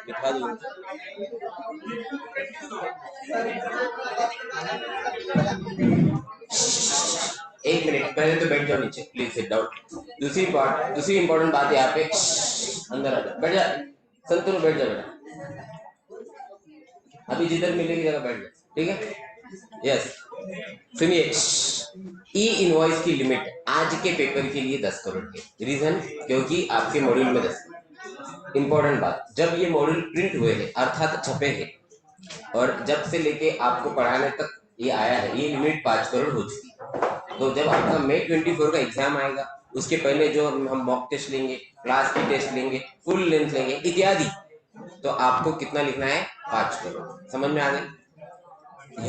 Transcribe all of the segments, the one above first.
दिखा दूँ। एक मिनट, पहले तो बैठ जाओ नीचे, प्लीज सिट डाउन। दूसरी इंपॉर्टेंट बात यहाँ पे, अंदर आ जाओ, बैठ जा संतनु, बैठ जा बेटा, अभी जिधर मिलेगी जगह बैठ जा, ठीक है? यस, सुनिए, ई इनवॉइस की लिमिट आज के पेपर के लिए 10 करोड़ है। रीजन, क्योंकि आपके मॉड्यूल में 10। इंपॉर्टेंट बात, जब ये मॉड्यूल प्रिंट हुए हैं अर्थात छपे हैं और जब से लेके आपको पढ़ाने तक ये आया है, ये लिमिट 5 करोड़ हो चुकी है। तो जब आपका मई 24 का एग्जाम आएगा, उसके पहले जो हम मॉक टेस्ट लेंगे, क्लास की टेस्ट लेंगे, फुल लेंथ लेंगे इत्यादि, तो आपको कितना लिखना है? 5 करोड़। समझ में आ गया?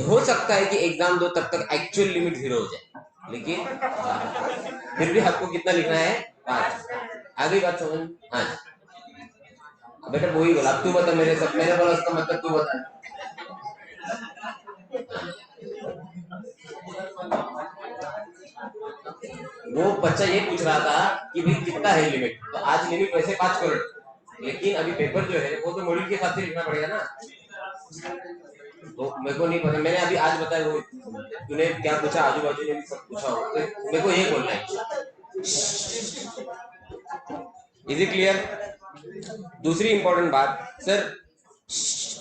हो सकता है कि एग्जाम दो तब तक एक्चुअल लिमिट 0 हो जाए, लेकिन फिर भी आपको कितना लिखना है? 5। आ गई बात समझ? हाँ बेटा, वो ही बोला, अब तू बता, मेरे सब मैंने बोला उसका मतलब तू बता। वो बच्चा ये पूछ रहा था कि भाई कितना है लिमिट, तो आज लिमिट वैसे 5 करोड़, लेकिन अभी पेपर जो है वो तो मॉड्यूल के हिसाब से लिखना पड़ेगा ना। तो मेरे को नहीं पता, मैंने अभी आज बताया, वो तूने क्या पूछा, आजू बाजू ने भी सब पूछा हो, तो मेरे को ये बोलना है। Is it clear? दूसरी इंपॉर्टेंट बात सर,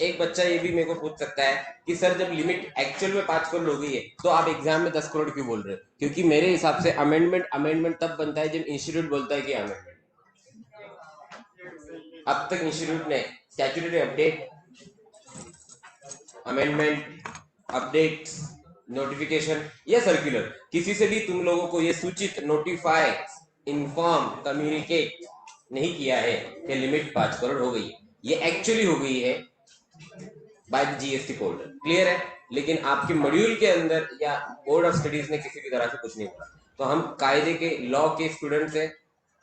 एक बच्चा ये भी मेरे को पूछ सकता है कि सर जब लिमिट एक्चुअल में 5 करोड़ हो गई है तो आप एग्जाम में 10 करोड़ क्यों बोल रहे हो? क्योंकि मेरे हिसाब से अमेंडमेंट तब बनता है जब इंस्टीट्यूट बोलता है कि अमेंडमेंट। अब तक इंस्टीट्यूट ने statutory update, amendment, update, notification या सर्कुलर, किसी से भी तुम लोगों को ये सूचित, नोटिफाई, इन्फॉर्म, कम्युनिकेट नहीं किया है कि लिमिट 5 करोड़ हो गई है। ये एक्चुअली हो गई है by the GST portal. Clear है? लेकिन आपके मॉड्यूल के अंदर या बोर्ड ऑफ स्टडीज ने किसी भी तरह से कुछ नहीं बोला। तो हम कायदे के, लॉ के स्टूडेंट्स हैं,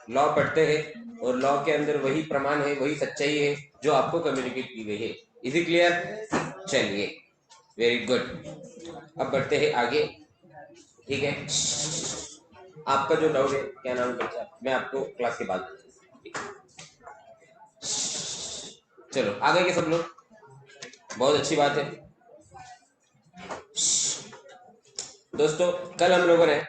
लॉ पढ़ते हैं और लॉ के अंदर वही प्रमाण है, वही सच्चाई है जो आपको कम्युनिकेट की गई है। Is it clear? चलिए, वेरी गुड। अब बढ़ते हैं आगे, ठीक है? आपका जो डाउट है, क्या नाम बच्चा, मैं आपको क्लास के बाद, चलो आगे के सब लोग, बहुत अच्छी बात है दोस्तों। कल हम लोगों ने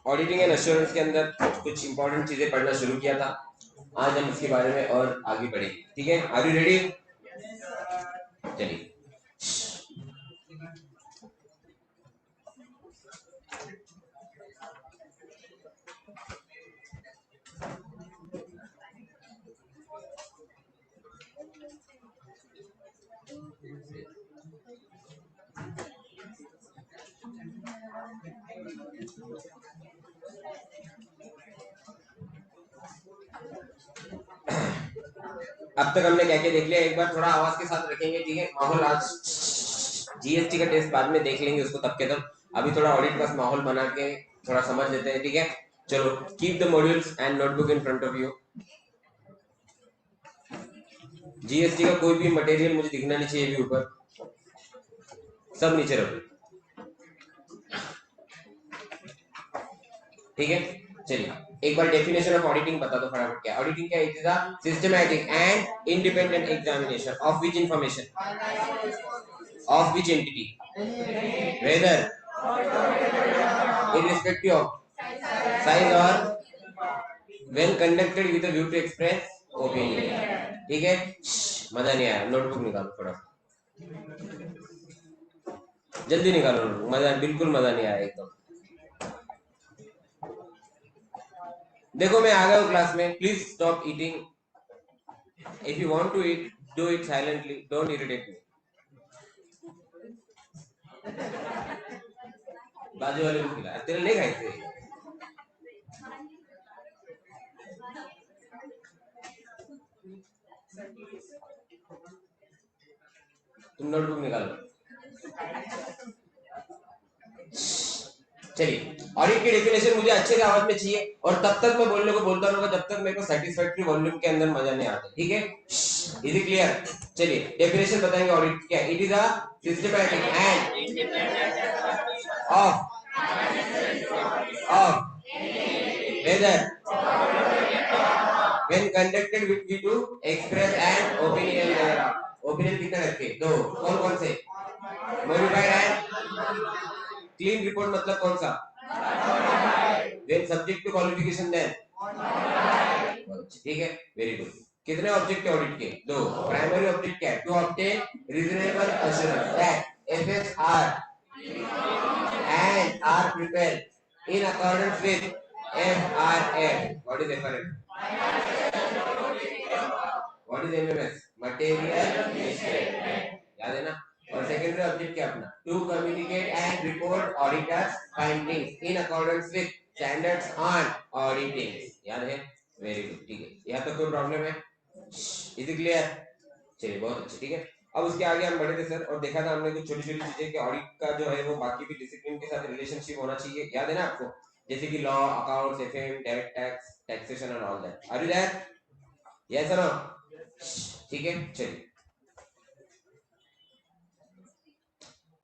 ऑडिटिंग एंड एश्योरेंस के अंदर कुछ इंपॉर्टेंट चीजें पढ़ना शुरू किया था। आज हम इसके बारे में और आगे बढ़ेंगे, ठीक है? Are you ready? चलिए, अब तक हमने क्या क्या देख लिया, एक बार थोड़ा आवाज के साथ रखेंगे, ठीक है? माहौल, आज जीएसटी का टेस्ट बाद में देख लेंगे उसको तब के तब, अभी थोड़ा ऑडिट का माहौल बना के थोड़ा समझ लेते हैं, ठीक है? चलो, keep the modules and notebook in front of you. GST का कोई भी मटेरियल मुझे दिखना नहीं चाहिए भी ऊपर, सब नीचे रखो, ठीक है? चलिए, एक बार डेफिनेशन ऑफ ऑडिटिंग बता दो फटाफट। क्या ऑडिटिंग? क्या? It is a systematic and independent examination of which information, of which entity, whether, irrespective of size or when conducted with a view to express opinion, ठीक है? मजा नहीं आया, नोटबुक निकालो थोड़ा, जल्दी निकालो नोटबुक, मजा, बिल्कुल मजा नहीं आया एकदम। देखो मैं आ गया हूँ क्लास में, please stop eating, if you want to eat do it silently, don't irritate me. बाजू वाले को खिला, तेरे नहीं खाए थे? तुम नोटबुक निकालो। चलिए, ऑडिट की डेफिनेशन मुझे अच्छे से आवाज में चाहिए और तब तक मैं बोलने को बोलता रहूंगा जब तक मेरे को सेटिस्फैक्टरी वॉल्यूम के अंदर मजा नहीं आता, ठीक है? Is it clear? चलिए, डेफिनेशन बताएंगे ऑडिट क्या। It is a systematic and of whether when conducted with view to express an opinion opinion कितना करके? 2। कौन कौन से? मॉडिफाइड एंड क्लीन रिपोर्ट मतलब कौन सा? Then subject to qualification then ठीक है, वेरी गुड। कितने ऑब्जेक्ट ऑडिट के? 2। प्राइमरी ऑब्जेक्ट क्या है? To obtain reasonable assurance that FSR and are prepared in accordance with FRM. What is FRM? What is MMS? Material misstatement. याद है ना? और सेकेंडरी ऑब्जेक्ट क्या अपना? To communicate and report auditors findings in accordance with standards on auditing. याद है? Very good, ठीक है। यहाँ तक कोई प्रॉब्लम है? Is it clear? चलिए, बहुत अच्छा, ठीक है। अब उसके आगे हम बढ़े थे सर, और देखा था हमने कुछ छोटी छोटी चीजें कि ऑडिट का जो है वो बाकी भी डिसिप्लिन के साथ रिलेशनशिप होना चाहिए। याद है ना आपको? जैसे कि law, accounts, FM, debt, tax, taxation and all that. Are you there? Yes और नो? ठीक है, चलिए।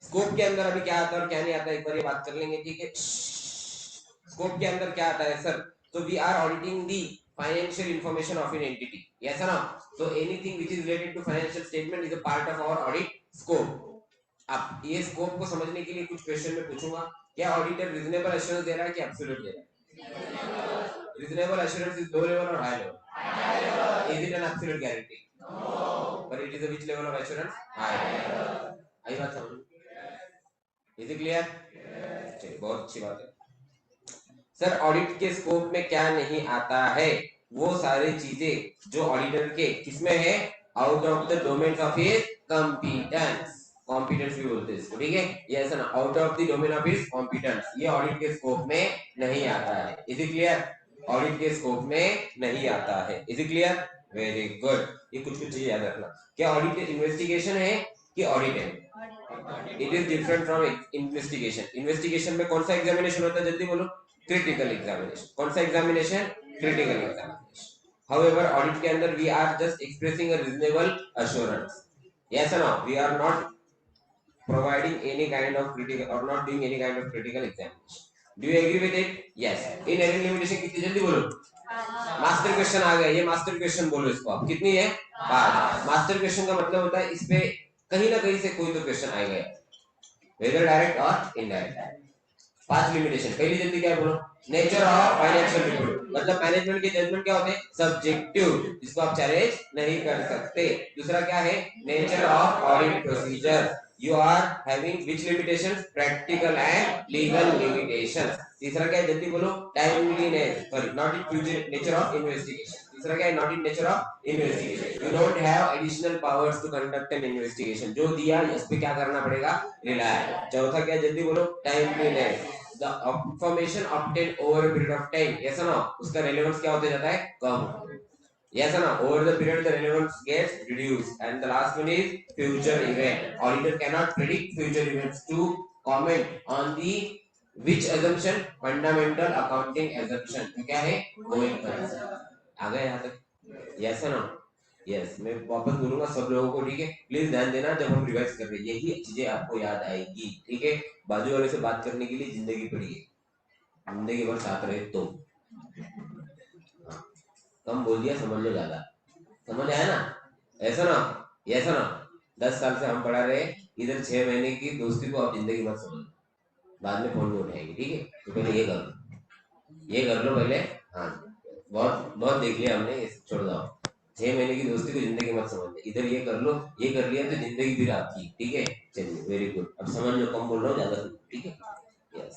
स्कोप के अंदर अभी क्या आता है और क्या नहीं आता है एक बार ये बात कर लेंगे, ठीक है। स्कोप के अंदर क्या आता है सर? तो we are auditing the financial information of an entity. Yes or no? So anything which is related to financial statement is a part of our audit scope. अब ये स्कोप को समझने के लिए कुछ क्वेश्चन में पूछूंगा। क्या ऑडिटर रीजनेबल एश्योरेंस दे रहा है कि एब्सोल्यूट दे रहा है? Reasonable assurance is low level और high level? Is it an absolute guarantee? No, but it is a which level of assurance? High level. आई बात समझ? Is it clear? चलिए, बहुत अच्छी बात है सर। ऑडिट के स्कोप में क्या नहीं आता है? वो सारी चीजें जो ऑडिटर के किसमें है? Out of the domain of his competence. Competence भी बोलते हैं इसको, ठीक है। ये ऐसा ना, out of the domain of his competence, ये ऑडिट के स्कोप में नहीं आता है। Is it clear? ऑडिट के स्कोप में नहीं आता है। Is it clear? Very good. ये कुछ कुछ चीजें याद रखना। क्या ऑडिट इन्वेस्टिगेशन है कि ऑडिट है? It is different from investigation. Investigation में कौन सा एग्जामिनेशन होता है? जल्दी बोलो। Critical examination. कौन सा examination? Critical examination. However audit के अंदर we are just expressing a reasonable assurance. Yes और no? We are not providing any kind of critical or not doing any kind of critical examination. Do you agree with it? Yes. Inherent limitation कितनी? जल्दी बोलो। Master question आ गया, ये master question बोलो इसको आप। कितनी है? 5। मास्टर क्वेश्चन का मतलब होता है इस पे कहीं ना कहीं से कोई तो क्वेश्चन आएगा, वेदर डायरेक्ट और इनडायरेक्ट। 5 लिमिटेशन। पहली जल्दी क्या बोलो? नेचर ऑफ फाइनेंशियल रिपोर्ट, मतलब मैनेजमेंट के जजमेंट क्या होते हैं? सब्जेक्टिव, जिसको आप चैलेंज नहीं कर सकते। दूसरा क्या है? Nature of audit procedure, you are having which limitations? Practical and legal limitations. तीसरा क्या है? जल्दी बोलो। Timeliness, sorry, not in future nature of investigation. तीसरा क्या है? Not in nature of investigation, you don't have additional powers to conduct an investigation. जो दिया इस पे क्या करना पड़ेगा? रिलाय। चौथा क्या है? जल्दी बोलो। Timeliness, the information obtained over a period of time. Yes or no? उसका relevance क्या होते जाता है? कम। Yes or no? Over the period the relevance gets reduced. And the last one is future event. Auditor cannot predict future events to comment on the which assumption? Fundamental accounting assumption. तो क्या है? Going concern. आ गए यहाँ तक? Yes or no? Yes, मैं वापस बोलूंगा सब लोगों को, ठीक है। प्लीज ध्यान देना जब हम रिवाइज कर रहे हैं, यही चीजें आपको याद आएगी, ठीक है। बाजू वाले से बात करने के लिए जिंदगी पड़ी है, जिंदगी भर साथ रहे तो। कम बोल दिया, समझ लो ज्यादा। समझ आया ना? ऐसा ना? ऐसा ना? 10 साल से हम पढ़ा रहे, इधर 6 महीने की दोस्ती को आप जिंदगी भर समझ लो, बाद में फोन में उठाएंगे, ठीक है। तो पहले ये कर लो, ये कर लो पहले। हाँ, बहुत बहुत देख लिया हमने, छोड़ दो। 6 महीने की दोस्ती को जिंदगी मत समझ, इधर ये कर लो, ये कर लिया तो जिंदगी फिर आपकी, ठीक है। चलिए, वेरी गुड। अब समझ लो, कम बोल रहा हूँ, ज्यादा, ठीक है। यस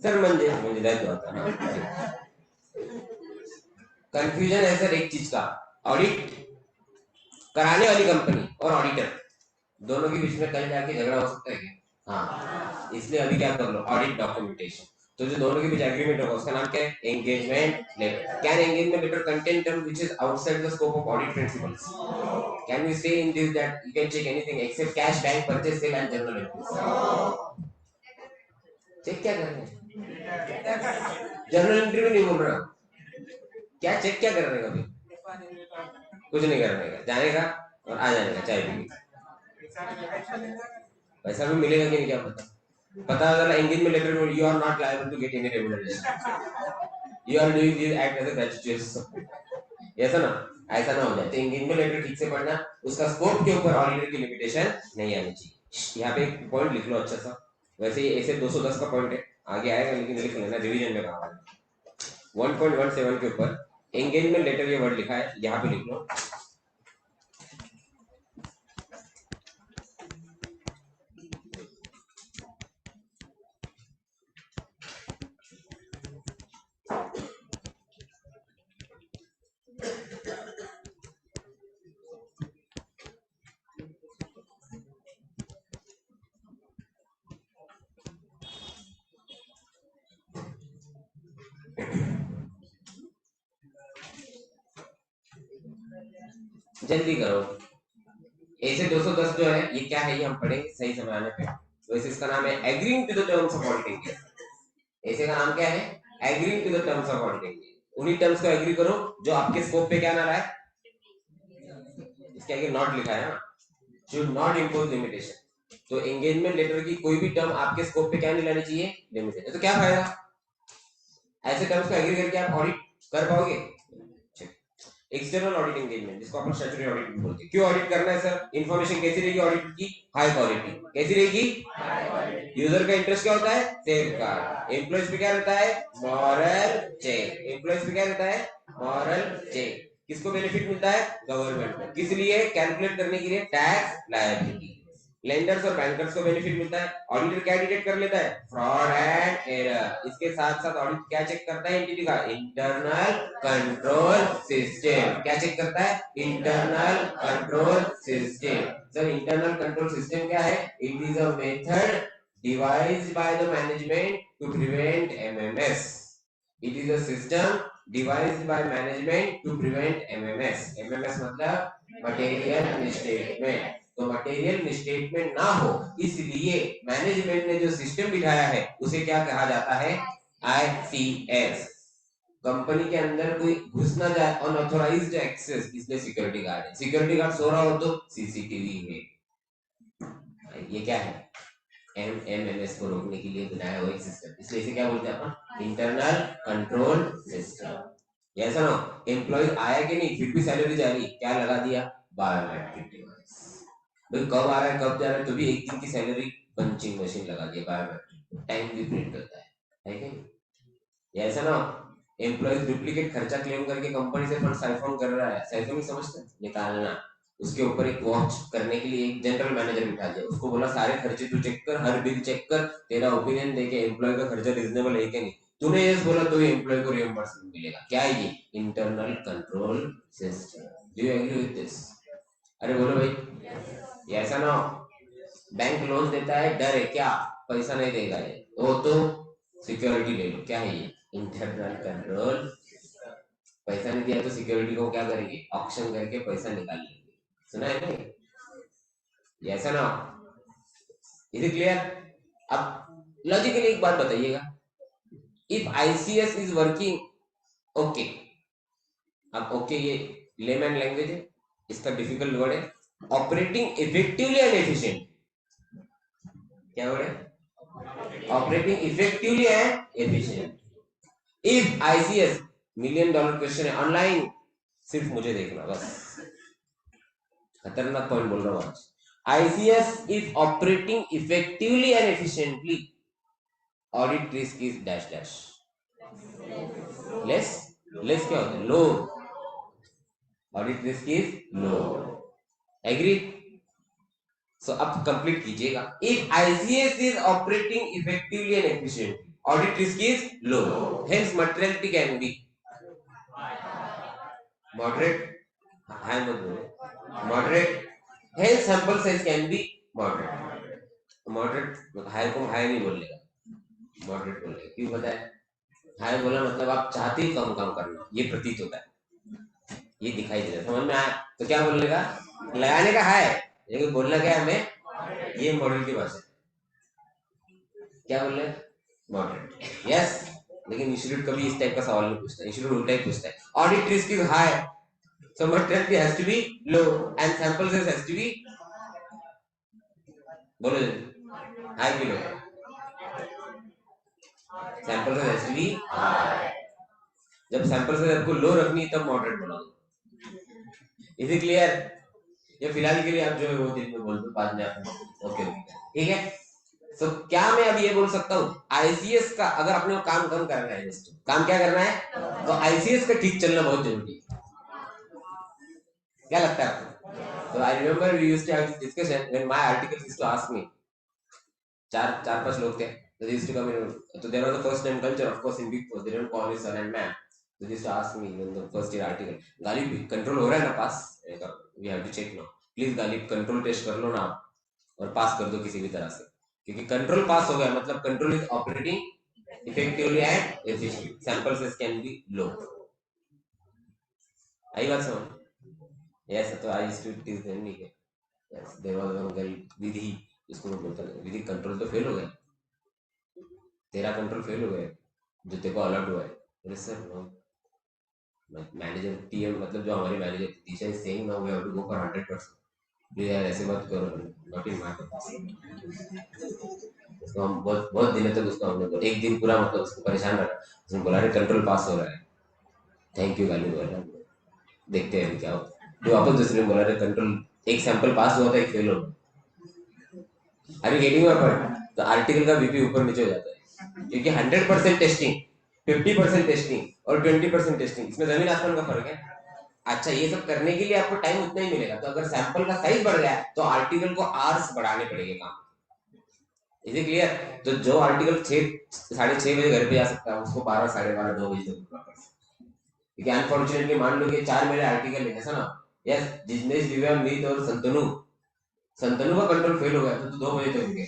सर, मंदिर दायित्व आता है। कंफ्यूजन है सर एक चीज का, ऑडिट कराने वाली कंपनी और ऑडिटर दोनों के बीच में कल जाके झगड़ा हो सकता है क्या? हाँ, इसलिए अभी क्या कर लो? Audit documentation. तो जो दोनों के बीच एग्रीमेंट होगा उसका नाम क्या है? Engagement letter. Can engagement letter contain term which is outside the scope of audit principles? Can we say in this that you can check anything except cash, bank, purchase, sale and journal entries? Check क्या कर रहे हैं? Journal entry भी नहीं बोल रहा, क्या check क्या कर रहे हैं? अभी कुछ नहीं करने का, जाने का और आ जाने का, चाय पी के। पैसा भी मिलेगा कि नहीं क्या पता। पता अगर एंगेजमेंट लेटर में you are not liable to get any remuneration, you are doing this act as a gratuitous support. ऐसा ना, ऐसा ना हो जाए। तो एंगेजमेंट लेटर ठीक से पढ़ना, उसका स्कोप के ऊपर ऑडिटर की लिमिटेशन नहीं आनी चाहिए। यहाँ पे एक पॉइंट लिख लो अच्छा सा, वैसे ये ऐसे 210 का पॉइंट है, आगे आएगा लेकिन लिख लेना, रिवीजन में काम आएगा। 1.17 के ऊपर एंगेजमेंट लेटर ये वर्ड लिखा है, यहाँ पे लिख लो। जल्दी करो, ऐसे 210 जो है ये क्या है, ये हम पढ़ेंगे सही समय आने पे। वैसे इसका नाम है agreeing to the terms of auditing. ऐसे का नाम क्या है, agreeing to the terms of auditing. उन्हीं टर्म्स को एग्री करो जो आपके स्कोप पे क्या ना रहा है, इसके आगे नॉट लिखा है ना, शुड नॉट इम्पोज लिमिटेशन। तो एंगेजमेंट लेटर की कोई भी टर्म आपके स्कोप पे क्या नहीं लानी चाहिए, लिमिटेशन। तो क्या फायदा, ऐसे टर्म्स को एग्री करके आप ऑडिट कर पाओगे। एक्सटर्नल ऑडिट एंगेजमेंट, जिसको अपन स्टैट्यूटरी ऑडिट भी बोलते हैं। क्यों ऑडिट करना है सर, इन्फॉर्मेशन कैसी रहेगी ऑडिट की, हाई क्वालिटी। कैसी रहेगी, यूजर का इंटरेस्ट क्या होता है, सेफ गार्ड। एम्प्लॉयज पे क्या रहता है, मॉरल चेक। एम्प्लॉयज पे क्या रहता है, मॉरल चेक। किसको बेनिफिट मिलता है, गवर्नमेंट को। किस लिए, कैलकुलेट करने के लिए टैक्स लायबिलिटी। लेंडर्स और बैंकर्स को बेनिफिट मिलता है। ऑडिटर क्या डिटेक्ट कर लेता है, फ्रॉड एंड एरर। इसके साथ साथ ऑडिट क्या चेक करता है, एंटिटी का इंटरनल कंट्रोल सिस्टम। क्या चेक करता है, internal control system. Sir internal control system क्या है, it is a method devised by the management to prevent MMS. It is a system devised by management to prevent MMS. MMS मतलब material misstatement। तो material misstatement ना हो इसलिए management ने जो system बिठाया है उसे क्या कहा जाता है, ICS। कंपनी के अंदर कोई घुस ना जाए, अनऑथोराइज्ड एक्सेस, इसलिए सिक्योरिटी गार्ड है। सिक्योरिटी गार्ड सो रहा हो तो सीसीटीवी है। ये क्या है, MMS को रोकने के लिए बनाया हुआ एक सिस्टम, इसलिए इसे क्या बोलते हैं अपन, इंटरनल कंट्रोल सिस्टम। ऐसा ना, एम्प्लॉय आया कि नहीं फिर भी सैलरी जा रही, क्या लगा दिया, बायोमेट्रिक डिवाइस। भाई कब आ रहा है कब जा रहा है, तो भी एक दिन की सैलरी पंचिंग मशीन लगा दिया, बायोमेट्रिक, टाइम भी प्रिंट करता है कि नहीं। ऐसा ना, एम्प्लॉय डुप्लीकेट खर्चा क्लेम करके कंपनी से फंड साइफन कर रहा है, साइफन समझते हैं, निकालना। उसके ऊपर एक वॉच करने के लिए एक जनरल मैनेजर बिठा दिया, उसको बोला सारे खर्चे तू चेक कर, हर बिल चेक कर, तेरा ओपिनियन दे के एम्प्लॉय का खर्चा रिजनेबल है कि नहीं। तूने यस बोला तो एम्प्लॉय को रिएम्बर्समेंट मिलेगा। क्या है ये, internal control system. Do you agree with this, अरे बोलो भाई। ऐसा ना, बैंक लोन देता है, डर है क्या, पैसा नहीं देगा ये, वो तो सिक्योरिटी ले लो। क्या है ये, इंटरनल कंट्रोल। पैसा नहीं दिया तो सिक्योरिटी को क्या करेंगे, ऑक्शन करके पैसा निकाल लेंगे। सुना है नहीं, ऐसा ना, इज क्लियर। अब लॉजिकली एक बात बताइएगा, if ICS is working okay. अब ओके ये लेमैन लैंग्वेज है, इसका डिफिकल्ट वर्ड है, ऑपरेटिंग इफेक्टिवली एंड एफिशिएंट। क्या वर्ड है, operating effectively and efficient. If ICS, $1,000,000 question है ऑनलाइन, सिर्फ मुझे देखना बस, खतरनाक पॉइंट बोल रहा हूँ आज। ICS if operating effectively and efficiently, audit risk is dash dash less. Less क्या होता है, low. Audit risk is low, agree. So अब कंप्लीट कीजिएगा, if ICS is operating effectively and efficiently, audit risk is low, hence materiality can be moderate, high मत बोलो, moderate, hence sample size can be moderate। moderate high को high नहीं बोलेगा, moderate बोलेगा। क्यों पता है, हाई बोला मतलब आप चाहते ही कम कम करना, ये प्रतीत होता है, ये दिखाई देता है, समझ में आया। तो क्या बोलेगा, लगाने का हाई, लेकिन बोलना क्या है हमें, ये मॉडल की भाषा, क्या बोल रहे, मॉडरेट। यस, लेकिन इंस्टीट्यूट कभी इस टाइप का सवाल नहीं पूछता, इंस्टीट्यूट उल्टा ही पूछता है, audit risk is high, so mortality has to be low and sample size has to be, बोलो हाई की low, sample size has to be high। जब सैंपल साइज आपको लो रखनी है तब मॉडरेट बना दो, इज इट क्लियर? ये फिलहाल के लिए आप जो है वो दिन में बोल दो, बाद में आप ओके ओके, ठीक है। तो क्या मैं अब ये बोल सकता हूँ आईसीएस का, अगर अपने को काम कम करना है दोस्तों, काम क्या करना है, तो आईसीएस का ठीक चलना बहुत जरूरी है। क्या लगता है आपको? तो I remember we used to have this discussion when my articles used to ask me, चार चार पांच लोग थे, तो they used to come in, so there was the first name culture of course in big four, they don't call me sir and ma'am, so they used to ask me in the first year article, गालिब control हो रहा है ना पास, we have to check now, please गालिब control test कर लो ना आप, और पास कर दो किसी भी तरह से, क्योंकि कंट्रोल पास हो गया मतलब control is operating effectively and efficiently, sample size can be low. आई बात समझ? यस, तो I used to teach them, नहीं है, yes there was one girl Vidhi, इसको बोलता है विधि, कंट्रोल तो फेल हो गया, तेरा कंट्रोल फेल हो गया जो तेरे को अलर्ट हुआ है। अरे सर मैनेजर टीएम मतलब जो हमारे manager Disha is saying now we have to go for 100%, please यार ऐसे मत करो, नॉट इन माय, उसको हम बहुत बहुत दिनों तक उसको हमने बोला, एक दिन पूरा मतलब उसको परेशान रखा, उसने बोला अरे कंट्रोल पास हो रहा है, थैंक यू गाली बोला, देखते हैं क्या होता है, जो वापस दूसरे ने बोला अरे कंट्रोल, एक सैंपल पास हुआ था एक फेल हो गया, अरे गेटिंग माय पॉइंट, तो आर्टिकल का बीपी ऊपर नीचे हो जाता है, क्योंकि 100% टेस्टिंग, 50% टेस्टिंग और 20% टेस्टिंग, इसमें जमीन आसमान का फर्क है। अच्छा, ये सब करने के लिए आपको टाइम उतना ही मिलेगा, तो अगर सैंपल का साइज बढ़ गया तो आर्टिकल को आवर्स बढ़ाने पड़ेंगे काम, इज क्लियर? तो जो आर्टिकल 6 साढ़े 6 बजे घर पे जा सकता है उसको 12 साढ़े 12 2 बजे तक पूरा कर सकता है, क्योंकि अनफॉर्चुनेटली मान लो कि 4 मेरे आर्टिकल है ऐसा ना, यस जिसमें दिव्या मीत और संतनु, संतनु का कंट्रोल फेल हो गया तो 2 बजे तक रुके,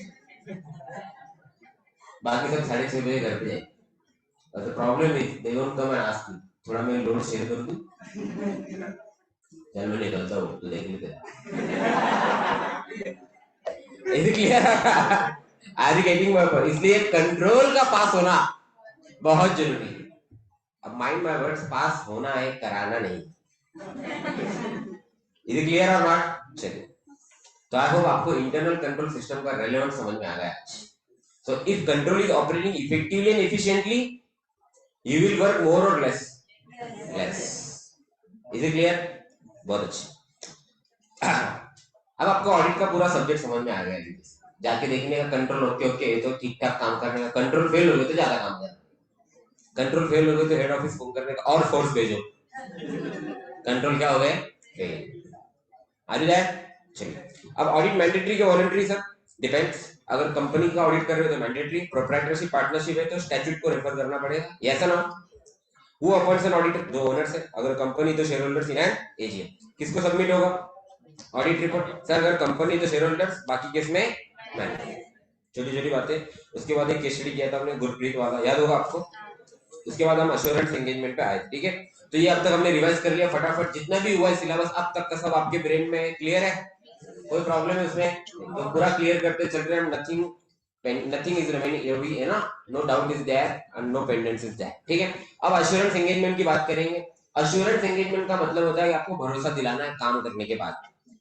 बाकी सब साढ़े 6 बजे घर पे जाए, और the problem is they won't come and ask me, थोड़ा मैं लोड शेयर कर दूं, चल मैं निकलता हूँ तो देख लेते हैं, इज क्लियर? आज गेटिंग माय पॉइंट, इसलिए कंट्रोल का पास होना बहुत जरूरी है। अब माइंड माय वर्ड्स, पास होना है, कराना नहीं, इज क्लियर और नॉट? चलिए, तो आई होप आपको इंटरनल कंट्रोल सिस्टम का रेलेवेंस समझ में आ गया। So if control is operating effectively and efficiently you will work more और लेस, लेस, इज क्लियर? बहुत अच्छा। अब आपको ऑडिट का पूरा सब्जेक्ट समझ में आ गया है, जाके देखने का कंट्रोल ओके ओके तो ठीक ठाक काम करने का, कंट्रोल फेल हो गए तो ज्यादा काम करना, कंट्रोल फेल हो गए तो हेड ऑफिस फोन करने का और फोर्स भेजो, कंट्रोल क्या हो गए, फेल, आ जाए। चलिए, अब ऑडिट मैंडेटरी के वॉलंटरी सर, डिपेंड्स, अगर कंपनी का ऑडिट कर रहे हो तो मैंडेटरी, प्रोप्राइटरशिप पार्टनरशिप है तो स्टैट्यूट को रेफर करना पड़ेगा, ऐसा ना। हु अपॉइंट्स एन ऑडिटर, जो ओनर्स है, अगर कंपनी तो share holders in and AGM, किसको सबमिट होगा ऑडिट रिपोर्ट सर, अगर कंपनी तो शेयर होल्डर्स, बाकी केस में मैनेजर, छोटी छोटी बातें। उसके बाद एक केस स्टडी किया था हमने गुरप्रीत वाला, याद होगा आपको, उसके बाद हम अश्योरेंस एंगेजमेंट पे आए, ठीक है। तो ये अब तक हमने रिवाइज कर लिया फटाफट, जितना भी हुआ है सिलेबस अब तक का सब आपके ब्रेन में क्लियर है, कोई प्रॉब्लम है उसमें? तो पूरा क्लियर करते चल रहे हैं, नथिंग नथिंग इज रिमेनिंग, ये भी है ना, no doubt is there and no pendency is there, ठीक है। अब अश्योरेंस एंगेजमेंट की बात करेंगे। अश्योरेंस एंगेजमेंट का मतलब होता है कि आपको भरोसा दिलाना है काम करने के बाद,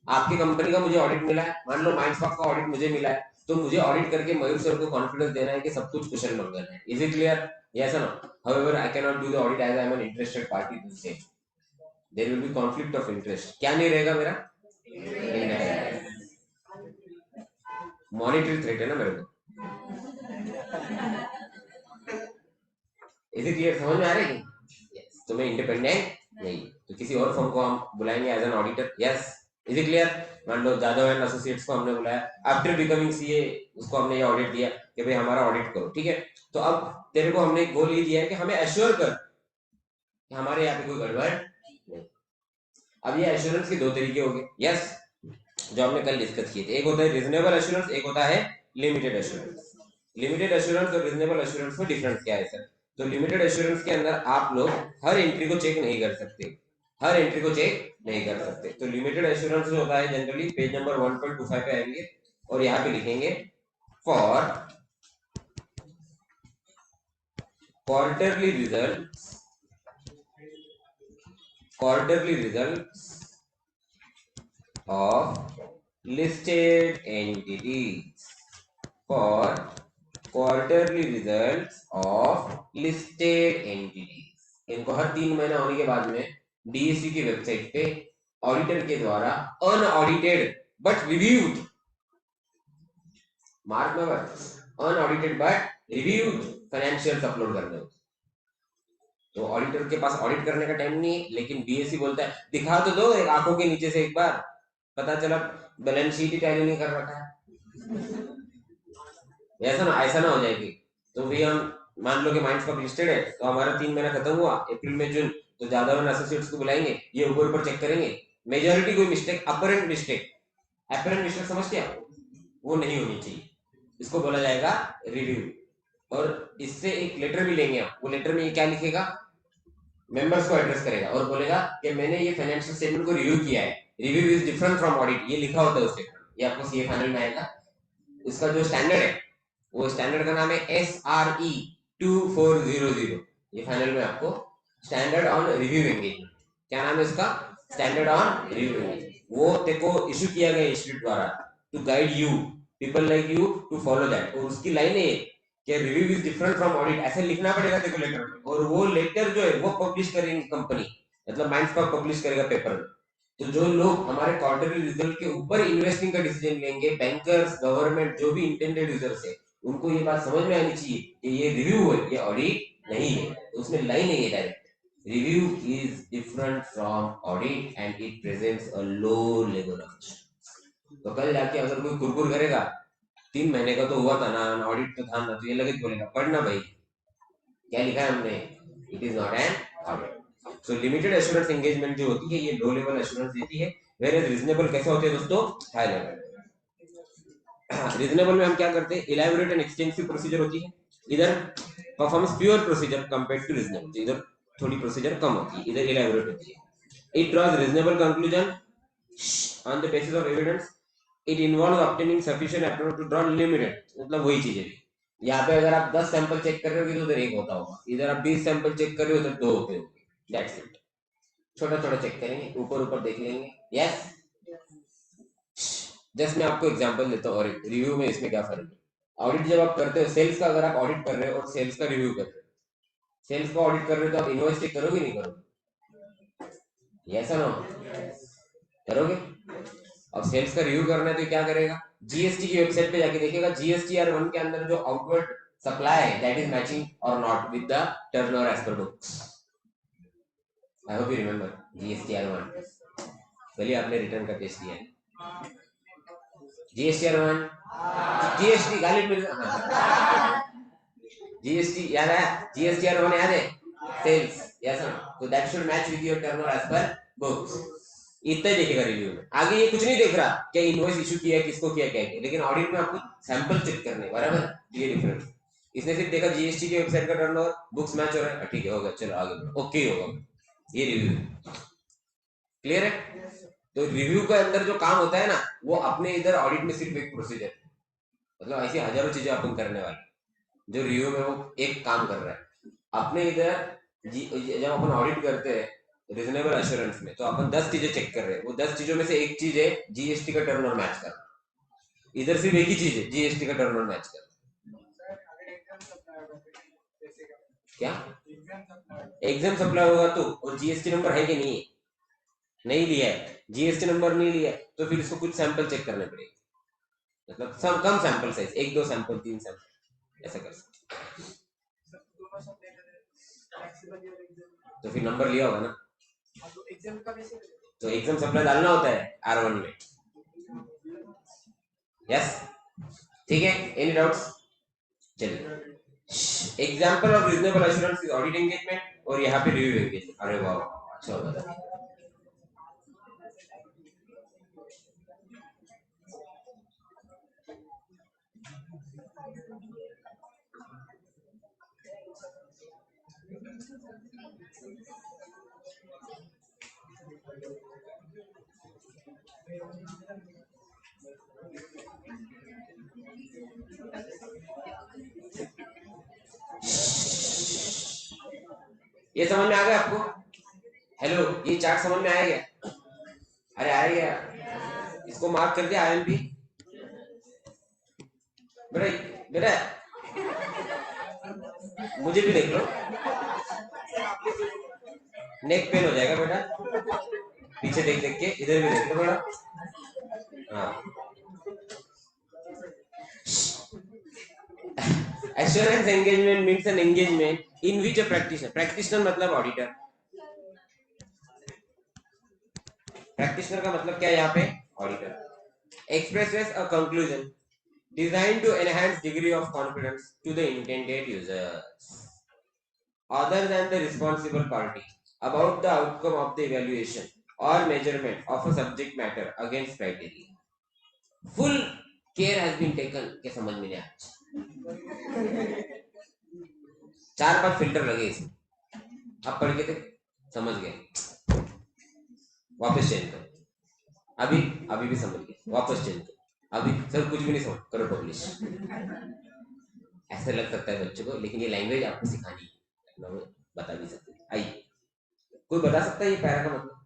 आपकी कंपनी का मुझे ऑडिट मिला है, मान लो माइंडस्पॉट का ऑडिट मुझे मिला है, तो मुझे ऑडिट करके मयूर सर को कॉन्फिडेंस देना है कि सब कुछ कुशल मंगल है, इज इट क्लियर? यस और no? However, I cannot do the audit as I am an interested party to say. There will be conflict of interest. क्या नहीं रहेगा मेरा? मॉनिटरी थ्रेट है ना मेरे को, इसे क्लियर समझ में आ रहा है कि yes. तो मैं इंडिपेंडेंट नहीं, तो किसी और फर्म को हम बुलाएंगे as an auditor, yes, is it clear? मान लो जादव एंड एसोसिएट्स को हमने बुलाया आफ्टर बिकमिंग सीए, उसको हमने ये ऑडिट दिया कि भाई हमारा ऑडिट करो, ठीक है। तो अब तेरे को हमने एक गोल ये दिया है कि हमें एश्योर कर कि हमारे यहाँ पे कोई गड़बड़ नहीं। अब ये एश्योरेंस के दो तरीके हो गए, यस, जो हमने कल डिस्कस किए थे, एक होता है रीजनेबल एश्योरेंस, एक होता है लिमिटेड एश्योरेंस। लिमिटेड एश्योरेंस और रीजनेबल एश्योरेंस में डिफरेंस क्या है सर? तो लिमिटेड एश्योरेंस के अंदर आप लोग हर एंट्री को चेक नहीं कर सकते, हर एंट्री को चेक नहीं कर सकते। तो लिमिटेड एश्योरेंस जो होता है जनरली पेज नंबर 1.25 पे आएंगे और यहाँ पे लिखेंगे for quarterly result, quarterly results of listed entities, for quarterly results of listed entities, इनको हर 3 महीना होने के बाद में डीएससी की वेबसाइट पे ऑडिटर के द्वारा अनऑडिटेड बट रिव्यूड, मार्क में unaudited but reviewed financials upload करने होते। तो ऑडिटर के पास ऑडिट करने का टाइम नहीं है, लेकिन बीएससी बोलता है दिखा तो दो एक आंखों के नीचे से एक बार, पता चला बैलेंस शीट ही टैली नहीं कर रखा है। ऐसा ना हो जाएगी। तो भैया हम मान लो कि माइंडस्कॉप लिस्टेड है, तो हमारा 3 महीना खत्म हुआ अप्रैल में जून, तो ज्यादा वन एसोसिएट्स को बुलाएंगे, ये ऊपर ऊपर चेक करेंगे, मेजॉरिटी कोई मिस्टेक, अपरेंट मिस्टेक समझते हैं आप, वो नहीं होनी चाहिए, इसको बोला जाएगा रिव्यू। और इससे एक लेटर भी लेंगे आप, वो लेटर में ये क्या लिखेगा, मेंबर्स को एड्रेस करेगा और बोलेगा कि मैंने ये फाइनेंशियल स्टेटमेंट को रिव्यू किया है, review is different from audit, ये लिखा होता है उस स्टेटमेंट, ये आपको सीए फाइनल में आएगा। उसका जो स्टैंडर्ड है, वो स्टैंडर्ड का नाम है SRE 2400, ये फाइनल में आपको स्टैंडर्ड ऑन रिव्यू एंगेजमेंट, क्या नाम है इसका, स्टैंडर्ड ऑन रिव्यू एंगेजमेंट, वो तेको इशू किया गया इंस्टीट्यूट द्वारा to guide you people like you to follow that, और उसकी लाइन है कि review is different from audit, ऐसे लिखना पड़ेगा तेको लेटर में, और वो लेटर जो है वो पब्लिश करेंगे कंपनी, मतलब माइंडस्कॉप पब्लिश करेगा पेपर में। तो जो लोग हमारे क्वार्टरली रिजल्ट के ऊपर इन्वेस्टिंग का डिसीजन लेंगे, बैंकर्स, गवर्नमेंट, जो भी इंटेंडेड यूजर्स है, उनको ये बात समझ में आनी चाहिए कि ये रिव्यू है, ये ऑडिट नहीं है। तो उसमें लाइन नहीं है direct, review is different from audit and it presents a low level of, तो कल जाके अगर कोई कुरकुर करेगा 3 महीने का तो हुआ था ना, ऑडिट तो था ना, तो ये लगे बोलेगा पढ़ना भाई क्या लिखा है हमने, it is not an audit. So limited assurance engagement जो होती है ये लो लेवल एश्योरेंस देती है, वेयर एज रीजनेबल कैसे होते हैं दोस्तों, हाई लेवल। रीजनेबल में हम क्या करते हैं, इलैबोरेट एंड एक्सटेंसिव प्रोसीजर होती है, इधर performs pure procedure compared to reasonable, इधर थोड़ी प्रोसीजर कम होती है, इधर इलैबोरेट होती है। It draws reasonable conclusion on the basis of evidence, it involve obtaining sufficient approach to draw limited, मतलब वही चीज है। यहाँ पे अगर आप 10 सैंपल चेक कर रहे हो तो उधर एक होता होगा, इधर आप 20 सैंपल चेक कर रहे हो तो 2 होते होंगे, दैट्स इट। छोटा छोटा चेक करेंगे, ऊपर ऊपर देख लेंगे। यस, जस्ट मैं आपको एग्जांपल देता हूँ, और रिव्यू में इसमें क्या फर्क है। ऑडिट जब आप करते हो सेल्स का, अगर आप ऑडिट कर रहे हो और सेल्स का रिव्यू कर रहे हो, सेल्स का ऑडिट कर रहे हो तो आप इनवॉइस चेक करोगे नहीं करोगे, यस नो करोगे। अब सेल्स का रिव्यू करना है तो क्या करेगा, जीएसटी की वेबसाइट पे जाके देखेगा GSTR1 के अंदर जो आउटवर्ड सप्लाई है दैट इज मैचिंग और not with the turnover as per books. I hope you remember GSTR1, चलिए आपने रिटर्न का टेस्ट दिया है। GSTR1 जीएसटी गालिब मिल, जीएसटी याद है, GSTR1 याद है, सेल्स, यस तो that should match with your turnover as per books, इतना ही देखेगा रिव्यू में, आगे ये कुछ नहीं देख रहा क्या इनवॉइस इशू किया है, किसको किया क्या है, लेकिन ऑडिट में आपको सैंपल चेक करने, बराबर, ये डिफरेंस। इसने सिर्फ देखा जीएसटी की वेबसाइट का टर्नओवर बुक्स मैच हो रहा है, ठीक है हो गया, चलो आगे ओके होगा, ये रिव्यू क्लियर है। तो रिव्यू के अंदर जो काम होता है ना, वो अपने इधर ऑडिट में सिर्फ एक प्रोसीजर, मतलब ऐसी हजारों चीजें अपन करने वाले, जो रिव्यू में वो एक काम कर रहा है। अपने इधर जब अपन ऑडिट करते हैं रीजनेबल एश्योरेंस में, तो अपन 10 चीजें चेक कर रहे हैं, वो 10 चीजों में से एक चीज है जीएसटी का टर्नओवर मैच करना, इधर सिर्फ एक ही चीज है जीएसटी का टर्नओवर मैच करना। क्या एग्जाम सप्लाई होगा तो, और जीएसटी नंबर है कि नहीं है, नहीं लिया है, जीएसटी नंबर नहीं लिया है, तो फिर इसको कुछ सैंपल चेक करने पड़ेगा, मतलब सब कम सैंपल साइज, 1-2 सैंपल 3 सैंपल ऐसा कर सकते, तो फिर नंबर लिया होगा ना, तो एग्जाम सप्लाई डालना होता है R1 में। यस ठीक है, एनी डाउट्स, चलिए example of reasonable assurance is audit engagement, और यहाँ पे रिव्यू एंगेजमेंट, अरे वाह अच्छा होगा। ये समझ में आ गया आपको, हेलो ये चार्ट समझ में आया क्या, अरे आ गया, इसको मार्क कर दिया IMP बेटा, बेटा मुझे भी देख लो, नेक पेन हो जाएगा बेटा, पीछे देख देख के, इधर भी देखो थोड़ा। हाँ, assurance engagement means an engagement in which a practitioner मतलब ऑडिटर, प्रैक्टिशनर का मतलब क्या है यहाँ पे, auditor, expresses a conclusion designed to enhance degree of confidence to the intended users other than the responsible party about the outcome of the evaluation or measurement of a subject matter against criteria. Full care has been taken के समझ में नहीं आया, 4-5 filter लगे इसमें, अब पढ़ के थे समझ गए, वापस चेंज करो, अभी अभी भी समझ गए, वापस चेंज करो, अभी सर कुछ भी नहीं समझ, करो पब्लिश। ऐसा लग सकता है बच्चों को, लेकिन ये लैंग्वेज आपको सिखानी है, मैं बता भी सकती हूँ। आइए, कोई बता सकता है ये पैरा का मतलब?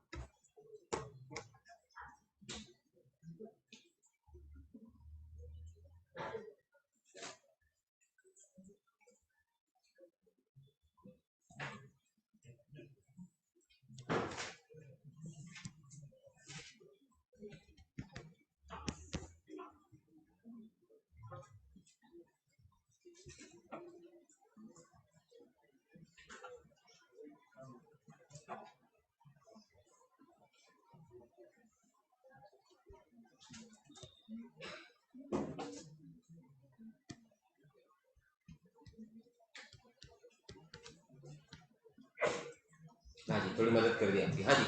हाँ जी, थोड़ी मदद कर दी आपकी। हाँ जी,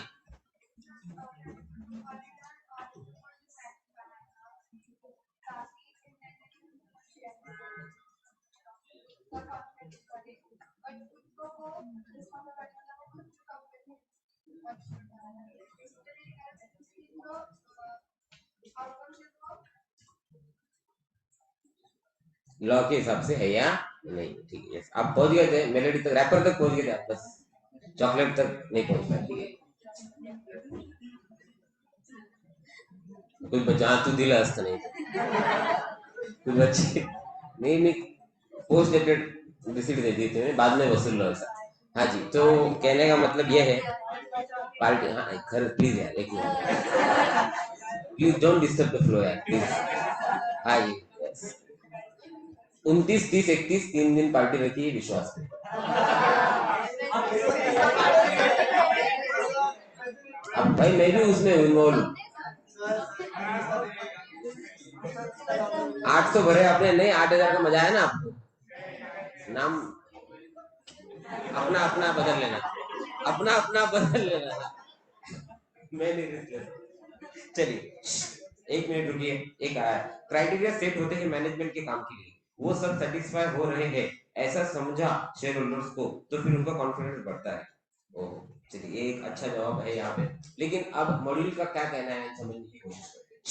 लॉ के हिसाब से है या नहीं, ठीक है। आप पहुंच गए थे मेलोडी तक, रैपर तक पहुंच गए थे आप, बस चॉकलेट तक नहीं पहुंच पाए, ठीक है। कोई बचा तू दिल हस्त नहीं, कुछ बच्चे नहीं नहीं, पोस्ट डेटेड रिसीट दे दी थी बाद में वसूल लो ऐसा। हाँ जी, तो कहने का मतलब ये है, पार्टी, हाँ घर प्लीज यार, एक minute please don't disturb the flow यार प्लीज। हाँ जी, 29, 30, 31 3 दिन पार्टी रखी है, विश्वास पे। अब भाई मैं भी उसमें इन्वॉल्व, 800 भरे आपने, नहीं 8000 का मजा है ना आपको, नाम अपना अपना बदल लेना, अपना अपना बदल लेना, मैं नहीं रिस्क लेता। चलिए 1 मिनट रुकिए, एक आया क्राइटेरिया सेट होते हैं मैनेजमेंट के काम के लिए, वो सब सेटिस्फाई हो रहे हैं ऐसा समझा शेयर होल्डर्स को, तो फिर उनका कॉन्फिडेंस बढ़ता है। ओह, चलिए ये एक अच्छा जवाब है यहाँ पे, लेकिन अब मॉड्यूल का क्या कहना है समझने की कोशिश करते हैं।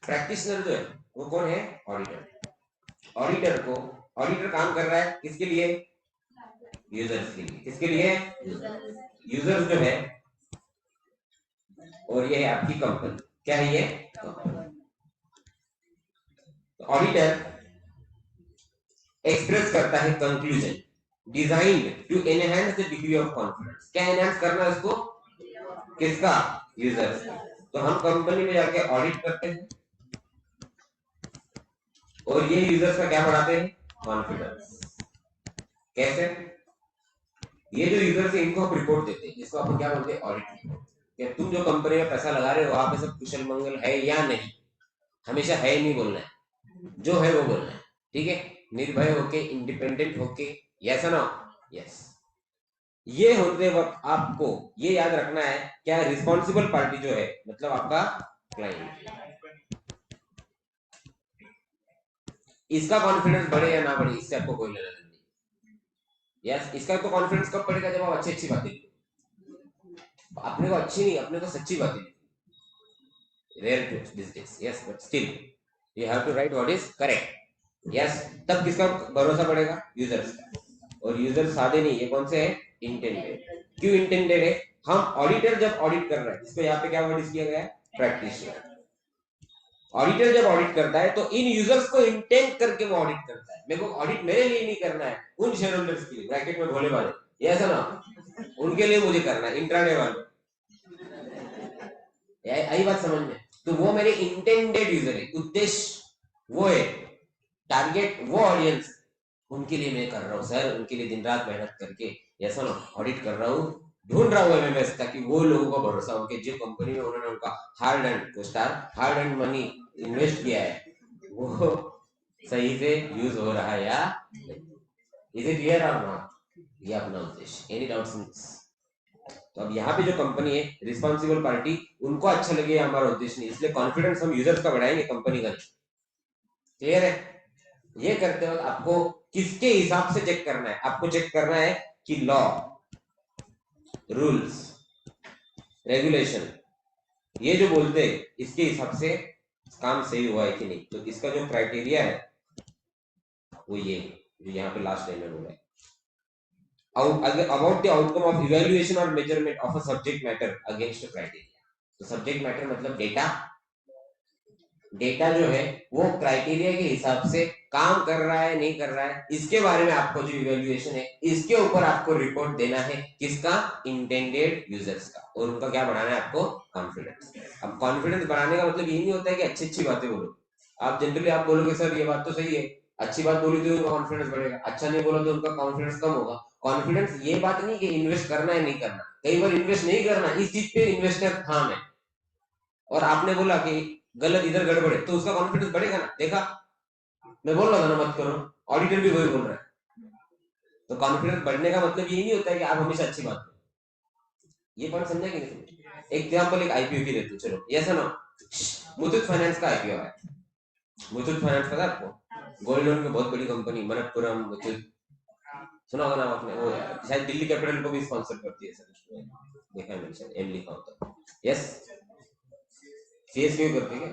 प्रैक्टिशनर जो है वो कौन है, ऑडिटर। ऑडिटर को, ऑडिटर काम कर रहा है किसके लिए, यूजर्स के लिए, किसके लिए, यूजर्स जो है, और ये है आपकी कंपनी, क्या है ये, ऑडिटर एक्सप्रेस करता है conclusion designed to enhance the degree of confidence, क्या एनहांस करना है उसको, किसका, यूजर्स। तो हम कंपनी में जाके ऑडिट करते हैं और ये यूजर्स का क्या बढ़ाते हैं, कॉन्फिडेंस। कैसे, ये जो यूजर्स है इनको हम रिपोर्ट देते हैं, जिसको अपन क्या बोलते हैं, ऑडिट रिपोर्ट, कि तुम जो कंपनी में पैसा लगा रहे हो वहां पे सब कुशल मंगल है या नहीं, हमेशा है नहीं बोलना है, जो है वो बोलना है, ठीक है, निर्भय होके, इंडिपेंडेंट होके, यस ना, यस। ये होते वक्त आपको ये याद रखना है, क्या रिस्पॉन्सिबल पार्टी जो है मतलब आपका क्लाइंट, इसका कॉन्फिडेंस बढ़े या ना बढ़े इससे आपको कोई लेना देना नहीं। यस, इसका तो कॉन्फिडेंस कब बढ़ेगा, जब आप अच्छी अच्छी बातें, अपने को अच्छी नहीं, अपने को सच्ची बातें, rare to this days, yes, but still you have to write what is correct, yes. तब किसका भरोसा बढ़ेगा, यूजर्स का, और यूजर सादे नहीं, ये कौन से है, इंटेंडेड। क्यों इंटेंडेड है, हम ऑडिटर जब ऑडिट कर रहे हैं, जिसको यहाँ पे क्या वर्ड किया गया है, प्रैक्टिशनर। ऑडिटर जब ऑडिट करता है तो इन यूजर्स को इंटेंट करके वो ऑडिट करता है, मेरे को ऑडिट मेरे लिए नहीं करना है, उन शेयर होल्डर्स के लिए, ब्रैकेट में भोले वाले, ये ऐसा ना, उनके लिए मुझे करना है, इंट्राडे वाले, आई बात समझ में? तो वो मेरे इंटेंडेड यूजर है, उद्देश्य वो है, टारगेट वो ऑडियंस, उनके लिए मैं कर रहा हूँ सर, उनके लिए दिन रात मेहनत करके ऐसा ना ऑडिट कर रहा हूँ, ढूंढ रहा हूँ एमएमएस, ताकि वो लोगों का भरोसा हो कि जो कंपनी में उन्होंने उनका हार्ड एंड मनी इन्वेस्ट किया है वो सही से यूज हो रहा है या नहीं। इज इट क्लियर और नॉट? ये अपना उद्देश्य। Any doubts in this? तो अब यहाँ पे जो कंपनी है रिस्पॉन्सिबल पार्टी, उनको अच्छा लगे हमारा उद्देश्य नहीं, इसलिए कॉन्फिडेंस हम यूजर्स का बढ़ाएंगे, कंपनी का नहीं। क्लियर है? ये करते वक्त आपको किसके हिसाब से चेक करना है? आपको चेक करना है कि लॉ, रूल्स, रेगुलेशन, ये जो बोलते हैं इसके हिसाब से काम सही हुआ है कि नहीं। तो इसका जो क्राइटेरिया है वो ये जो यहाँ पे लास्ट लाइन में बोला है, about the outcome of evaluation or measurement of a subject matter against a criteria. तो सब्जेक्ट मैटर मतलब डेटा, डेटा जो है वो क्राइटेरिया के हिसाब से काम कर रहा है नहीं कर रहा है, इसके बारे में आपको जो इवेल्युएशन है, इसके ऊपर आपको रिपोर्ट देना है। किसका? इंटेंडेड यूजर्स का। और उनका क्या बढ़ाना है आपको? कॉन्फिडेंस। अब कॉन्फिडेंस बढ़ाने का मतलब ये नहीं होता है कि अच्छी अच्छी बातें बोलो। आप जनरली आप बोलोगे सर ये बात तो सही है, अच्छी बात बोली तो उनका कॉन्फिडेंस बढ़ेगा, अच्छा नहीं बोला तो उनका कॉन्फिडेंस कम होगा। कॉन्फिडेंस ये बात नहीं कि इन्वेस्ट करना है नहीं करना, कई बार इन्वेस्ट नहीं करना, इस चीज पे इन्वेस्टर थाम है, और आपने बोला कि गलत इधर गड़बड़ है, तो उसका कॉन्फिडेंस बढ़ेगा ना। देखा, मैं बोल रहा था ना मत करो, ऑडिटर भी वही बोल रहा है। तो कॉन्फिडेंस बढ़ने का मतलब ये नहीं होता है कि आप हमेशा अच्छी बात करो। ये पॉइंट समझा कि नहीं? एग्जाम्पल एक आईपीओ की देती हूँ, चलो ऐसा ना, मुथूट फाइनेंस का आईपीओ है। मुथूट फाइनेंस पता है आपको? गोल्ड लोन में बहुत बड़ी कंपनी, मनप्पुरम मुथूट, सुना होगा नाम आपने? वो शायद दिल्ली कैपिटल को भी स्पॉन्सर करती है सर, देखा है मेंशन एम लिखा होता है। यस, सीएस क्यों करती है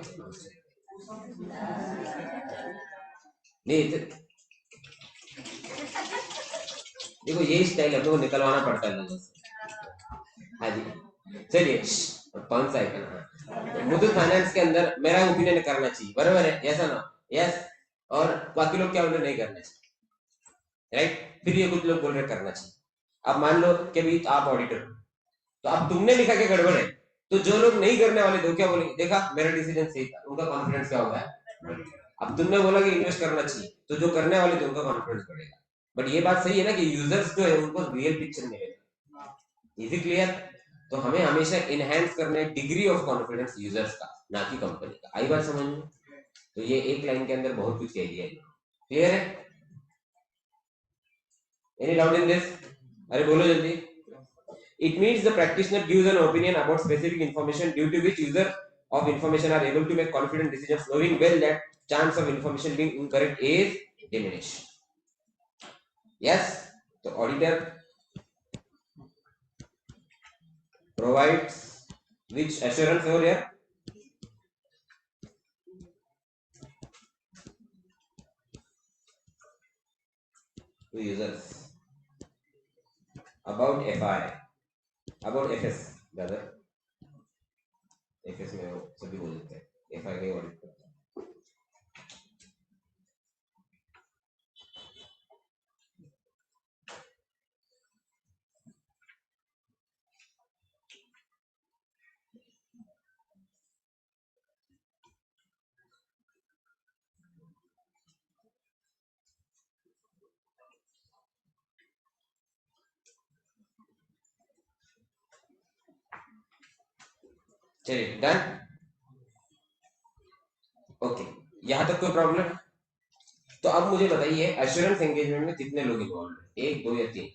नहीं? देखो यही स्टाइल हम लोग को निकलवाना पड़ता है लोगों से। हाँ जी, चलिए, कौन सा आइकन? मुथूट फाइनेंस के अंदर मेरा ओपिनियन करना चाहिए, बराबर है, ऐसा ना? यस। और बाकी लोग क्या बोल रहे? नहीं करना चाहिए, राइट? फिर ये कुछ लोग बोल रहे करना चाहिए। अब मान लो कि भाई आप ऑडिटर, तो अब तुमने लिखा कि गड़बड़ है, तो जो लोग नहीं करने वाले थे क्या बोलेंगे? देखा मेरा डिसीजन सही था, उनका कॉन्फिडेंस क्या होगा? अब तुमने बोला कि इन्वेस्ट करना चाहिए, तो जो करने वाले थे उनका कॉन्फिडेंस बढ़ेगा। बट ये बात सही है ना कि यूजर्स जो है उनको रियल पिक्चर मिलेगा। Is it clear? तो हमें हमेशा इनहेंस करना है डिग्री ऑफ कॉन्फिडेंस यूजर्स का, ना कि कंपनी का। आई बात समझ में? तो ये एक लाइन के अंदर बहुत कुछ कह दिया है। क्लियर है? Any doubt in this? अरे बोलो जल्दी। It means the practitioner gives an opinion about specific information due to which user of information are able to make confident decisions, knowing well that chance of information being incorrect is diminished. Yes, the auditor provides which assurance over here? To users about FI, about FS rather, FS में सभी बोल देते हैं, FI के audit करते हैं। चलिए done, okay, यहाँ तक कोई प्रॉब्लम? तो अब मुझे बताइए एश्योरेंस एंगेजमेंट में कितने लोग इन्वॉल्व हैं? एक, दो या तीन?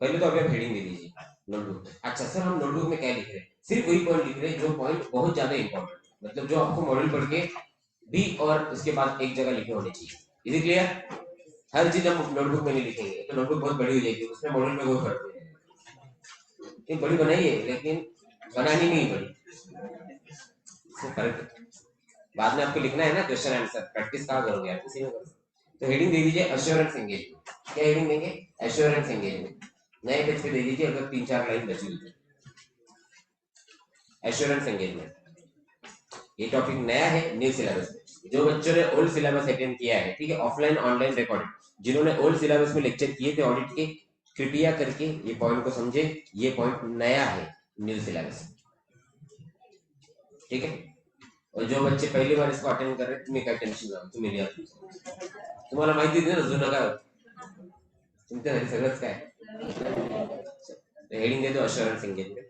पहले तो अभी आप हेडिंग दे दीजिए नोटबुक। अच्छा सर, हम नोटबुक में क्या लिख रहे हैं? सिर्फ वही पॉइंट लिख रहे हैं जो पॉइंट बहुत ज्यादा इंपॉर्टेंट, मतलब जो आपको मॉडल पढ़ के भी और उसके बाद एक जगह लिखे होने चाहिए। Is clear? हर चीज हम नोटबुक में नहीं लिखेंगे तो नोटबुक बहुत बड़ी हो जाएगी, उसमें मॉडल में वो करते हैं। एक बड़ी बनाई है लेकिन बनानी नहीं बड़ी, फर्क। बाद में आपको लिखना है ना क्वेश्चन आंसर, प्रैक्टिस कहाँ करोगे आप? किसी में करोगे। तो हेडिंग दे दीजिए एश्योरेंस एंगेजमेंट। क्या हेडिंग देंगे? Assurance engagement. नए पेज पे दे दीजिए अगर 3-4 लाइन बची हुई। एश्योरेंस एंगेजमेंट ये टॉपिक नया है न्यू सिलेबस में। जो बच्चों ने ओल्ड सिलेबस अटेंड किया है, ठीक है, ऑफलाइन ऑनलाइन रिकॉर्डेड, जिन्होंने ओल्ड सिलेबस में लेक्चर किए थे ऑडिट के, कृपया करके ये पॉइंट को समझे, ये पॉइंट नया है न्यू सिलेबस। ठीक है। और जो बच्चे पहली बार इसको अटेंड कर रहे हैं, तुम्ही काय टेन्शन घ्या, तुम्ही लिहा. तुम्हाला माहिती आहे ना जुनं काय होतं, तुमच्या घरी सगळंच काय. हेडिंग देतो अश्योरन्स एंगेजमेंट.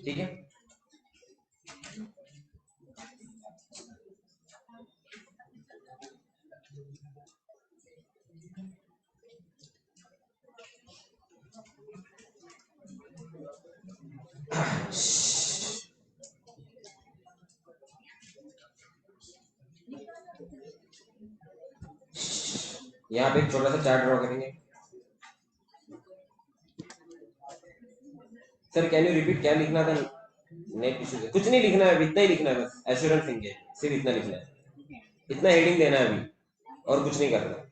ठीक है. यहाँ पे एक छोटा सा चार्ट ड्रॉ करेंगे. सर कैन यू रिपीट, क्या लिखना था. नेट इशू से कुछ नहीं लिखना है, इतना ही लिखना है बस. एश्योरेंस एंगेज, सिर्फ इतना लिखना है, इतना हेडिंग देना है अभी, और कुछ नहीं करना.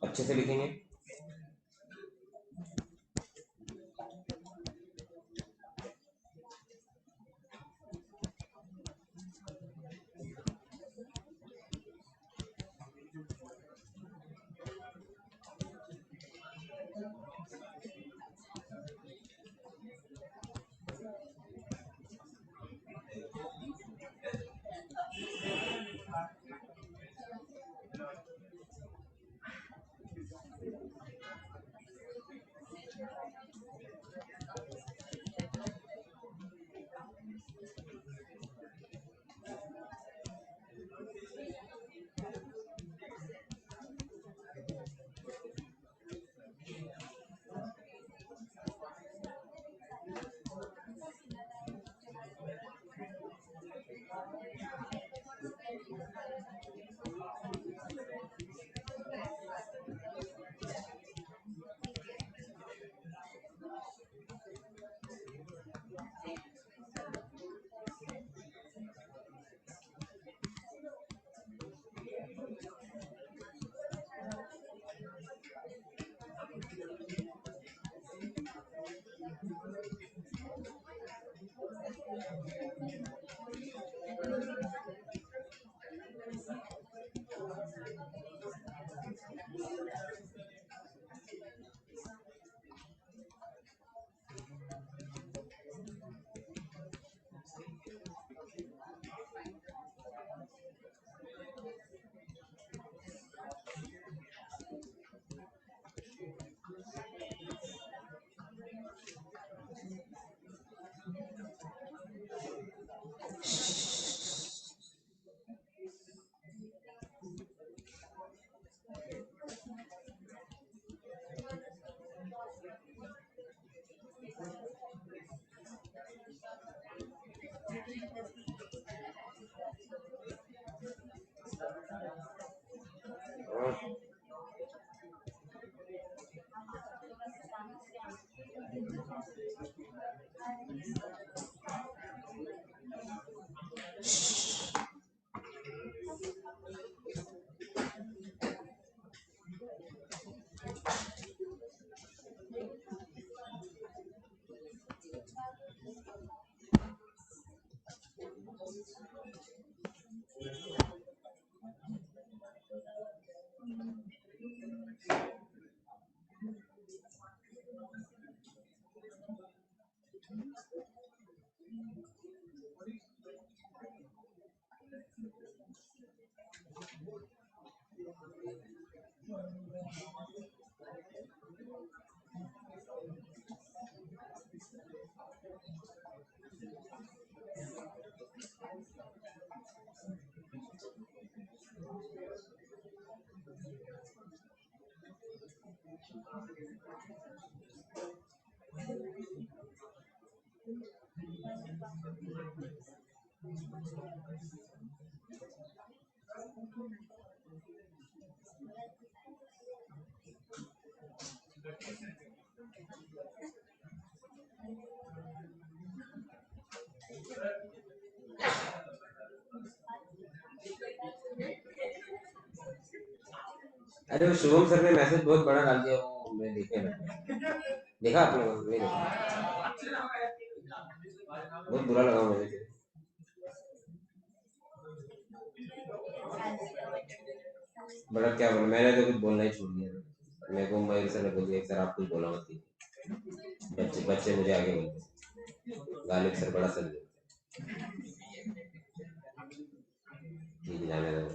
अच्छे से लिखेंगे. अरे वो शुभम सर ने मैसेज बहुत बड़ा डाल दिया, वो मैं देखने लगा. देखा आपने? नहीं देखा. बहुत बुरा लगा मुझे. बड़ा क्या बोला, मैंने तो कुछ बोलना ही छोड़ दिया। मेरे को मयूर सर ने बोल दिया सर आप कुछ बोला मत, बच्चे बच्चे मुझे आगे बोलते, गालिब सर बड़ा सर ठीक जाने दो।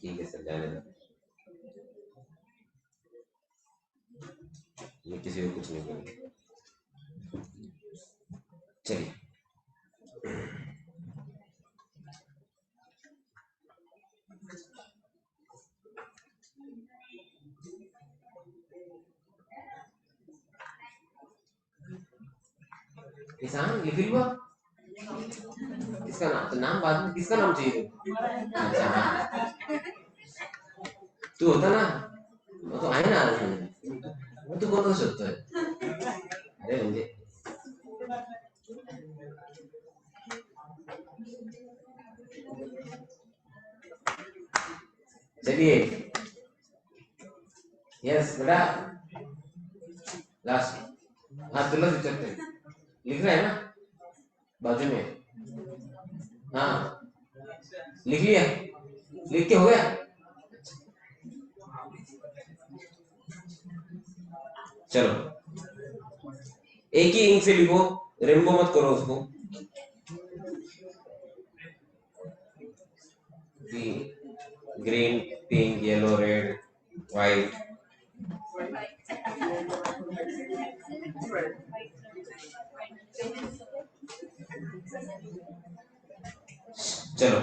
ठीक है सर जाने दो, मैं किसी को कुछ नहीं बोलूंगा। चलिए किसान लिख लो, किसका नाम, तो नाम बाद में, किसका नाम चाहिए? अच्छा हाँ, तू होता ना, वो तो आए ना, वो तो बहुत होता है। अरे मुझे चलिए, यस बेटा लास्ट, हाँ तुला चलते लिख रहा है ना बाजू में, हाँ लिख लिया, लिख के हो गया। चलो एक ही इंक से लिखो, रेनबो मत करो उसको। Green, pink, yellow, red, white. चलो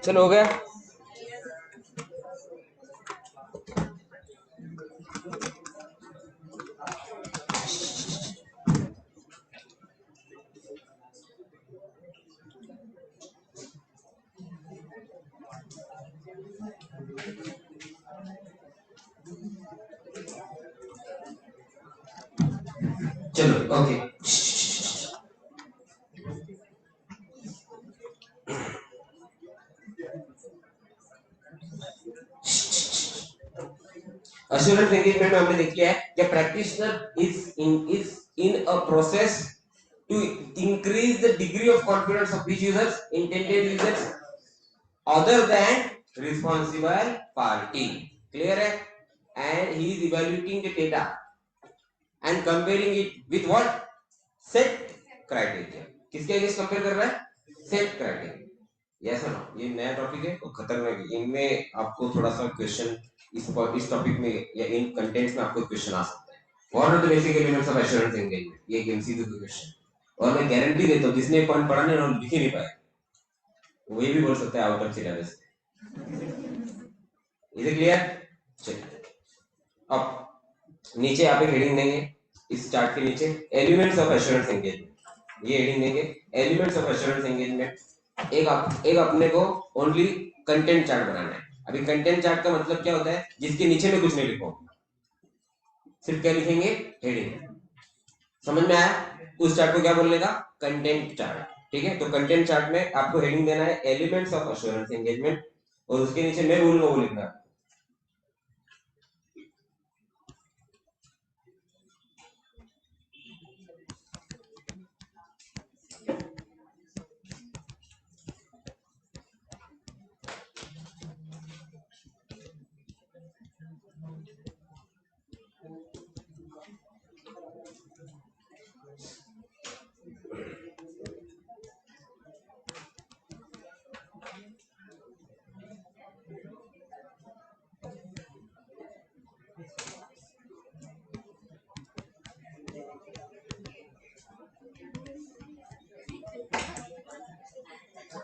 चलो हो गया। चलो ओके, assurance engagement में हमने देख लिया है कि practitioner is in a process to increase the degree of confidence of which users, intended users other than responsible party, clear है, and he is evaluating the data and comparing it with what, set criteria। किसके against compare कर रहा है, set criteria. Yes और no, ये नया topic है और खतरनाक है, इनमें आपको थोड़ा सा क्वेश्चन इस टॉपिक में या इन कंटेंट्स में आपको क्वेश्चन आ सकता है। What are the basic elements of assurance engagement, ये एक एमसीक्यू क्वेश्चन, और मैं गारंटी देता हूं जिसने पॉइंट पढ़ा नहीं और लिख ही नहीं पाया वही भी बोल सकता है out of syllabus. Is it clear? चलिए अब नीचे आप एक हेडिंग देंगे इस चार्ट के नीचे, एलिमेंट्स ऑफ एश्योरेंस एंगेजमेंट, ये हेडिंग देंगे एलिमेंट्स ऑफ एश्योरेंस एंगेजमेंट। एक अपने को ओनली कंटेंट चार्ट बनाना है। अभी कंटेंट चार्ट का मतलब क्या होता है, जिसके नीचे में कुछ नहीं लिखो, सिर्फ क्या लिखेंगे, हेडिंग। समझ में आया? उस चार्ट को क्या बोलने का, कंटेंट चार्ट। ठीक है, तो कंटेंट चार्ट में आपको हेडिंग देना है एलिमेंट्स ऑफ एश्योरेंस एंगेजमेंट, और उसके नीचे मैं बोलूंगा वो लिखना है।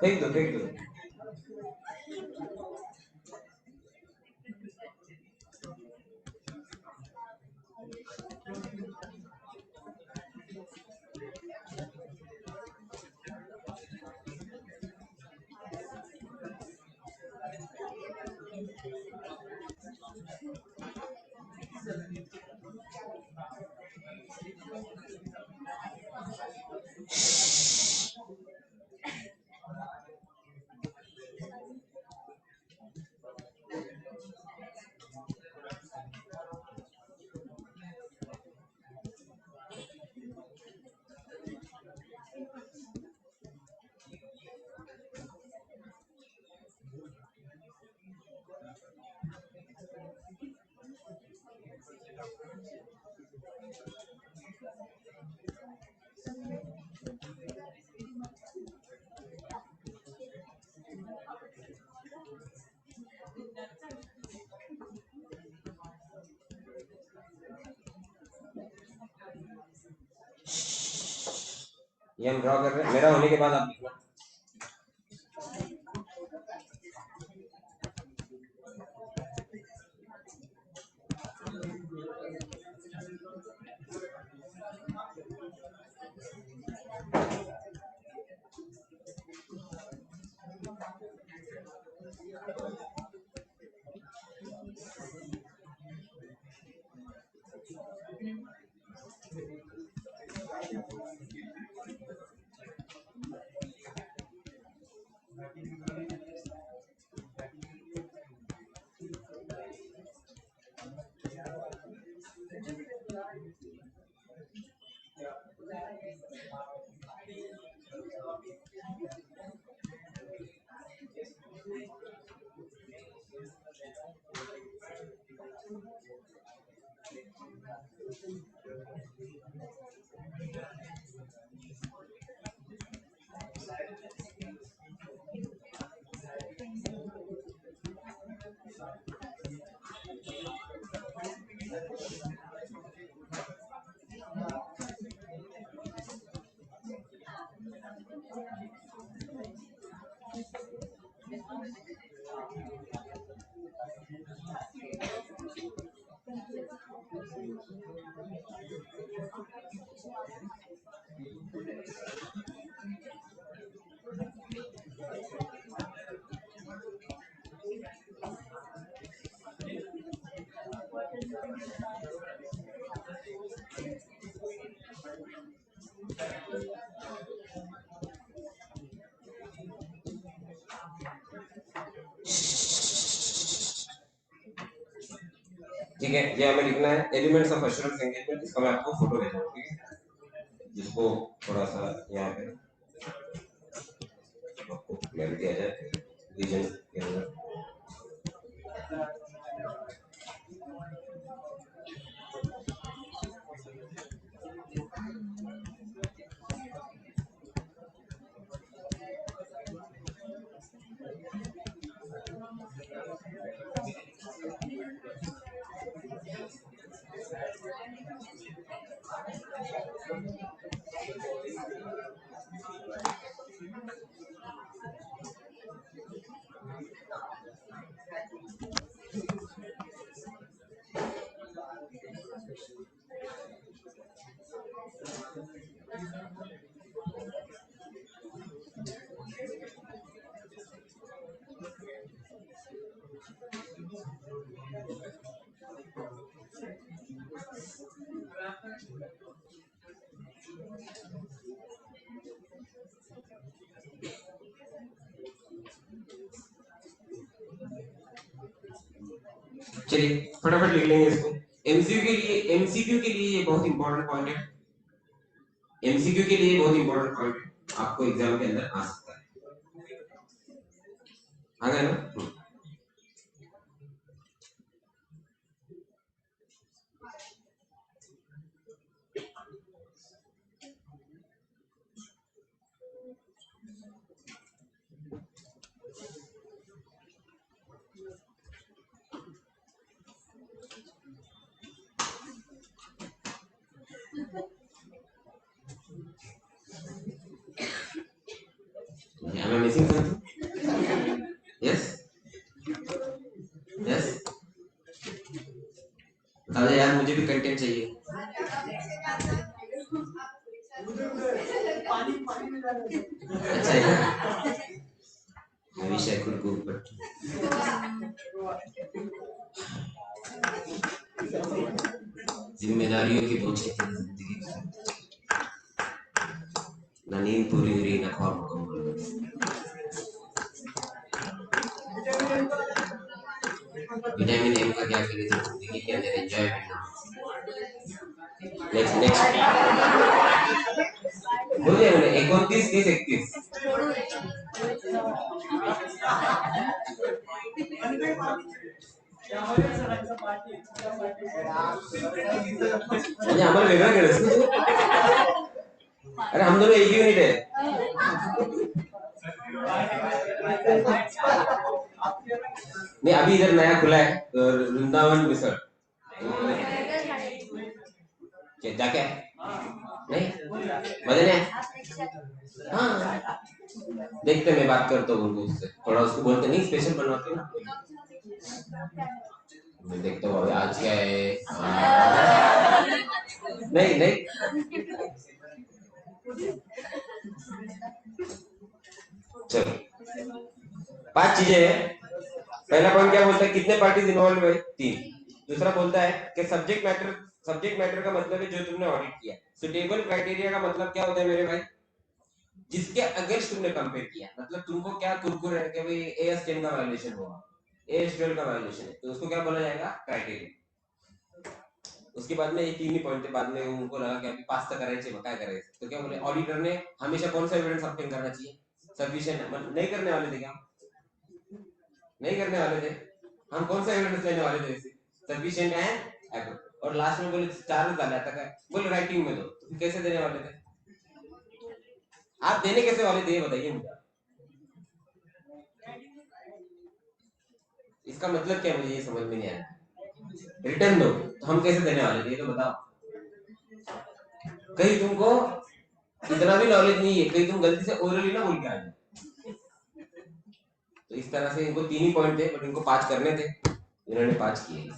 फेंक दो फेंक दो। ये हम ड्रॉ कर रहे हैं, मेरा होने के बाद आप लिखना। ठीक है, ये हमें लिखना है एलिमेंट्स ऑफ एश्योरेंस एंगेजमेंट। इसका मैं आपको फोटो भेज दूँ, ठीक है, जिसको थोड़ा सा यहाँ पे आपको क्लैरिटी आ जाए रीजन के अंदर। चलिए फटाफट लिख लेंगे इसको। एमसीक्यू के लिए ये बहुत इंपॉर्टेंट पॉइंट है। एमसीक्यू के लिए बहुत इंपॉर्टेंट पॉइंट है, आपको एग्जाम के अंदर आ सकता है। आ गया ना? Am I missing something? Yes? Yes? बता दे यार, मुझे भी कंटेंट चाहिए। अच्छा है, I wish I could go, but जिम्मेदारियों की बोझ की जिंदगी, ना नींद पूरी हुई ना ख्वाब मुकम्मल। विटामिन एम का क्या करें जिंदगी के अंदर एंजॉय करना। नेक्स्ट नेक्स्ट बोलिए, 29 30 31 म्हणजे आम्हाला वेगळं केलंस। अरे हम दोनों एक ही यूनिट है। नहीं, अभी इधर नया खुला है वृंदावन मिसळ। जाके नहीं मजा नहीं हाँ देखते, मैं बात करता हूँ उनको, उससे थोड़ा उसको बोलते नहीं स्पेशल बनवाते ना, मैं देखता हूँ अभी आज क्या है। नहीं नहीं, चलो 5 चीजें हैं। पहला पॉइंट क्या बोलता है, कितने पार्टीज इन्वॉल्व है, 3। दूसरा बोलता है कि सब्जेक्ट मैटर का मतलब है जो तुमने ऑडिट किया। सुटेबल क्राइटेरिया का मतलब क्या होता है मेरे भाई, जिसके अगेंस्ट तुमने कंपेयर किया। मतलब तुमको क्या कुरकुर है कि भाई एएस 10 का वायलेशन हुआ, एएस 12 का वायलेशन है, तो उसको क्या बोला जाएगा, क्राइटेरिया। उसके बाद में ये 3 ही पॉइंट है, बाद में उनको लगा कि अभी पास तक करायचे क्या करायचे, तो क्या बोले ऑडिटर ने हमेशा कौन सा एविडेंस ऑब्टेन करना चाहिए, सफिशिएंट। नहीं करने वाले थे क्या, नहीं करने वाले थे, हम कौन सा एविडेंस लेने वाले थे, सफिशिएंट एंड एप्रोप्रिएट। और लास्ट में बोले 4 डाला था, बोले राइटिंग में दो, तो कैसे देने वाले थे आप, देने कैसे वाले थे ये बताइए मुझे। इसका मतलब क्या, मुझे ये समझ में नहीं आया। रिटर्न दो, तो हम कैसे देने वाले थे ये तो बताओ। कहीं तुमको इतना भी नॉलेज नहीं है, कहीं तुम गलती से ओरली ना बोल के आ जाए। तो इस तरह से इनको 3 ही पॉइंट थे, बट इनको 5 करने थे, इन्होंने 5 किए।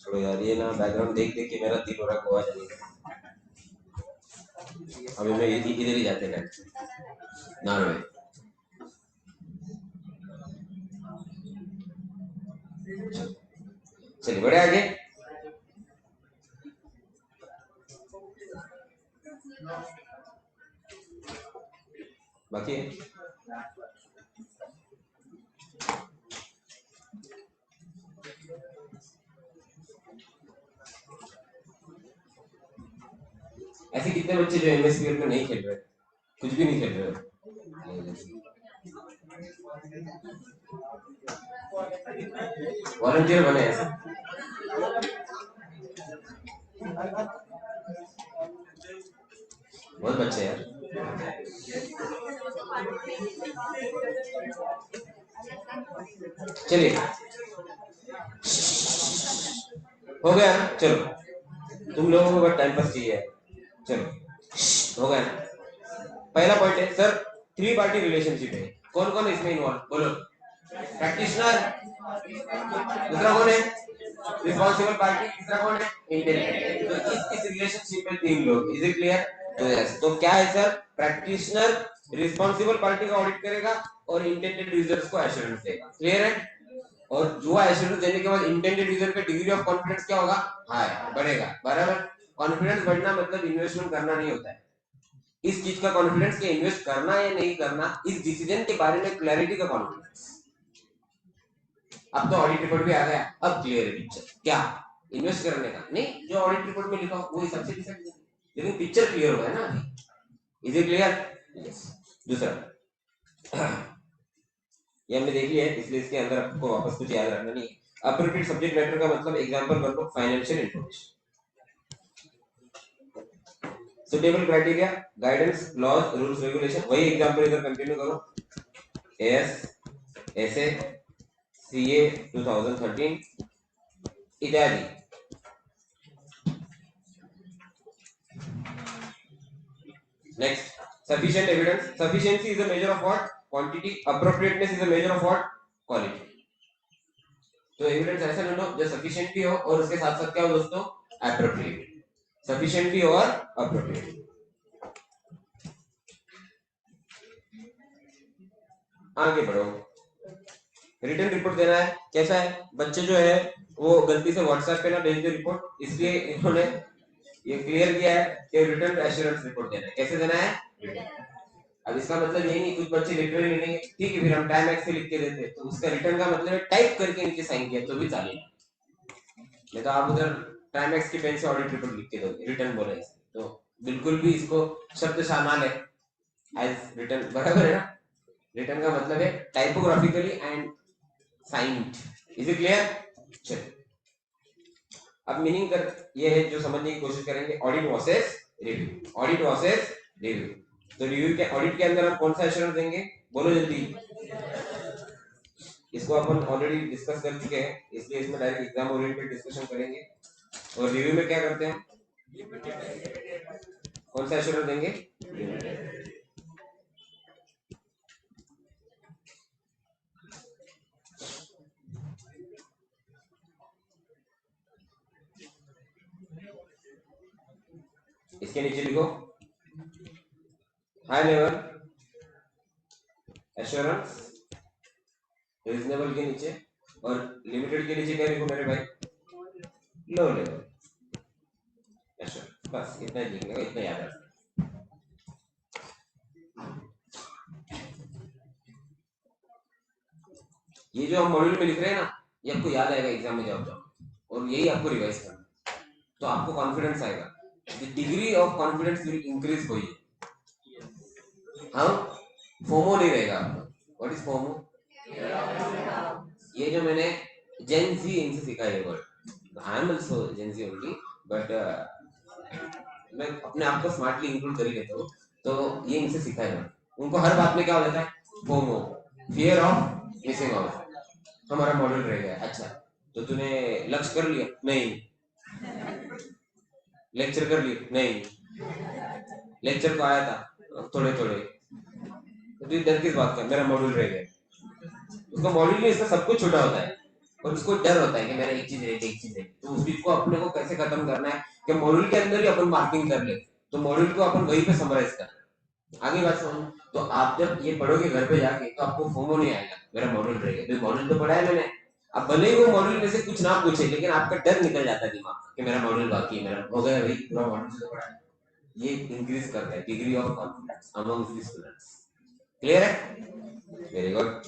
छोड़ो यार, ये ना बैकग्राउंड देख देख के मेरा दिल हो रहा गोवा जाने का। अभी मैं इधर ही जाते हैं नॉर्वे। चलिए बड़े आगे, बाकी ऐसे कितने बच्चे जो एमएसपीएल में नहीं खेल रहे, कुछ भी नहीं खेल रहे, वॉलंटियर बने ऐसे। बहुत बच्चे यार। चलिए हो गया, चलो तुम लोगों को टाइम पास चाहिए, चलो हो गया। पहला पॉइंट है सर, 3 पार्टी रिलेशनशिप है, कौन कौन है इसमें इन्वॉल्व, बोलो। प्रैक्टिशनर, दूसरा कौन है रिस्पॉन्सिबल पार्टी, तीसरा कौन है इंटेंडेंट। तो इस रिलेशनशिप में 3 लोग, इज इट क्लियर। तो यस, तो क्या है सर, प्रैक्टिशनर रिस्पॉन्सिबल पार्टी का ऑडिट करेगा और इंटेंडेड यूजर्स को एश्योरेंस देगा, क्लियर है। और जो एश्योरेंस देने के बाद इंटेंडेड यूजर का डिग्री ऑफ कॉन्फिडेंस क्या होगा, हाई बढ़ेगा, बराबर। कॉन्फिडेंस बढ़ना मतलब इन्वेस्टमेंट करना नहीं होता है, इस चीज का कॉन्फिडेंस कि इन्वेस्ट करना या नहीं करना, इस डिसीजन के बारे में क्लैरिटी का कॉन्फिडेंस। अब तो ऑडिट रिपोर्ट भी आ गया, अब क्लियर है पिक्चर, क्या इन्वेस्ट करने का नहीं, जो ऑडिट रिपोर्ट में लिखा हो वो हिसाब से डिसाइड करें, लेकिन पिक्चर क्लियर हो है ना अभी, इज इट क्लियर। यस। दूसरा ये हमने देख लिया है, इसलिए इसके अंदर आपको वापस कुछ याद रखना नहीं है। अप्रोप्रिएट सब्जेक्ट मैटर का मतलब एग्जांपल कर लो, financial information. Suitable criteria, guidance, laws, rules, regulation, वही एग्जांपल इधर कंटिन्यू करो। एएस, एसए, सीए 2013 इत्यादि। Next, sufficient evidence. Sufficiency is a measure of what, quantity. Appropriateness is a measure of what, quality. तो evidence ऐसा ढूंढो जो sufficient भी हो और उसके साथ साथ क्या हो दोस्तों, एप्रोप्रिएट, सफिशिएंट भी और एप्रोप्रिएट। आगे बढ़ो, रिटर्न रिपोर्ट देना है, कैसा है, बच्चे जो है वो गलती से व्हाट्सएप पे ना भेज दे रिपोर्ट, इसलिए इन्होंने ये क्लियर किया है कि रिटर्न एश्योरेंस रिपोर्ट देना है, कैसे देना है। अब इसका मतलब यही नहीं कुछ बच्चे लिटरली लिखेंगे, ठीक है फिर हम टाइम एक्स से लिख के देते, तो उसका रिटर्न का मतलब है टाइप करके नीचे साइन किया तो भी चलेगा, नहीं तो आप उधर टाइम एक्स की पेन से ऑडिट रिपोर्ट लिख के दोगे, रिटर्न बोले तो बिल्कुल भी इसको शब्द शामिल है एज रिटर्न, बराबर है ना। रिटर्न का मतलब है typographically and signed, is it clear. चलिए अब मीनिंग कर ये है जो समझने की कोशिश करेंगे, audit versus review, audit versus review. तो रिव्यू के ऑडिट के अंदर हम कौन सा एश्योरेंस देंगे, बोलो जल्दी। इसको अपन ऑलरेडी डिस्कस कर चुके हैं, इसलिए इसमें डायरेक्ट एग्जाम ओरिएंटेड डिस्कशन करेंगे। और रिव्यू में क्या करते हैं, कौन सा एश्योरेंस देंगे, इसके नीचे लिखो हाई लेवल एश्योरेंस, रीजनेबल के नीचे, और लिमिटेड के नीचे क्या लिखो मेरे भाई, लो लेवल एश्योरेंस। बस इतना ही लिखेगा, इतना याद रखना। ये जो हम मॉड्यूल में लिख रहे हैं ना, ये आपको याद आएगा एग्जाम में जब जाओ, और यही आपको रिवाइज करना, तो आपको कॉन्फिडेंस आएगा। The degree of confidence will increase for you. हाँ, फोमो नहीं रहेगा आपको। What is FOMO? ये जो मैंने जेन जी इनसे सीखा है word, I am also Gen Z only, but मैं अपने आप को स्मार्टली इंक्लूड कर ही लेता हूँ, तो ये इनसे सीखा है वर्ड। उनको हर बात में क्या हो जाता है, FOMO, fear of missing out. हमारा मॉडल रह गया, अच्छा तो तूने लक्ष्य कर लिया? नहीं। लेक्चर कर लिए? नहीं। लेक्चर को आया था थोड़े थोड़े, तो तू डर किस बात का, मेरा मॉड्यूल रह गया। उसका मॉड्यूल में इसका सब कुछ छोटा होता है, और उसको डर होता है कि मेरा एक चीज रह गई, एक चीज रह गई। तो उस चीज को अपने को कैसे खत्म करना है कि मॉड्यूल के अंदर ही अपन मार्किंग कर ले, तो मॉड्यूल को अपन वहीं पे समराइज कर। आगे बात सुनो, तो आप जब ये पढ़ोगे घर पे जाके, तो आपको फोमो नहीं आएगा मेरा मॉड्यूल रह गया, तो मॉड्यूल तो पढ़ा है मैंने। अब भले ही वो मॉड्यूल में से कुछ ना पूछे, लेकिन आपका डर निकल जाता है दिमाग का कि मेरा मॉड्यूल बाकी है, मेरा हो गया भाई, पूरा मॉड्यूल से तो पढ़ा है। ये इंक्रीज करता है degree of confidence among the students. Clear है? Very good.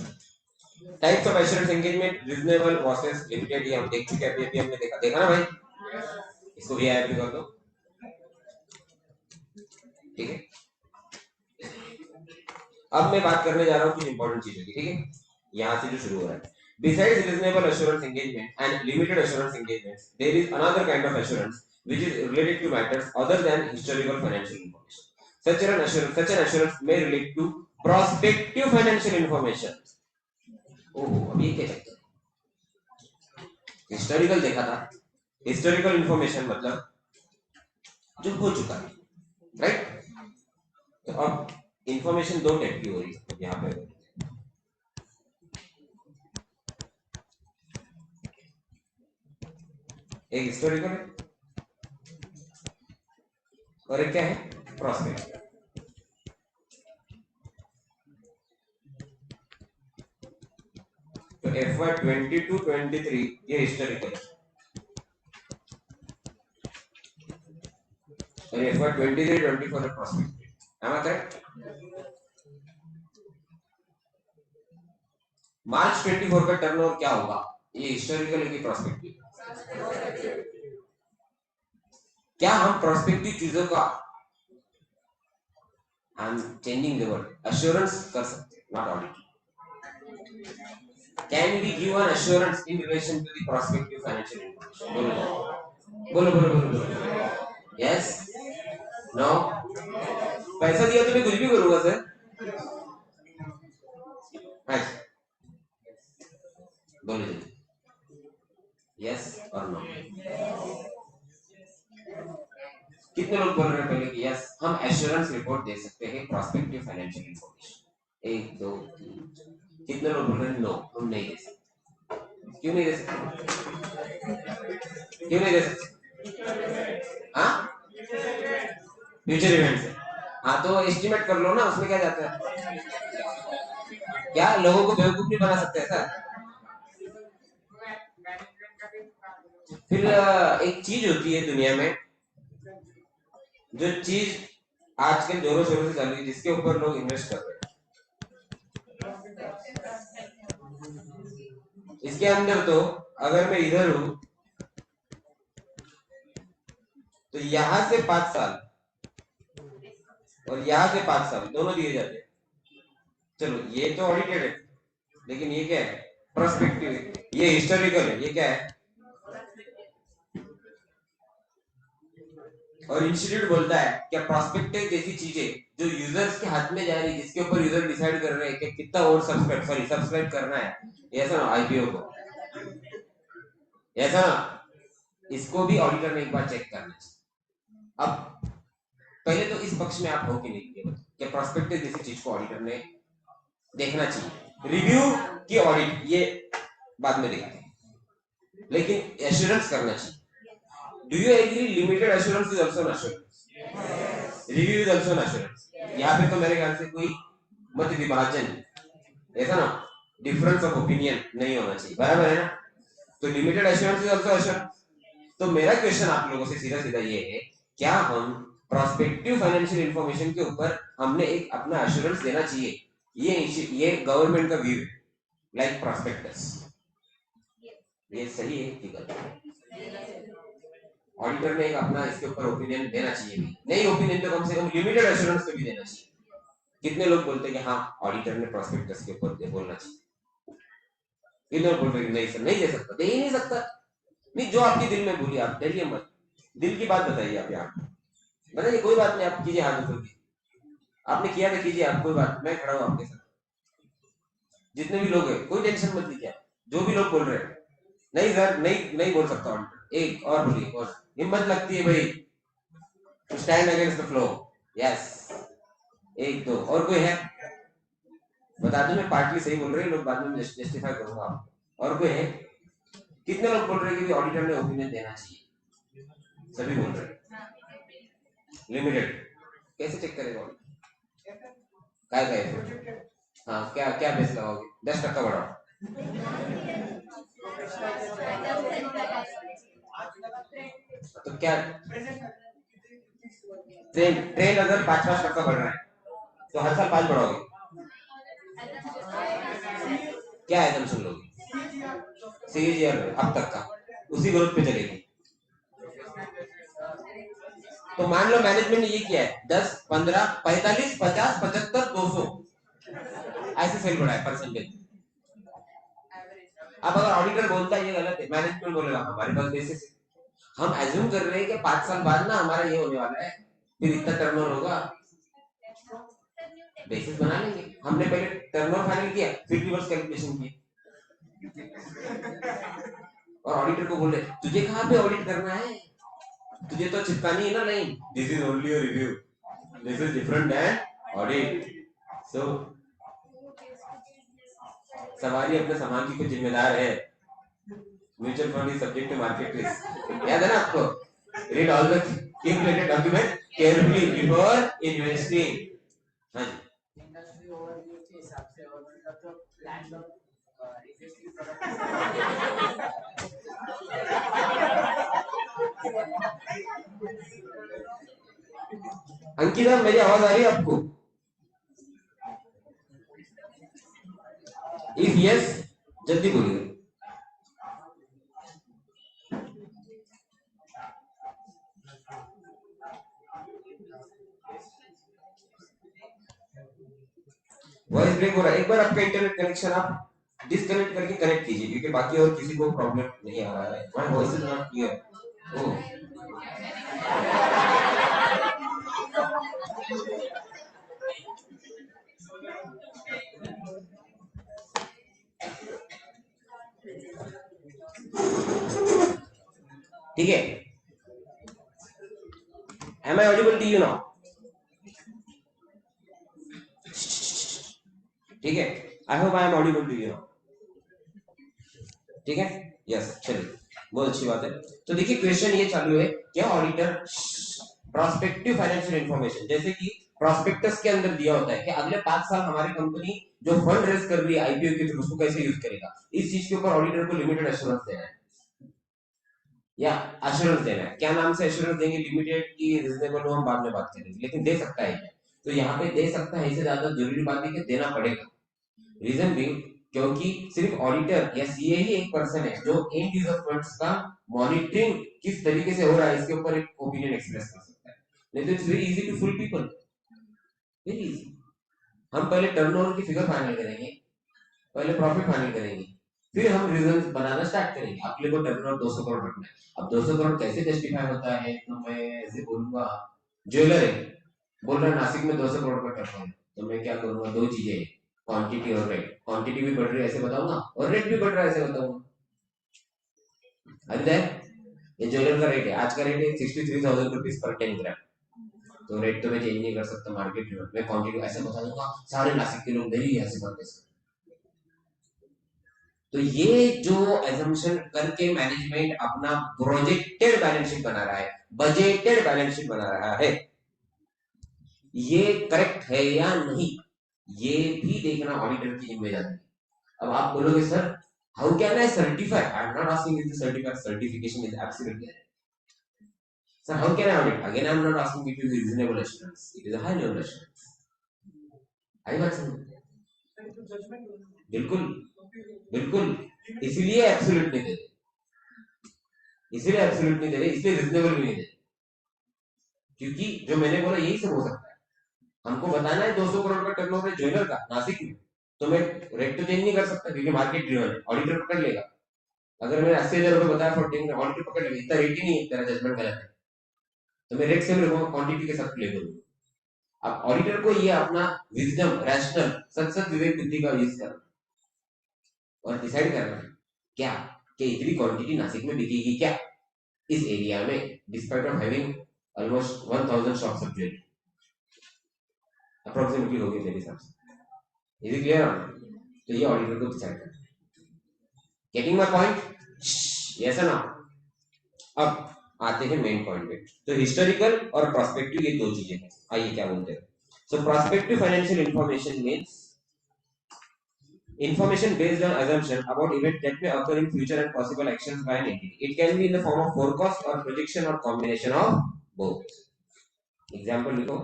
Types of assurance engagement, reasonable versus limited, ये हम देख चुके हैं, अभी हमने देखा देखा ना भाई, इसको भी ऐड कर दो, ठीक है। अब मैं बात करने जा रहा हूँ कुछ इंपॉर्टेंट चीजों की, ठीक है, यहाँ से जो शुरू हो रहा है। Besides reasonable assurance engagement and limited assurance engagements, there is another kind of assurance which is related to matters other than historical financial information. Such an assurance may relate to prospective financial information. ओह, अब ये क्या चक्कर है? Historical देखा था, historical information मतलब जो हो चुका है, राइट? तो अब इंफॉर्मेशन दो टाइप की हो रही है यहाँ पे, एक हिस्टोरिकल है और एक क्या है, प्रोस्पेक्टिव। तो FY 22-23 ये हिस्टोरिकल है, और FY 23-24 है प्रोस्पेक्टिव। am I correct? मार्च 24 का टर्नओवर क्या होगा, ये हिस्टोरिकल है कि प्रोस्पेक्टिव? क्या हम प्रोस्पेक्टिव चीजों का, I am changing the word, assurance कर सकते, not audit? Can we give an assurance in relation to the prospective financial information? बोलो बोलो बोलो बोलो। Yes? No? पैसा दिया तो मैं कुछ भी करूंगा सर। हाँ, बोलो जी। Yes or no? कितने लोग बोल रहे हैं पहले कि यस हम एश्योरेंस रिपोर्ट दे सकते हैं प्रोस्पेक्टिव फाइनेंशियल इंफॉर्मेशन? एक दो तीन, कितने लोग बोल रहे हैं नो हम नहीं दे सकते? क्यों नहीं दे सकते? क्यों नहीं दे सकते? हाँ, फ्यूचर इवेंट है। हाँ तो एस्टिमेट कर लो ना, उसमें क्या जाता है? क्या लोगों को बेवकूफ नहीं बना सकते सर? फिर एक चीज होती है दुनिया में, जो चीज आजकल जोरों शोरों से चल रही है, जिसके ऊपर लोग इन्वेस्ट कर रहे हैं, इसके अंदर तो अगर मैं इधर हूं तो यहां से 5 साल और यहां से 5 साल दोनों दिए जाते हैं। चलो ये तो ऑडिटेड है, लेकिन ये क्या है, प्रोस्पेक्टिव है, ये हिस्टोरिकल है, ये क्या है, और इंस्टीट्यूट बोलता है क्या प्रोस्पेक्टिव जैसी चीजें जो यूजर्स के हाथ में जा रही है, जिसके ऊपर यूजर डिसाइड कर रहे हैं कि कितना और सब्सक्राइब करना है, ऐसा ना आईपीओ को, ऐसा ना, इसको भी ऑडिटर ने एक बार चेक करना चाहिए। अब पहले तो इस पक्ष में आप हो कि नहीं, कि प्रोस्पेक्टिव जैसी चीज को ऑडिटर ने देखना चाहिए। रिव्यू की ऑडिट ये बाद में देखते हैं, लेकिन एश्योरेंस करना चाहिए। Do you agree limited assurance is also an assurance, review is also an assurance. यहाँ पे तो मेरे ख्याल से कोई मत विभाजन, ऐसा ना, डिफरेंस ऑफ ओपिनियन नहीं होना चाहिए, बराबर है ना। तो limited assurance is also assurance. तो मेरा क्वेश्चन आप लोगों से सीधा सीधा ये है, क्या हम प्रोस्पेक्टिव फाइनेंशियल इंफॉर्मेशन के ऊपर हमने एक अपना एश्योरेंस देना चाहिए? ये गवर्नमेंट का व्यू है, लाइक प्रोस्पेक्टस। ये सही है कि गलत? ऑडिटर ने एक अपना इसके ऊपर ओपिनियन देना चाहिए भी, नहीं ओपिनियन तो कम से कम लिमिटेड एश्योरेंस तो भी देना चाहिए। कितने लोग बोलते हैं कि हाँ ऑडिटर ने प्रोस्पेक्टस के ऊपर बोलना चाहिए? कितने लोग बोलते हैं नहीं सर नहीं दे सकता, दे ही नहीं सकता। नहीं, जो आपके दिल में बोली आप डरिए मत, दिल की बात बताइए आप यहाँ बताइए, कोई बात नहीं, आप कीजिए हाथ ऊपर कीजिए, आपने किया तो कीजिए, आप कोई बात, मैं खड़ा हूँ आपके साथ। जितने भी लोग हैं कोई टेंशन मत लीजिए, जो भी लोग बोल रहे हैं नहीं सर नहीं नहीं बोल सकता ऑडिटर, एक और बोलिए, और हिम्मत लगती है भाई, stand against the flow, yes, एक दो और कोई है बता दो, मैं पार्टली सही बोल रही, लोग बाद में जस्टिफाई करूंगा आपको। और कोई है? कितने लोग बोल रहे हैं कि ऑडिटर ने ओपिनियन देना चाहिए? सभी बोल रहे हैं। लिमिटेड कैसे चेक करेगा ऑडिटर? काय काय हाँ, क्या क्या बेस लगाओगे? 10% बढ़ाओ, तो क्या ट्रेंड अगर 5-5% बढ़ रहा है तो हर साल 5 बढ़ाओगे? क्या एजम्पशन लोगे? सीजीआर अब तक का उसी ग्रोथ पे चलेगी। तो मान लो मैनेजमेंट ने ये किया है 10, 15, 45, 50, 75, 200 ऐसे सेल बढ़ा है परसेंटेज। अब अगर ऑडिटर बोलता है ये गलत है, मैनेजमेंट बोलेगा हमारे पास बेसिस है, हम एज्यूम कर रहे हैं कि 5 साल बाद ना हमारा ये होने वाला है, फिर इतना टर्नओवर होगा, बेसिस बना लेंगे। हमने पहले टर्नओवर फाइनल किया, फिर रिवर्स कैलकुलेशन किया, और ऑडिटर को बोले तुझे कहाँ पे ऑडिट करना है, तुझे तो चिपकानी है ना line, this is only a review, this is different than audit. So सवारी अपने सामान की कुछ जिम्मेदार है, mutual fund is subject to market risk, याद है ना आपको? Read all the key related document carefully before investing। हाँ जी, इंडस्ट्री ओवरव्यू के हिसाब से और मतलब तो plan of existing product. Ankita मेरी आवाज आ रही है आपको? इफ यस जल्दी बोलिए। वॉइस ब्रेक हो रहा है, एक बार आपका इंटरनेट कनेक्शन आप डिस्कनेक्ट करके कनेक्ट कीजिए, क्योंकि बाकी और किसी को प्रॉब्लम नहीं आ रहा है। My voice is not clear. Oh, ठीक है, am I audible to you now? ठीक है, I hope I am audible to you. ठीक है, यस, चलिए, बहुत अच्छी बात है। तो देखिए क्वेश्चन ये चालू है, क्या ऑडिटर प्रोस्पेक्टिव फाइनेंशियल इंफॉर्मेशन, जैसे कि प्रोस्पेक्टस के अंदर दिया होता है कि अगले 5 साल हमारी कंपनी जो फंड रेज कर रही है आईपीओ के थ्रू, उसको कैसे यूज करेगा, इस चीज के ऊपर ऑडिटर को लिमिटेड एश्योरेंस देना है या एश्योरेंस देना है। क्या नाम से एश्योरेंस देंगे? लिमिटेड की रिजनेबल हो हम बाद में बात करेंगे, लेकिन दे सकता है क्या? तो यहाँ पे दे सकता है, इससे ज्यादा जरूरी बात है कि देना पड़ेगा। रीजन भी क्योंकि सिर्फ ऑडिटर या सीए ही एक पर्सन है जो एंड यूजर फंड्स का मॉनिटरिंग किस तरीके से हो रहा है इसके ऊपर एक ओपिनियन एक्सप्रेस कर सकता है। नहीं तो it's very easy to fool people, very easy. हम पहले टर्नओवर की फिगर फाइनल करेंगे, पहले प्रॉफिट फाइनल करेंगे, फिर हम रीजन बनाना स्टार्ट करेंगे। अपने को टर्नओवर 200 करोड़ रखना है। अब 200 करोड़ कैसे जस्टिफाई होता है, तो मैं ऐसे बोलूंगा, ज्वेलर है, बोल रहा नासिक में 200 करोड़ का टर्नओवर, तो मैं क्या करूंगा, दो चीजें, क्वांटिटी और रेट। क्वांटिटी भी बढ़ रही है ऐसे बताऊंगा, और रेट भी बढ़ रहा है ऐसे बताऊंगा। अभी ये ज्वेलर का रेट है, आज का रेट है 63,000 रुपीज पर 10 ग्राम। तो रेट तो मैं चेंज नहीं कर सकता मार्केट में, मैं क्वांटिटी ऐसे बता दूंगा, सारे नासिक के लोग मेरी ऐसे बात ऐसे। तो ये जो एजम्पशन करके मैनेजमेंट अपना प्रोजेक्टेड बैलेंस शीट बना रहा है, बजटेड बैलेंस शीट बना रहा है, ये करेक्ट है या नहीं, ये भी देखना ऑडिटर की जिम्मेदारी है। अब आप बोलोगे sir how can I certify, I am not asking you to certify, certification is absolutely, sir how can I audit, again I am not asking you to reasonable assurance, it is a high level assurance. आई बात समझ, बिल्कुल बिल्कुल, इसीलिए absolute नहीं दे रहे, इसीलिए absolute नहीं दे रहे, इसलिए रीजनेबल भी नहीं दे रहे, क्योंकि जो मैंने बोला यही सब हो सकता है। हमको बताना है 200 करोड़ का टर्नओवर है ज्वेलर का नासिक में, तो मैं रेट तो चेंज नहीं कर सकता क्योंकि मार्केट ड्रिवन है, ऑडिटर पकड़ लेगा। अगर मैंने 80,000 रुपए बताया फॉर 10, ऑडिटर पकड़ लेगा, इतना रेट ही नहीं है, तेरा जजमेंट गलत है, तो मैं रेट सेम रखूंगा, क्वांटिटी के साथ प्ले करूंगा। अब ऑडिटर को ये अपना विजडम, रैशनल, सत विवेक बुद्धि का यूज करना और डिसाइड करना है क्या कि इतनी क्वांटिटी नासिक में बिकेगी क्या इस एरिया में, despite of having almost 1000 shops of jewellery approximately होगी मेरे हिसाब से। Is it clear? तो ये ऑडिटर को डिसाइड करना है। Getting my point? यस और नो? अब आते हैं मेन पॉइंट पे। तो हिस्टोरिकल और प्रोस्पेक्टिव ये दो चीजें हैं। आइए क्या बोलते हैं। So prospective financial information means information based on assumption about events that may occur in future and possible actions by an entity. It can be in the form of forecast or projection or combination of both. Example लिखो,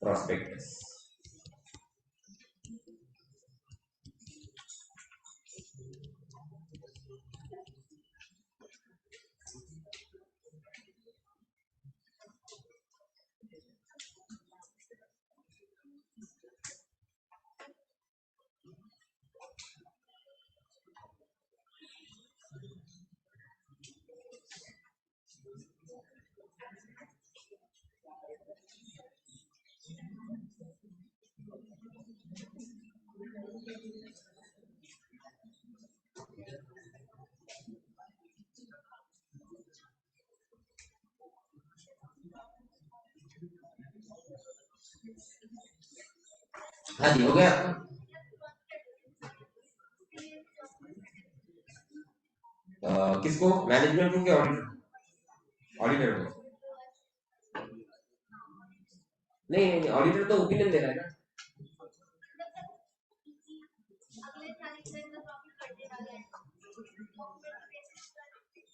prospectus. हाँ जी, हो गया। किसको? Management को क्या auditor? Auditor को नहीं, नहीं ऑडिटर तो ओपिनियन दे रहा है ना।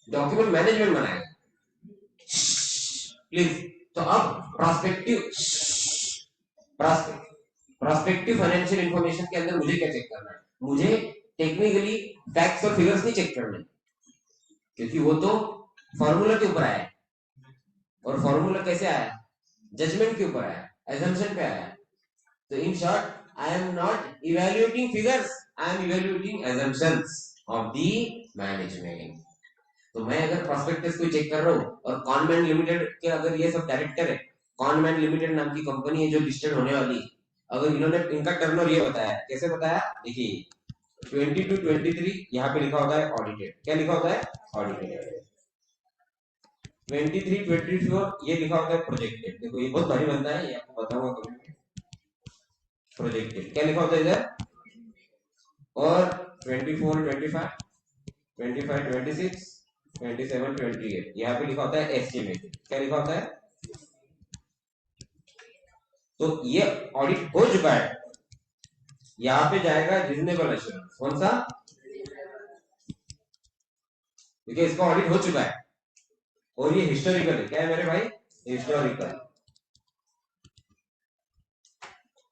डॉक्यूमेंट मैनेजमेंट बनाएगा प्लीज। तो अब प्रोस्पेक्टिव फाइनेंशियल इंफॉर्मेशन के अंदर मुझे क्या चेक करना है? मुझे टेक्निकली फैक्ट्स और फिगर्स नहीं चेक करने, क्योंकि वो तो फॉर्मूला के ऊपर आया है, और फॉर्मूला कैसे आया? जजमेंट के ऊपर आया, assumption पे आया। तो in short I am not evaluating figures, I M evaluating assumptions of the management. तो मैं अगर प्रोस्पेक्टस को चेक कर रहा हूँ और कॉनमैन लिमिटेड के अगर ये सब डायरेक्टर है, कॉनमैन लिमिटेड नाम की कंपनी है जो लिस्टेड होने वाली, अगर इन्होंने इनका टर्नओवर ये बताया, कैसे बताया देखिए, 22 23 यहाँ पे लिखा होता है ऑडिटेड, क्या लिखा होता है? ऑडिटेड। 23 24 ये लिखा होता है प्रोजेक्टेड। देखो ये बहुत भारी बनता है, ये आपको बताऊंगा कभी। प्रोजेक्टेड क्या लिखा होता है इधर, और 24 25 25 26 27 28 यहाँ पे लिखा होता है एस्टिमेटेड, क्या लिखा होता है? तो ये ऑडिट हो चुका है, यहाँ पे जाएगा रीजनेबल एश्योरेंस। कौन सा? क्योंकि इसका ऑडिट हो चुका है, और ये हिस्टोरिकल है। क्या है मेरे भाई? हिस्टोरिकल।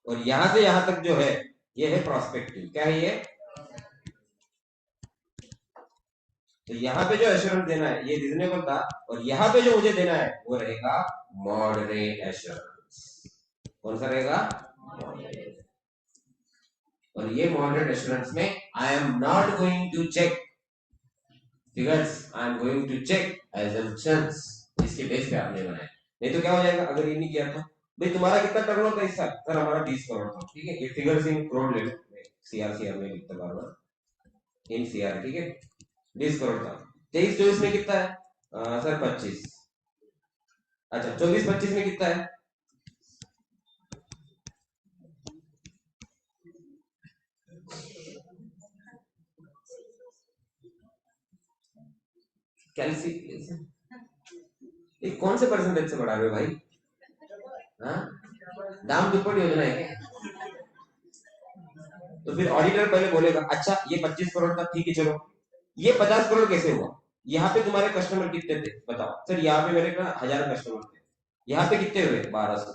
और यहां से यहां तक जो है ये है प्रोस्पेक्टिव। क्या है ये? तो यहाँ पे जो एश्योरेंस देना है ये रीजनेबल था, और यहाँ पे जो मुझे देना है वो रहेगा मॉडरेट एश्योरेंस। कौन सा रहेगा? और ये मॉडरेट एश्योरेंस में I am not going to check figures, I am going to check assumptions। इसके बेस पे आपने बनाया, नहीं तो क्या हो जाएगा अगर ये नहीं किया तो। भाई तुम्हारा कितना टर्नओवर था इस साल? सर हमारा 20 करोड़ था। ठीक है, ये फिगर्स इन करोड़ ले लो, सीआर में लिखता बार बार इन सीआर। ठीक है, 20 करोड़ था। 23-24 में कितना है? सर 25। अच्छा 24-25 में कितना है? कैलकुलेशन ये कौन से परसेंटेज से बढ़ा रहे हो भाई? हाँ, दाम दुप्पट योजना है क्या? तो फिर ऑडिटर पहले बोलेगा अच्छा ये 25 करोड़ था, ठीक है चलो, ये 50 करोड़ कैसे हुआ? यहाँ पे तुम्हारे कस्टमर कितने थे बताओ? सर यहाँ पे मेरे 1000 कस्टमर थे। यहाँ पे कितने हुए? 1200।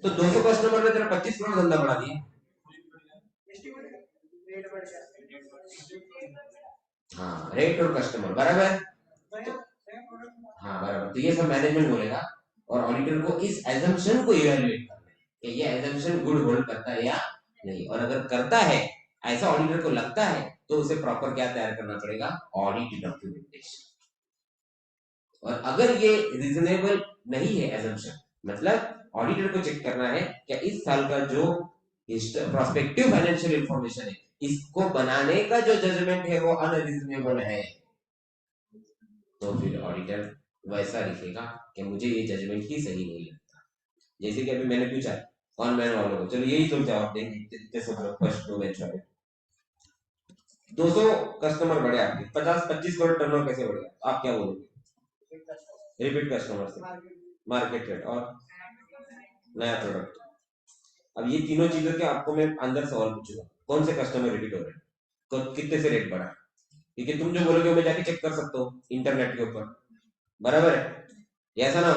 तो 200 कस्टमर ने तेरा 25 करोड़ धंधा बढ़ा दिया। हाँ, रेट और कस्टमर बराबर। हाँ बराबर, तो ये सब मैनेजमेंट बोलेगा और ऑडिटर को इस एजम्पशन को इवैल्यूएट करना है कि ये एजम्पशन गुड होल्ड करता है या नहीं, और अगर करता है, ऐसा ऑडिटर को लगता है, तो उसे प्रॉपर क्या तैयार करना पड़ेगा? Audit documentation. और अगर ये रीजनेबल नहीं है एजम्पशन, मतलब ऑडिटर को चेक करना है क्या इस साल का जो प्रोस्पेक्टिव फाइनेंशियल इंफॉर्मेशन है, इसको बनाने का जो जजमेंट है वो अनरीजनेबल है, तो फिर ऑडिटर वैसा लिखेगा कि मुझे ये जजमेंट ही सही नहीं लगता। जैसे कि अभी मैंने पूछा कौन मैन वालों को, चलो यही तो जवाब देंगे जैसे फर्स्ट दो बैच वाले। 200 कस्टमर बढ़े आपके, 50-25 करोड़ टर्नओवर कैसे बढ़े? आप क्या बोलोगे? रिपीट कस्टमर से, मार्केट रेट और नया प्रोडक्ट। अब ये तीनों चीजों के आपको मैं अंदर सवाल पूछूंगा, कौन से कस्टमर रिपीट हो रहे हैं, तो कितने से रेट बढ़ा? क्योंकि तुम जो बोलोगे मैं जाके चेक कर सकता हूँ इंटरनेट के ऊपर, बराबर है ऐसा ना?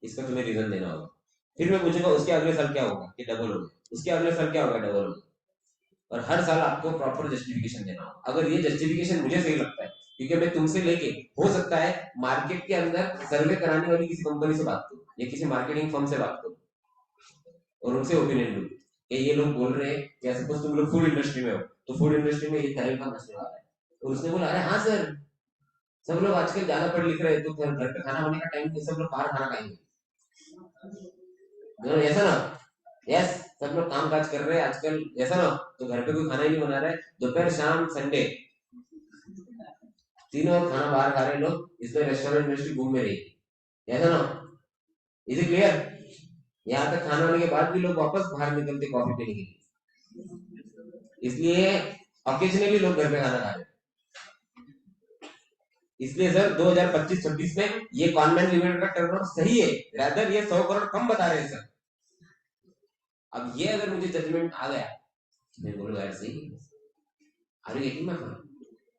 इसका तुम्हें रीजन देना होगा। फिर मैं पूछूंगा उसके अगले साल क्या होगा कि डबल होगा, उसके अगले साल क्या होगा? डबल होगा। और हर साल आपको प्रॉपर जस्टिफिकेशन देना होगा। अगर ये जस्टिफिकेशन मुझे सही लगता है, क्योंकि मैं तुमसे लेके हो सकता है मार्केट के अंदर सर्वे कराने वाली किसी कंपनी से बात करूं या किसी मार्केटिंग फर्म से बात करूं और उनसे ओपिनियन लूं कि ये लोग बोल रहे हैं, या सपोज तुम लोग फूड इंडस्ट्री में हो तो फूड इंडस्ट्री में ये तरीका मसले वाला है, और उसने बोला अरे हाँ सर, सब लोग आजकल ज्यादा पढ़ लिख रहे हैं तो घर पे खाना होने का टाइम नहीं, सब लोग बाहर खाना खाएंगे, ऐसा ना? यस, सब लोग काम काज कर रहे हैं आजकल, ऐसा ना? तो घर पे कोई खाना ही नहीं बना रहा है, दोपहर शाम संडे तीनों खाना बाहर खा रहे लोग, इसलिए रेस्टोरेंट इंडस्ट्री घूम में रही, ऐसा ना? Is it clear? यहाँ तक खाना होने के बाद भी लोग वापस बाहर निकलते कॉफी पीने के लिए, इसलिए ऑकेजनली लोग घर पे खाना खा रहे हैं। इसलिए सर 2025-26 में ये कॉन्वेंट लिमिटेड का टर्नओवर सही है, रादर ये 100 करोड़ कम बता रहे हैं सर। अब ये अगर मुझे जजमेंट आ गया, मैं बोलूंगा यार सही, are you getting my point?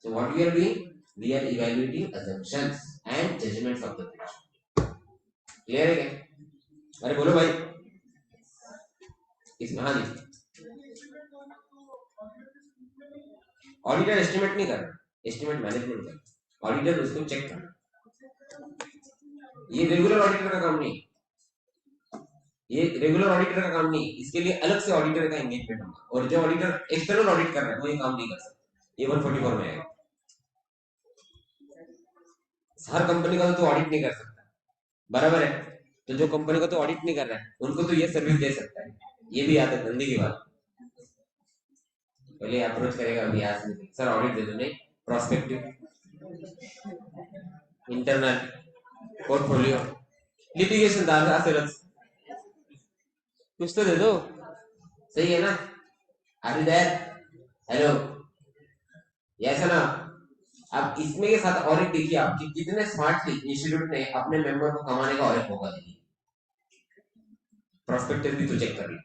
So what we are doing, we are evaluating assumptions and judgments of the patient. Clear है क्या? अरे बोलो भाई, इसमें हाँ जी, ऑडिटर एस्टिमेट नहीं कर रहा, एस्टिमेट मैनेजमेंट कर रहा, ऑडिटर उसको चेक कर रहा, ये रेगुलर ऑडिटर का काम नहीं, ये रेगुलर ऑडिटर का काम नहीं, इसके लिए अलग से ऑडिटर का एंगेजमेंट होगा, और जो ऑडिटर एक्सटर्नल ऑडिट कर रहा है वो ये काम नहीं कर सकता, ये 144 में आएगा। हर कंपनी का तो ऑडिट नहीं कर सकता, बराबर है? तो जो कंपनी का तो ऑडिट नहीं कर रहा है उनको तो ये सर्विस दे सकता है, ये भी याद है धंधे की बात। पहले अप्रोच करेगा अभी यहाँ से, सर ऑडिट दे दो, नहीं प्रोस्पेक्टिव, इंटरनल, पोर्टफोलियो, लिटिगेशन दादा से कुछ तो दे दो, सही है ना? Are you there? Hello, yes है ना? अब इसमें के साथ और एक देखिए आप कि कितने स्मार्टली इंस्टीट्यूट ने अपने मेंबर को कमाने का और एक मौका दिया। प्रोस्पेक्टिव भी तो चेक कर ली,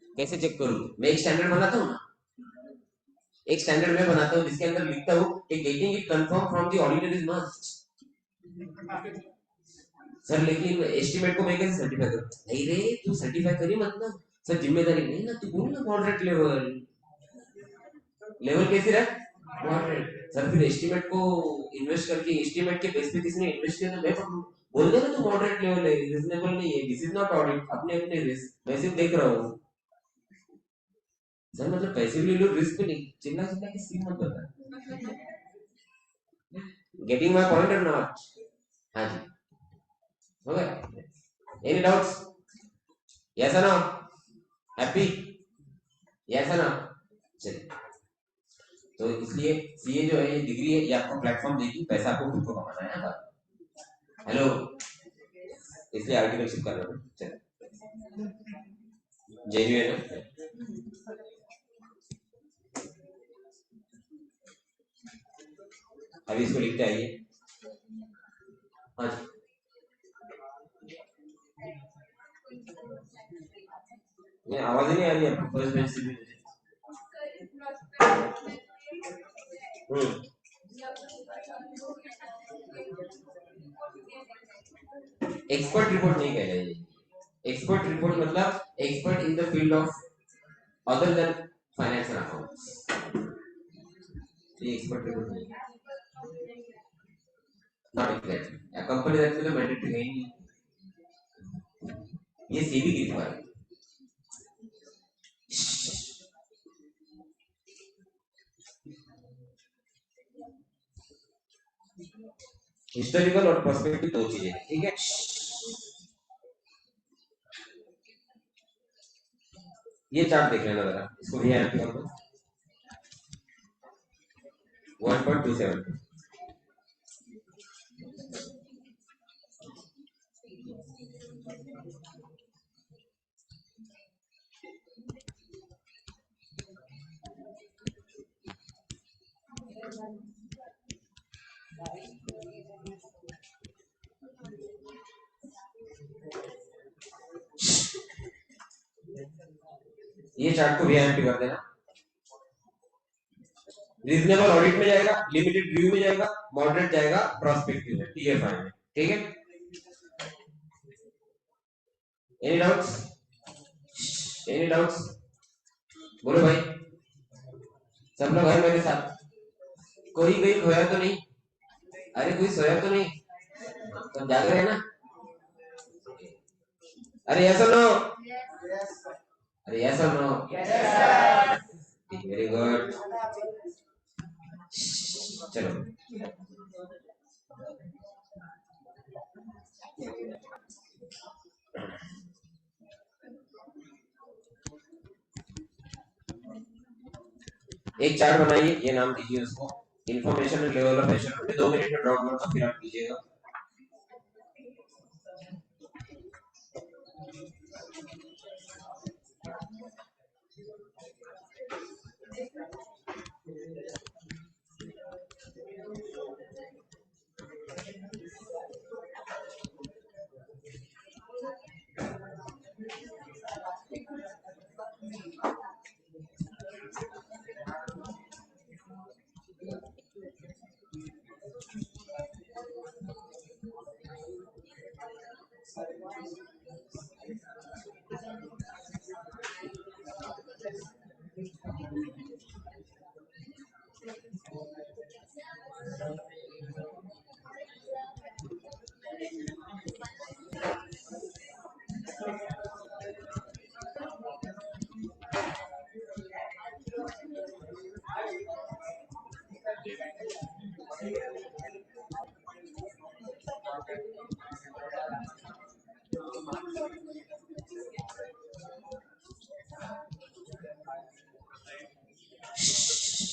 कैसे चेक करूं? मैं एक स्टैंडर्ड बनाता हूं ना, एक स्टैंडर्ड में बनाता हूं जिसके अंदर लिखता हूं कि getting it confirm from the auditor is must. Sir लेकिन एस्टिमेट को मैं कैसे सर्टिफाई करूं? नहीं रे, तू सर्टिफाई करी मतलब, सर जिम्मेदारी नहीं ना, तू बोल ना मॉडरेट लेवल, लेवल कैसे रख? मॉडरेट। सर फिर एस्टिमेट को इन्वेस्ट करके एस्टिमेट के बेस पे किसने इन्वेस्ट किया तो मैं पकड़ूं? बोल दे ना तू मॉडरेट लेवल है, रीजनेबल नहीं है, दिस इज नॉट ऑडिट, अपने अपने रिस्क, मैं सिर्फ देख रहा हूँ। सर मतलब पैसे भी ले लो, रिस्क भी नहीं, चिल्ला चिल्ला की स्कीम मत बता। गेटिंग माय पॉइंट और नॉट? हाँ जी, हो गया? Any doubts? यस और नो? हैप्पी? यस और नो? चलिए, तो इसलिए सीए जो है ये डिग्री है, ये आपको प्लेटफॉर्म देगी, पैसा आपको खुद को कमाना है ना। हेलो, इसलिए आर्टिकलशिप कर रहा हूँ। चलिए, जेन्युइन है। अभी इसको लिखते आइए। हाँ जी, ये आवाज ही नहीं आ रही है फर्स्ट बेंच से भी। एक्सपर्ट रिपोर्ट नहीं कह रहे। एक्सपर्ट रिपोर्ट मतलब expert in the field of other than finance and accounts. ये एक्सपर्ट रिपोर्ट नहीं है। नॉट एग्जैक्टली कंपनी दैट में तो मैंडेटरी है ही नहीं, ये सेबी की रिक्वायरमेंट। हिस्टोरिकल और प्रोस्पेक्टिव दो चीजें, ठीक है? ये चार्ट देख लेना जरा, इसको भी ऐड कर दो। 1.27 ये चार्ट को भी ऐड कर देना। रीजनेबल ऑडिट में जाएगा, लिमिटेड व्यू में जाएगा, मॉडरेट जाएगा प्रोस्पेक्टिव में, टीएफआई में, ठीक है? Any doubts? Any doubts? बोलो भाई, सब लोग है मेरे साथ? कोई कोई खोया तो नहीं? अरे कोई सोया तो नहीं? सब जाग रहे हैं ना? अरे यस और नो? अरे यस और नो? Very good. चलो, एक चार्ट बनाइए, ये नाम दीजिए उसको, information level of assurance. 2 minute में ड्रॉप करूंगा, फिर आप कीजिएगा।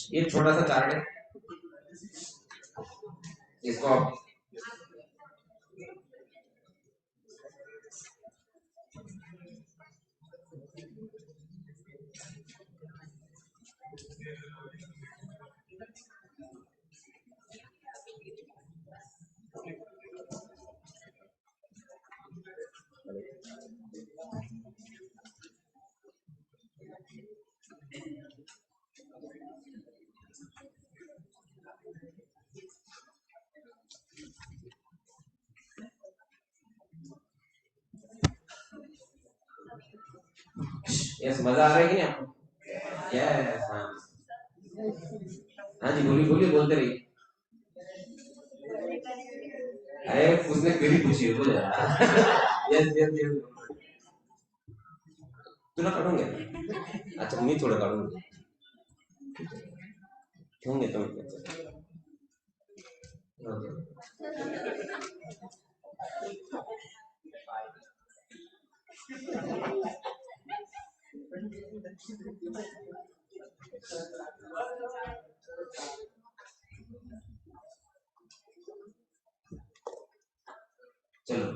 ये छोटा सा चार्ट है, इसको आप यस, मजा आ रहा है कि नहीं आपको? यस, हाँ हाँ जी, बोलिए बोलिए, बोलते रहिए। अरे उसने क्वेरी पूछी है, बोल यस यस यस, तुला पढ़ूंगे। अच्छा मी थोडं काढून ठेवून घेतो मी. चलो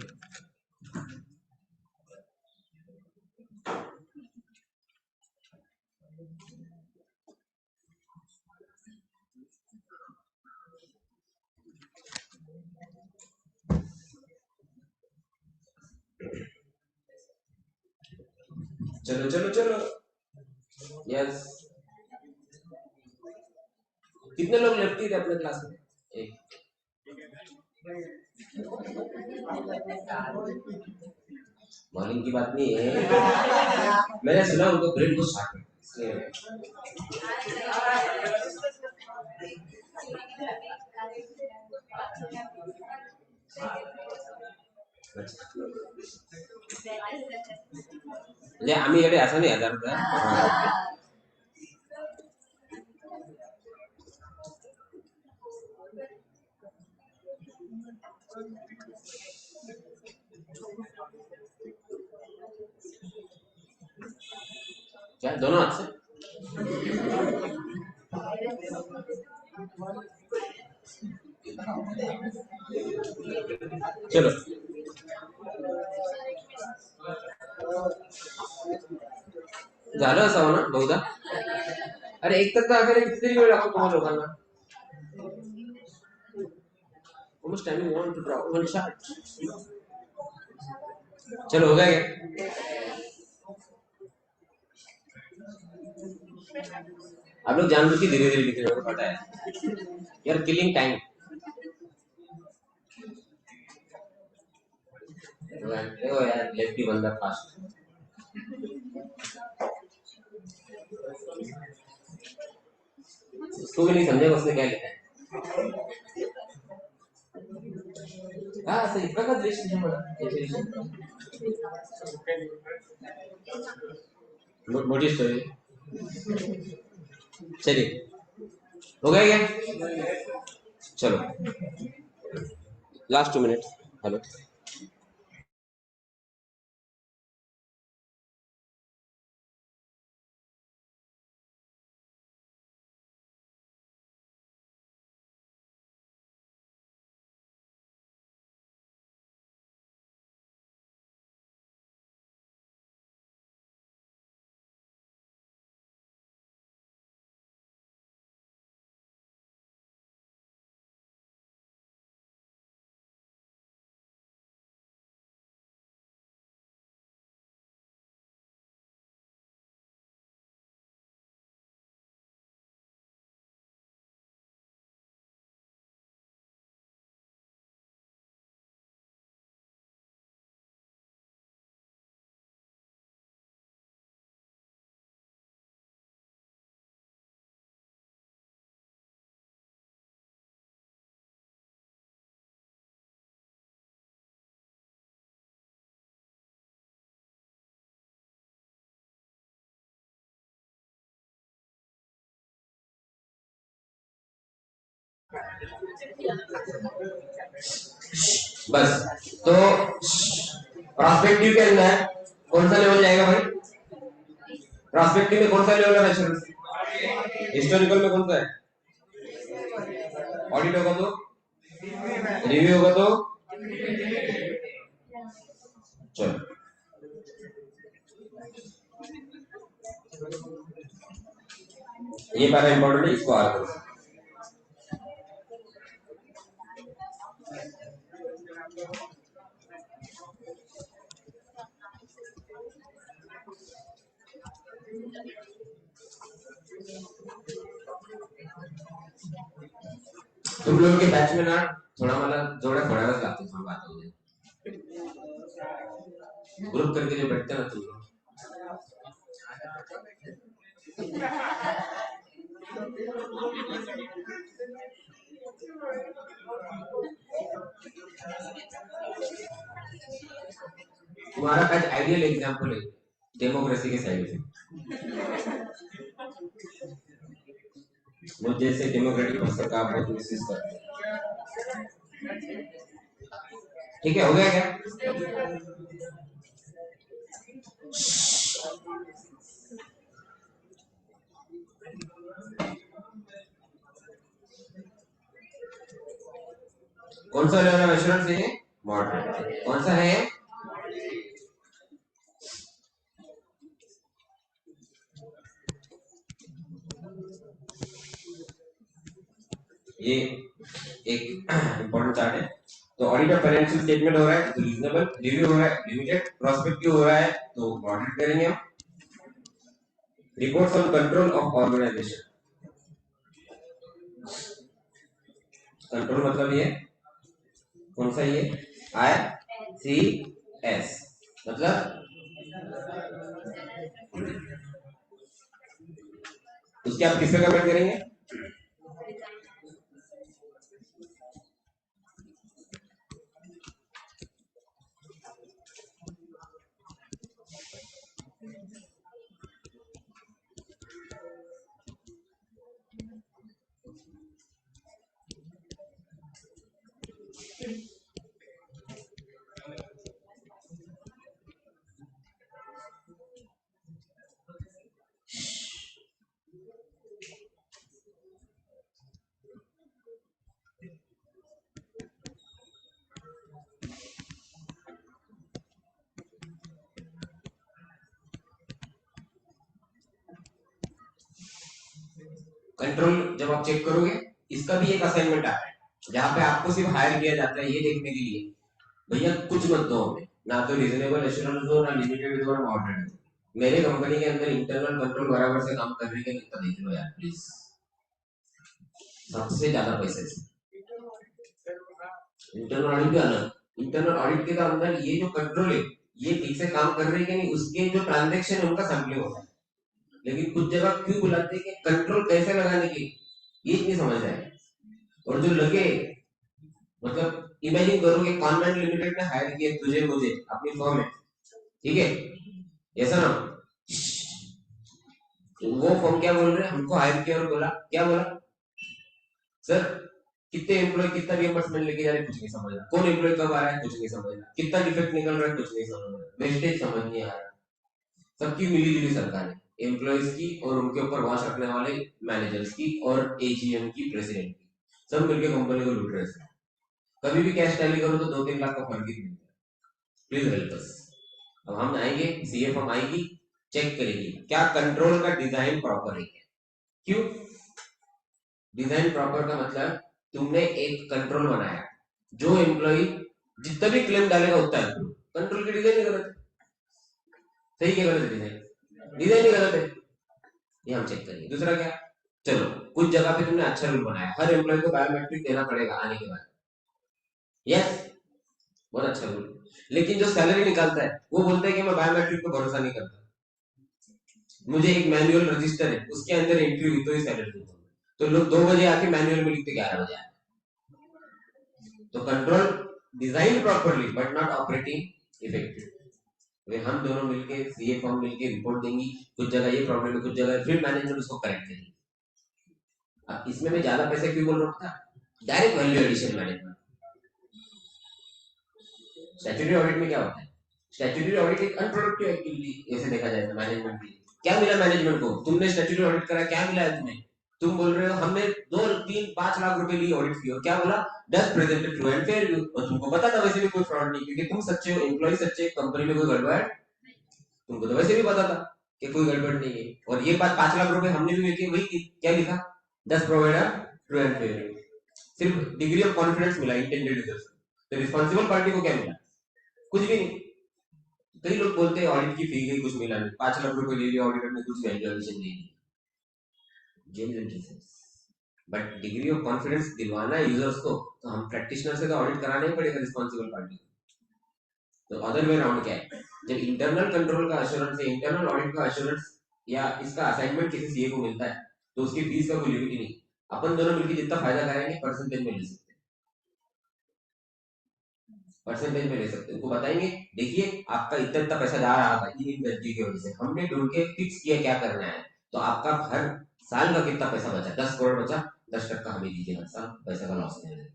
चलो चलो चलो. यस. कितने लोग लेफ्टी थे अपने क्लास में? एक. मॉर्निंग की बात नहीं है, मैंने सुना उनको ब्रेन को शार्प है इसलिए. म्हणजे आम्ही एवढे असं नाही हजार. क्या दोनों हाथ से? चलो झालं असावं ना बहुधा. अरे एक तक तर आखाने किती वेळ लागतो तुम्हाला लोकांना? Almost time you want to draw one shot. चलो हो गया क्या? आप लोग जानबूझ के धीरे धीरे लिख रहे हो, पता है यार, किलिंग टाइम. देखो यार लेफ्टी बंदा फास्ट. उसको भी नहीं समझेगा उसने क्या लिखा है. हाँ सही इतना का दृश्य है मला. मोटी स्टोरी. चलिए हो गया क्या? चलो लास्ट 2 मिनट. हेलो. बस तो प्रोस्पेक्टिव के अंदर कौन सा लेवल जाएगा भाई? प्रोस्पेक्टिव में कौन सा लेवल है रेफरेंस? हिस्टोरिकल में कौन सा है? ऑडिट होगा तो रिव्यू होगा तो चलो ये पैरा इंपॉर्टेंट है, इसको आर करो. तुम लोगों के बैच में ना थोड़ा मतलब जोड़ा पढ़ायलाच लागतो थोडं बात होते. ग्रुप करके जो बैठते ना तुम लोग. तुम्हारा बैच आइडियल एग्जाम्पल है डेमोक्रेसी के साइड से. मुझ जैसे डेमोक्रेटिक पर्सन का आप बहुत मिसयूज करते हैं। ठीक है, हो गया क्या? कौन सा लेवल ऑफ एश्योरेंस है? मॉडरेट। कौन सा है? ये एक इंपॉर्टेंट चार्ट है। तो ऑडिट ऑफ फाइनेंशियल स्टेटमेंट हो रहा है तो रीजनेबल, रिव्यू हो रहा है लिमिटेड, प्रोस्पेक्टिव हो रहा है तो मॉडरेट करेंगे हम। Reports on control of organization, control मतलब ये कौन सा, ये ICS मतलब उसके आप किस पे कमेंट करेंगे? कंट्रोल जब आप चेक करोगे, इसका भी एक असाइनमेंट आता है जहां पे आपको सिर्फ हायर किया जाता है ये देखने के लिए भैया कुछ मत दो हमें, ना तो रीजनेबल एश्योरेंस दो, ना लिमिटेड दो, ना मॉडरेट दो। मेरे कंपनी के अंदर इंटरनल कंट्रोल बराबर से काम करने के लिए देख लो यार प्लीज, सबसे ज्यादा पैसे से। इंटरनल ऑडिट का अलग, इंटरनल ऑडिट के अंदर ये जो कंट्रोल है ये ठीक से काम कर रहे हैं कि नहीं उसके जो ट्रांजेक्शन है उनका सैंपलिंग होता है। लेकिन कुछ जगह क्यों बुलाते हैं कि कंट्रोल कैसे लगाने की ये नहीं समझ रहे हैं। और जो लगे, मतलब इमेजिन करो कि कॉन्वेंट लिमिटेड ने हायर किया तुझे मुझे अपनी फर्म में, ठीक है, ऐसा ना, तो वो फर्म क्या बोल रहे हैं, हमको हायर किया और बोला क्या बोला, सर कितने एम्प्लॉय कितना रिएंबर्समेंट लेके जा रहे कुछ नहीं समझ रहा, कौन एम्प्लॉय कब आ रहा है कुछ नहीं समझ रहा, कितना डिफेक्ट निकल रहा है कुछ नहीं समझ रहा, वेस्टेज समझ नहीं आ रहा। सबकी मिली जुली सरकार है, एम्प्लॉयज की और उनके ऊपर वॉच रखने वाले मैनेजर्स की और AGM की, प्रेसिडेंट की, सब मिलकर कंपनी को लूट रहे हैं। कभी भी कैश टैली करो तो 2-3 लाख का फर्क ही मिलता है। Please help us. अब हम आएंगे, CA फर्म आएगी, चेक करेगी क्या कंट्रोल का डिजाइन प्रॉपर है। क्यों डिजाइन प्रॉपर का मतलब, तुमने एक कंट्रोल बनाया, जो एम्प्लॉय जितना भी क्लेम डालेगा उतना है, कंट्रोल की डिजाइन गलत है, सही क्या गलत है? डिजाइन डिजाइन ही गलत है, ये हम चेक करेंगे। दूसरा क्या, चलो कुछ जगह पे तुमने अच्छा रूल बनाया, हर एम्प्लॉय को बायोमेट्रिक देना पड़ेगा आने के बाद, यस बहुत अच्छा रूल। लेकिन जो सैलरी निकालता है वो बोलता है कि मैं बायोमेट्रिक पे भरोसा नहीं करता, मुझे एक मैनुअल रजिस्टर है उसके अंदर एंट्री हुई तो ही सैलरी दूंगा। तो लोग 2 बजे आके मैनुअल में लिखते 11 बजे आए। तो control design properly but not operating effective. वे हम दोनों मिलके, CA फॉर्म मिलके रिपोर्ट देंगी, कुछ जगह ये प्रॉब्लम है कुछ जगह, फिर मैनेजमेंट उसको करेक्ट करेगी। अब इसमें मैं ज्यादा पैसे क्यों बोल रहा था, direct value addition management. Statutory audit में क्या होता है, स्टैट्यूटरी ऑडिट एक अनप्रोडक्टिव एक्टिविटी ऐसे देखा जाए तो मैनेजमेंट की। क्या मिला मैनेजमेंट को, तुमने स्टैट्यूटरी ऑडिट करा, क्या मिला है तुम्हें? तुम बोल रहे हो हमने 2-3-5 लाख रुपए लिए ऑडिट की, और क्या बोला, dust presented true and fair view, और तुमको पता था वैसे भी कोई फ्रॉड नहीं, क्योंकि तुम सच्चे हो, एम्प्लॉय सच्चे, कंपनी में कोई गड़बड़, तुमको तो वैसे भी पता था कि कोई गड़बड़ नहीं है। और ये बात 5 लाख रुपए हमने भी की, वही की, क्या लिखा, dust provider true and fair view, सिर्फ डिग्री ऑफ कॉन्फिडेंस मिला इंटेंडेड यूजर्स। तो रिस्पॉन्सिबल पार्टी को क्या मिला, कुछ भी नहीं। कई लोग बोलते हैं ऑडिट की फी गई कुछ मिला नहीं, 5 लाख रुपए ले लिया ऑडिटर ने, कुछ वैल्यूएशन नहीं दी, genuine reasons. But degree of confidence दिलवाना है यूजर्स को, तो हम प्रैक्टिशनर से तो ऑडिट कराना ही पड़ेगा रिस्पॉन्सिबल पार्टी को। तो अदर वे राउंड क्या है, जब इंटरनल कंट्रोल का अश्योरेंस है, इंटरनल ऑडिट का अश्योरेंस या इसका असाइनमेंट किसी CA को मिलता है, तो उसकी फीस का कोई लिमिट ही नहीं, अपन दोनों मिलकर जितना फायदा कराएंगे परसेंटेज में ले सकते हैं, परसेंटेज में ले सकते हैं। उनको बताएंगे देखिए आपका इतना इतना पैसा जा रहा था इन गलती की वजह से, हमने ढूंढ के फिक्स किया क्या करना है, तो आपका हर साल का कितना पैसा बचा, 10 करोड़ बचा, 10% हमें दीजिए हर साल, पैसा का लॉस नहीं है।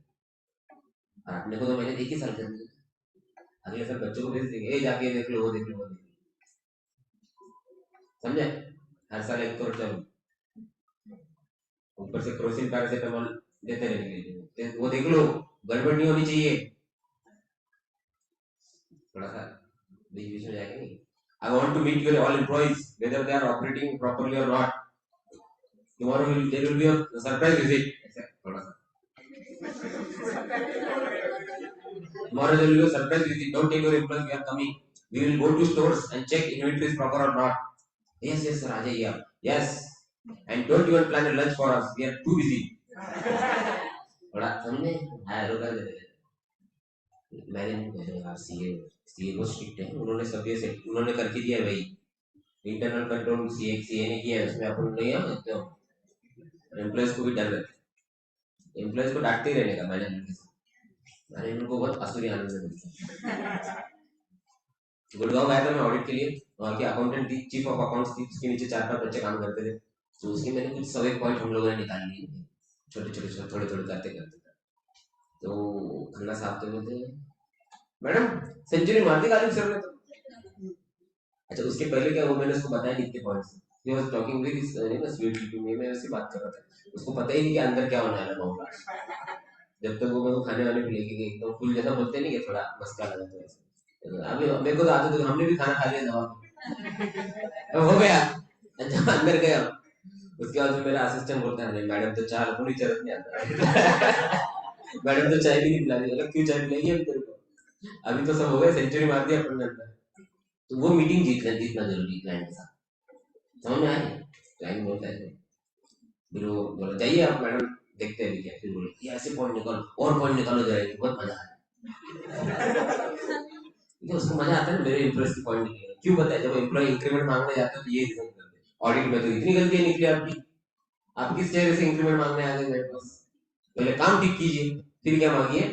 और अपने को तो मैंने एक ही साल कर दिया, अगले साल बच्चों को भेज देंगे, ए जाके देख लो वो देख लो वो देख लो, समझे? हर साल 1 करोड़ चलो, ऊपर से क्रोसिन पैरासिटामोल देते रहेंगे, वो देख लो, गड़बड़ नहीं होनी चाहिए। थोड़ा सा बीच बीच में जाएगा नहीं। I want to meet your all employees, whether they are operating properly or not. Tomorrow there will be a surprise visit. थोड़ा सा tomorrow there will be a surprise visit. Don't tell your employees we are coming. We will go to stores and check inventory is proper or not. Yes, yes, sir. आ जाइए आप. Yes. And don't even plan a lunch for us. We are too busy. थोड़ा समझे? हाँ, रुका दे. मैंने यार CA बहुत strict है, उन्होंने सब ये सेट उन्होंने करके दिया है भाई, इंटरनल कंट्रोल सीए ने किया है, उसमें अपन नहीं है तो एम्प्लॉयज को भी डर रहता है, एम्प्लॉयज को डांटते ही रहने का मैनेजमेंट के साथ। मैनेजमेंट को बहुत आसुरी आनंद मिलता है। गुड़गांव गया था मैं ऑडिट के लिए, वहाँ के अकाउंटेंट थी, चीफ ऑफ अकाउंट्स थी, उसके नीचे 4-5 बच्चे काम करते थे, तो उसके मैंने कुछ 100 पॉइंट हम लोगों ने निकाल लिए, छोटे छोटे थोड़े थोड़े करते करते। तो खन्ना साहब तो बोलते मैडम सेंचुरी मार दी गालिब सर ने तो। अच्छा उसके पहले क्या, वो मैंने उसको बताया नहीं थे points, he was talking with his sweet to me, मैं उससे बात कर रहा था, उसको पता ही नहीं कि अंदर क्या होने वाला मामला। जब तक वो मेरे को खाने वाने पे लेके गई, एकदम फुल जैसा बोलते नहीं कि थोड़ा मस्का लगा तो ऐसे, अभी मेरे को तो आदत है, हमने भी खाना खा लिया दवा हो गया। अच्छा अंदर गया, उसके बाद मेरा असिस्टेंट बोलता है मैडम तो चाय पूरी जरूरत नहीं आता। मैडम तो चाय भी नहीं पिला रही, क्यों चाय पिलाई है तेरे को, अभी तो सब हो गए, सेंचुरी मार दिया अपन ने अंदर। तो वो मीटिंग जीतना जरूरी क्लाइंट के साथ, समझ में आए? क्लाइंट बोलता है फिर वो बोला जाइए आप मैडम देखते हैं क्या, फिर बोले ये ऐसे पॉइंट निकालो और पॉइंट निकालो जरा, बहुत मजा आया। उसको मजा आता है ना मेरे इंप्रेस की पॉइंट निकले, क्यों बताया, जब एम्प्लॉय इंक्रीमेंट मांगने जाता है तो ये रीजन करते हैं, ऑडिट में तो इतनी गलतियां निकली आपकी, आप किस चेहरे से इंक्रीमेंट मांगने आ गए मेरे पास, पहले काम ठीक कीजिए फिर क्या मांगिए,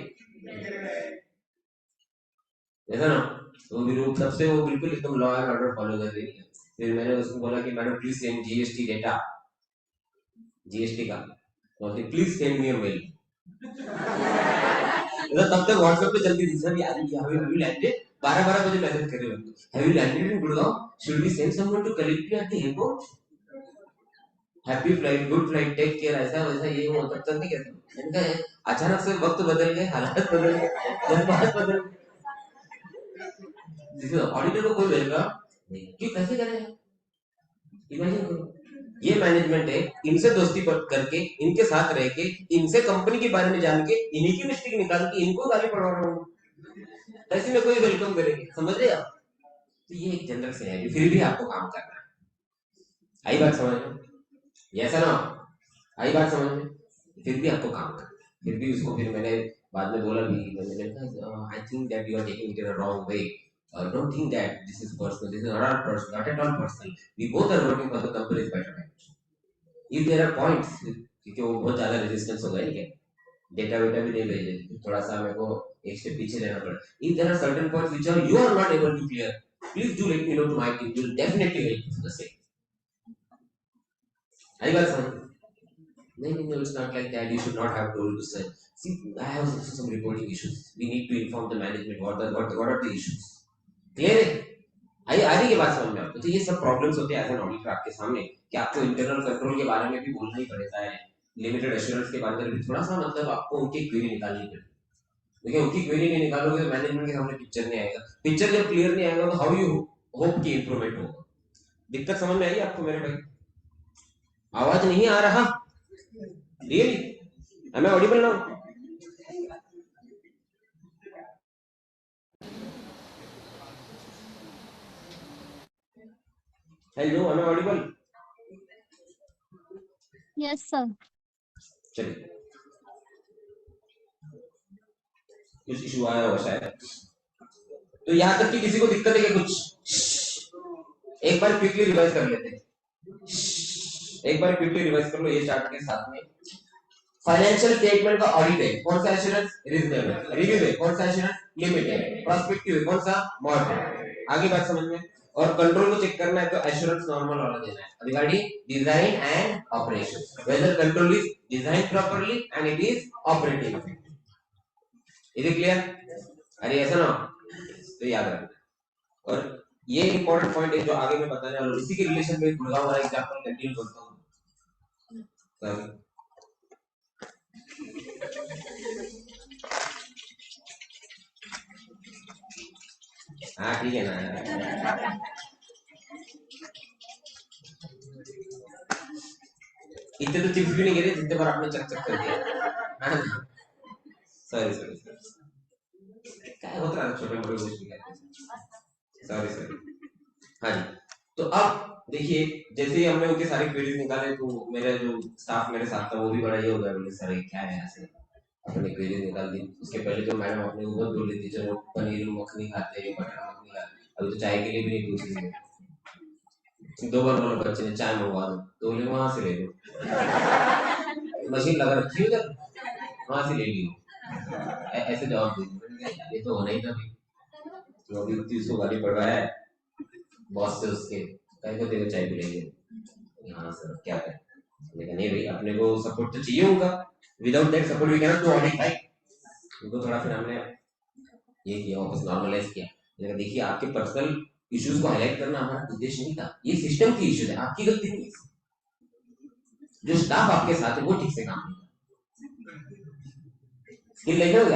ऐसा ना। तो फिर तब से वो बिल्कुल एकदम लॉ एंड ऑर्डर फॉलो कर रही है। फिर मैंने उसको बोला कि madam please send GST data, GST का, तो please send me a mail. तब तक व्हाट्सएप पे चलती थी सर यार, हैव यू लैंडेड, 12-12 बजे मैसेज कर रहे हो, have you landed in Gurgaon, should we send someone to collect you at the airport, happy flight, good flight, take care, ऐसा वैसा ये वो, तब तक नहीं कहते। इनका अचानक से वक्त बदल गए, हालात बदल गए, जज्बात बदल गए, जिसमें ऑडिटर को कोई वेलकम नहीं, क्यों कैसे करेगा, इमेजिन करो। ये मैनेजमेंट है, इनसे दोस्ती करके, इनके साथ रह के, इनसे कंपनी के बारे में जान के, इन्हीं की मिस्टेक निकाल के इनको गाली पढ़वा रहा हूँ, ऐसे में कोई वेलकम करेंगे, समझ रहे आप? तो ये एक जनरल से है, फिर भी आपको काम करना है, आई बात समझ में? ऐसा ना आई बात समझ में, फिर भी आपको काम करना है, फिर भी उसको फिर मैंने बाद में बोला भी, मैंने कहा I think that you are taking it in a wrong way, don't think that this is personal, this is not our personal, not at all personal, we both are working for the company's betterment, if there are points, क्योंकि वो बहुत ज्यादा resistance हो गया है, data वेटा भी नहीं भेजे, थोड़ा सा मेरे को एक स्टेप पीछे लेना पड़ा, if there are certain points which are you are not able to clear, please do let me know to my team, we will definitely help you for the same। आई बात समझ? नहीं, it's not like that, you should not have told to say, see I have some reporting issues, we need to inform the management what are the issues, clear है? आ रही है बात समझ में आपको? तो ये सब प्रॉब्लम्स होते हैं एज एन ऑडिटर आपके सामने, कि आपको इंटरनल कंट्रोल के बारे में भी बोलना ही पड़ता है, लिमिटेड एश्योरेंस के बारे में भी थोड़ा सा, मतलब आपको उनकी क्वेरी निकालनी पड़ेगी, देखिए उनकी क्वेरी नहीं निकालोगे तो मैनेजमेंट के सामने पिक्चर नहीं आएगा, पिक्चर जब क्लियर नहीं आएगा तो हाउ यू होप कि इंप्रूवमेंट होगा। दिक्कत समझ में आई आपको मेरे भाई? आवाज नहीं आ रहा really, am I audible now? Hello, am I audible? Yes sir. चलिए, कुछ इशू आया होगा शायद, तो यहाँ तक कि किसी को दिक्कत है क्या कुछ? एक बार क्विकली रिवाइज कर लेते हैं, एक बार क्विकली रिवाइज कर लो ये चार्ट के साथ में। फाइनेंशियल स्टेटमेंट का ऑडिट है, कौन सा एश्योरेंस? रीजनेबल। रिव्यू है, कौन सा एश्योरेंस? लिमिटेड। प्रोस्पेक्टिव है, कौन सा? मॉडरेट। आगे बात समझ में? और कंट्रोल को चेक करना है तो एश्योरेंस नॉर्मल वाला देना है regarding design and operation whether control is design properly and it is operating is it clear अरे ऐसा ना तो याद रखना और ये इंपॉर्टेंट पॉइंट है जो आगे मैं बताने वाला हूं इसी के रिलेशन में गुड़गांव वाला एग्जांपल कंटिन्यू करता हूं हाँ ठीक है ना इतने तो चिप्स भी नहीं गिरे जितने बार आपने चक चक कर दिया सॉरी सॉरी क्या होता है छोटे मोटे कुछ भी सॉरी सॉरी हाँ जी तो अब देखिए जैसे ही हमने उनके सारे क्वेरीज निकाले तो मेरा जो स्टाफ मेरे साथ था वो भी बड़ा ये हो गया बोले सर क्या है ऐसे अपने क्वेरीज निकाल दी उसके पहले तो मैडम अपने ऊपर बोल रही थी चलो पनीर मखनी खाते हैं बटर मखनी खाते अभी तो चाय के लिए भी नहीं पूछ रही दो बार बोला बच्चे ने चाय मंगवा दो तो बोले वहां से ले लो मशीन लगा रखी उधर वहां से ले लियो ऐसे जवाब दे ये तो होना ही था भाई तो अभी 30 गाली पड़वाया है बॉस से उसके कहीं को तेरे चाय पिलाएंगे हाँ सर क्या करें मैंने नहीं भाई अपने को सपोर्ट तो चाहिए होगा without that support we can not do audit right उनको थोड़ा फिर हमने ये किया वापस नॉर्मलाइज किया मैंने देखिए आपके पर्सनल इश्यूज को हाईलाइट करना हमारा उद्देश्य नहीं था ये सिस्टम की इश्यूज है आपकी गलती नहीं है जो स्टाफ आपके साथ है वो ठीक से काम नहीं स्किल लेकर हो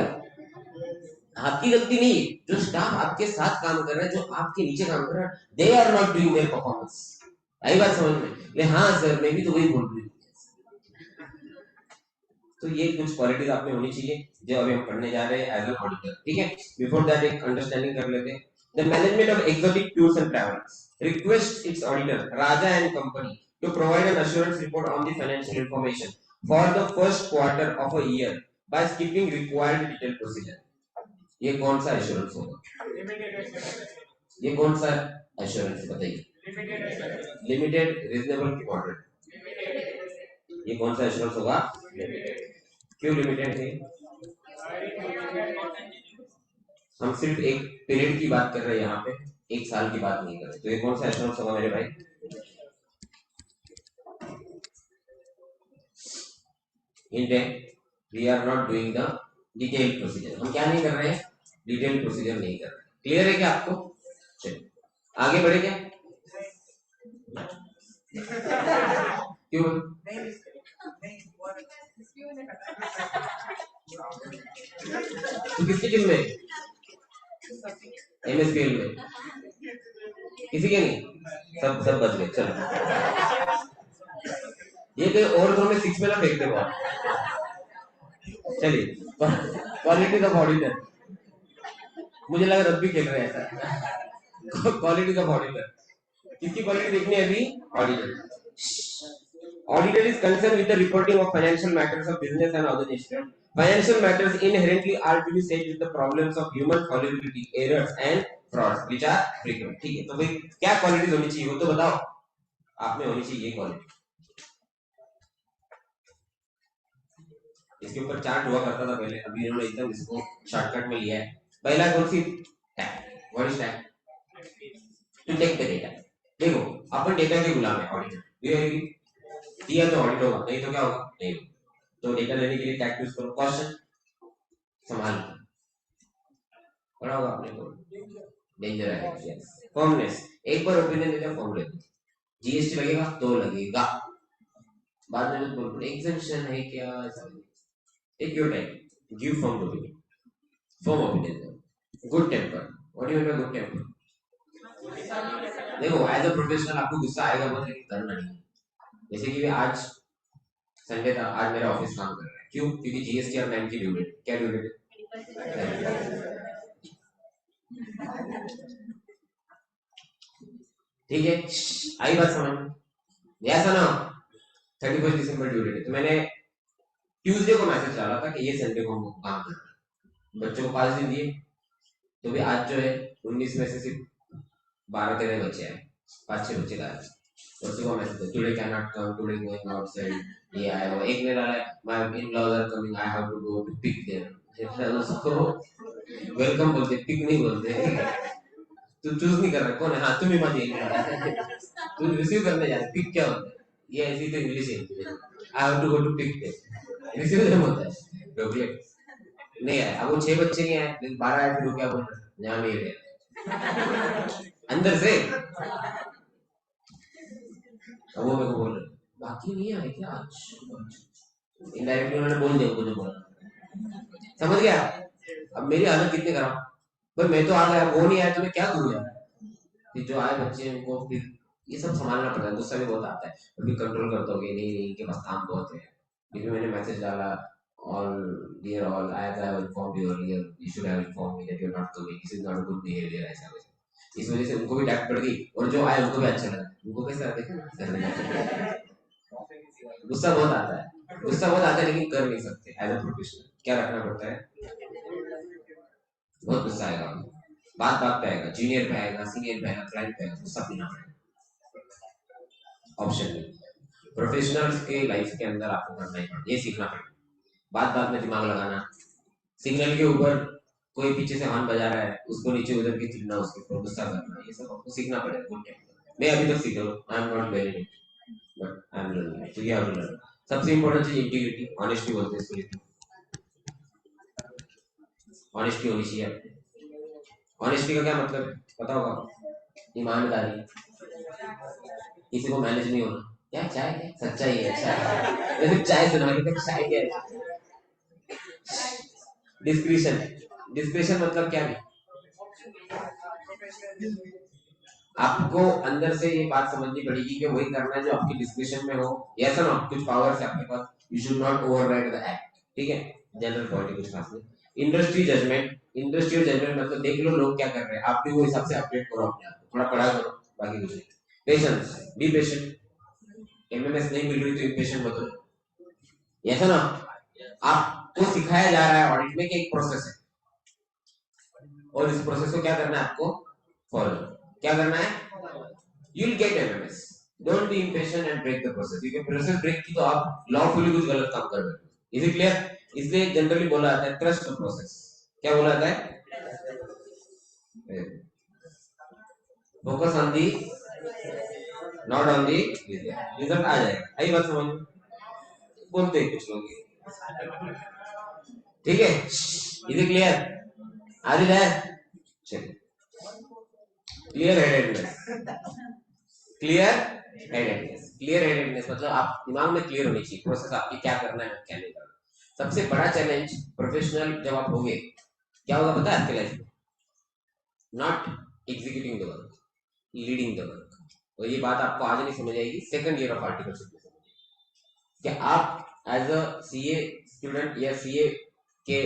आपकी गलती नहीं जो स्टाफ आपके साथ काम कर रहा है जो आपके नीचे काम कर रहा है they are not doing their performance आई बात समझ में हाँ सर मैं भी तो वही बोल रही हूँ तो ये कुछ क्वालिटीज आप में होनी चाहिए जो अभी हम पढ़ने जा रहे हैं एज एन ऑडिटर ठीक है बिफोर दैट एक अंडरस्टैंडिंग कर लेते हैं the management of exotic tours and travels request it's auditor Raja and company to provide an assurance report on the financial information for the first quarter of a year by skipping required detailed procedure ये कौन सा assurance होगा ये कौन सा assurance बताइए limited reasonable की moderate ये कौन सा एश्योरेंस होगा क्यों लिमिटेड है हम सिर्फ एक पीरियड की बात कर रहे हैं यहाँ पे एक साल की बात नहीं कर रहे तो ये कौन सा एश्योरेंस होगा मेरे भाई हिंट है we are not doing the detail procedure हम क्या नहीं कर रहे हैं डिटेल प्रोसीजर नहीं कर रहे क्लियर है क्या आपको चलिए आगे बढ़े क्या क्यों तो किसकी टीम में एमएसपीएल में किसी के नहीं सब सब बच गए चलो ये कोई और दो में 6 में ना फेंक दे बॉल चलिए क्वालिटी ऑफ ऑडिटर मुझे लगा रग्बी खेल रहे हैं ऐसा क्वालिटी ऑफ ऑडिटर किसकी क्वालिटी देखनी है अभी auditor Auditor is concerned with the reporting of financial matters of business and organization. Financial matters inherently are to be said with the problems of human fallibility, errors and frauds, which are frequent. ठीक है तो भाई क्या qualities होनी चाहिए वो तो बताओ आप में होनी चाहिए ये क्वालिटी इसके ऊपर चार्ट हुआ करता था पहले अभी इन्होंने एकदम इसको शॉर्टकट में लिया है पहला कौन सी tag what is tag to take the data देखो अपन डेटा के गुलाम है ऑडिटर दिया तो ऑडिट होगा नहीं तो क्या होगा नहीं तो डेटा लेने के लिए टैग यूज करो क्वेश्चन संभाल पढ़ा होगा आपने को डेंजर है यस फॉर्मलेस एक बार ओपिनियन देते फॉर्म लेते जीएसटी लगेगा तो लगेगा बाद में तो बोल एग्जेम्पशन है क्या ऐसा take your time give form opinion form opinion good temper what do you mean good temper देखो एज अ प्रोफेशनल आपको गुस्सा आएगा मत लेकिन करना नहीं जैसे कि आज संडे था आज मेरा ऑफिस काम कर रहा है क्यों क्योंकि जीएसटी और बैंक की ड्यू डेट क्या ड्यू डेट ठीक है आई बात समझ में ऐसा ना 31 दिसंबर ड्यू डेट तो मैंने ट्यूसडे को मैसेज डाला था कि ये संडे को हम काम कर रहे हैं बच्चों को 5 दिन दिए तो भी आज जो है 19 में से सिर्फ 12-13 बच्चे हैं 5-6 बच्चे का परसों को message today can not come today going outside ये आया वो एक ने डाला my in-laws are coming I have to go to pick them उसको वेलकम बोलते पिक नहीं बोलते तू चूज नहीं कर रहा कौन है, हाँ तुम ही मत ये तू रिसीव करने जा रहा, पिक क्या होता है, ये ऐसी तो इंग्लिश है, I have to go to pick, receive नहीं होता है डॉगलेट नहीं आया। अब वो 6 बच्चे नहीं आए लेकिन 12 आए, फिर वो क्या बोल रहे यहाँ नहीं रहे अंदर से, अब वो मेरे को बोल रहे बाकी नहीं आए क्या, इनडायरेक्टली उन्होंने बोल दिया उनको जो बोला, समझ गया। अब मेरी हालत कितनी खराब, भाई मैं तो आ गया, वो नहीं आया तो मैं क्या करूँ यार, फिर जो आए बच्चे उनको फिर ये सब संभालना पड़ता है, गुस्सा भी बहुत आता है, फिर कंट्रोल करता हूँ कि नहीं नहीं इनके पास काम बहुत है, फिर मैंने मैसेज डाला all dear all I have informed you earlier you should have informed me that you're not coming, this is not a good behavior, ऐसा वैसा, इस वजह से उनको भी डांट पड़ गई और जो आए उनको भी अच्छा लगा, उनको कैसा देखा गुस्सा बहुत आता है, गुस्सा बहुत आता है लेकिन कर नहीं सकते एज अ प्रोफेशनल, क्या रखना पड़ता है, बहुत गुस्सा आएगा, बात बात पे आएगा, जूनियर पे आएगा, सीनियर पे आएगा, क्लाइंट पे आएगा, गुस्सा पीना पड़ेगा, ऑप्शन नहीं, प्रोफेशनल्स के लाइफ के अंदर आपको करना ही पड़ेगा, ये सीखना पड़ेगा, बात बात में दिमाग लगाना, सिग्नल के ऊपर कोई पीछे से हॉर्न बजा रहा है उसको नीचे उधर के चिल्लाना, उसके ऊपर गुस्सा करना, ये सब आपको सीखना पड़ेगा गुड टाइम। मैं अभी तक सीख रहा हूँ, आई am not very good but I am learning, तो यू हैव टू लर्न। सबसे इंपॉर्टेंट चीज इंटीग्रिटी, ऑनेस्टी बोलते हैं इसको, ऑनेस्टी होनी चाहिए आपको। ऑनेस्टी का क्या मतलब है पता होगा, ईमानदारी, किसी को मैनेज नहीं होना, क्या चाय क्या सच्चाई है, अच्छा चाय सुना के चाय क्या है, डिस्क्रिशन, डिस्क्रिशन मतलब क्या है, आपको अंदर से ये बात समझनी पड़ेगी कि वही करना है जो आपकी डिस्क्रिप्शन में हो, ऐसा ना कुछ पावर्स है आपके पास, you should not override the act, ठीक है, जनरल पॉइंट कुछ खास नहीं। इंडस्ट्री जजमेंट, इंडस्ट्रियल जजमेंट मतलब देख लो लोग क्या कर रहे हैं, आप भी वो हिसाब से अपडेट करो अपने आप को, थोड़ा पढ़ा करो, बाकी कुछ नहीं। पेशेंस, बी पेशेंट, एमएमएस नहीं मिल रही तो इम्पेशेंट मत हो, ऐसा ना, आपको सिखाया जा रहा है ऑडिट में कि एक प्रोसेस है और इस प्रोसेस को क्या करना है आपको फॉलो, क्या करना है, you will get MMS, don't be impatient and break the process, क्योंकि प्रोसेस ब्रेक की तो आप लॉफुली कुछ गलत काम कर रहे हो, इज इट क्लियर। इसलिए जनरली बोला जाता है ट्रस्ट द प्रोसेस, क्या बोला जाता है, focus on the not on the result आ जाएगा, आई बात समझ में, बोलते हैं कुछ लोग, ठीक है, is it clear, are you there, चलिए, clear headedness, clear headedness, clear headedness मतलब आप दिमाग में क्लियर होनी चाहिए प्रोसेस आपकी, क्या करना है क्या नहीं करना। सबसे बड़ा चैलेंज प्रोफेशनल जब आप होगे क्या होगा पता है आपके लाइफ में, not executing the work, leading the work, और ये बात आपको आज नहीं समझ आएगी, सेकंड ईयर ऑफ आर्टिकलशिप में समझ, कि आप एज अ सीए स्टूडेंट या सीए के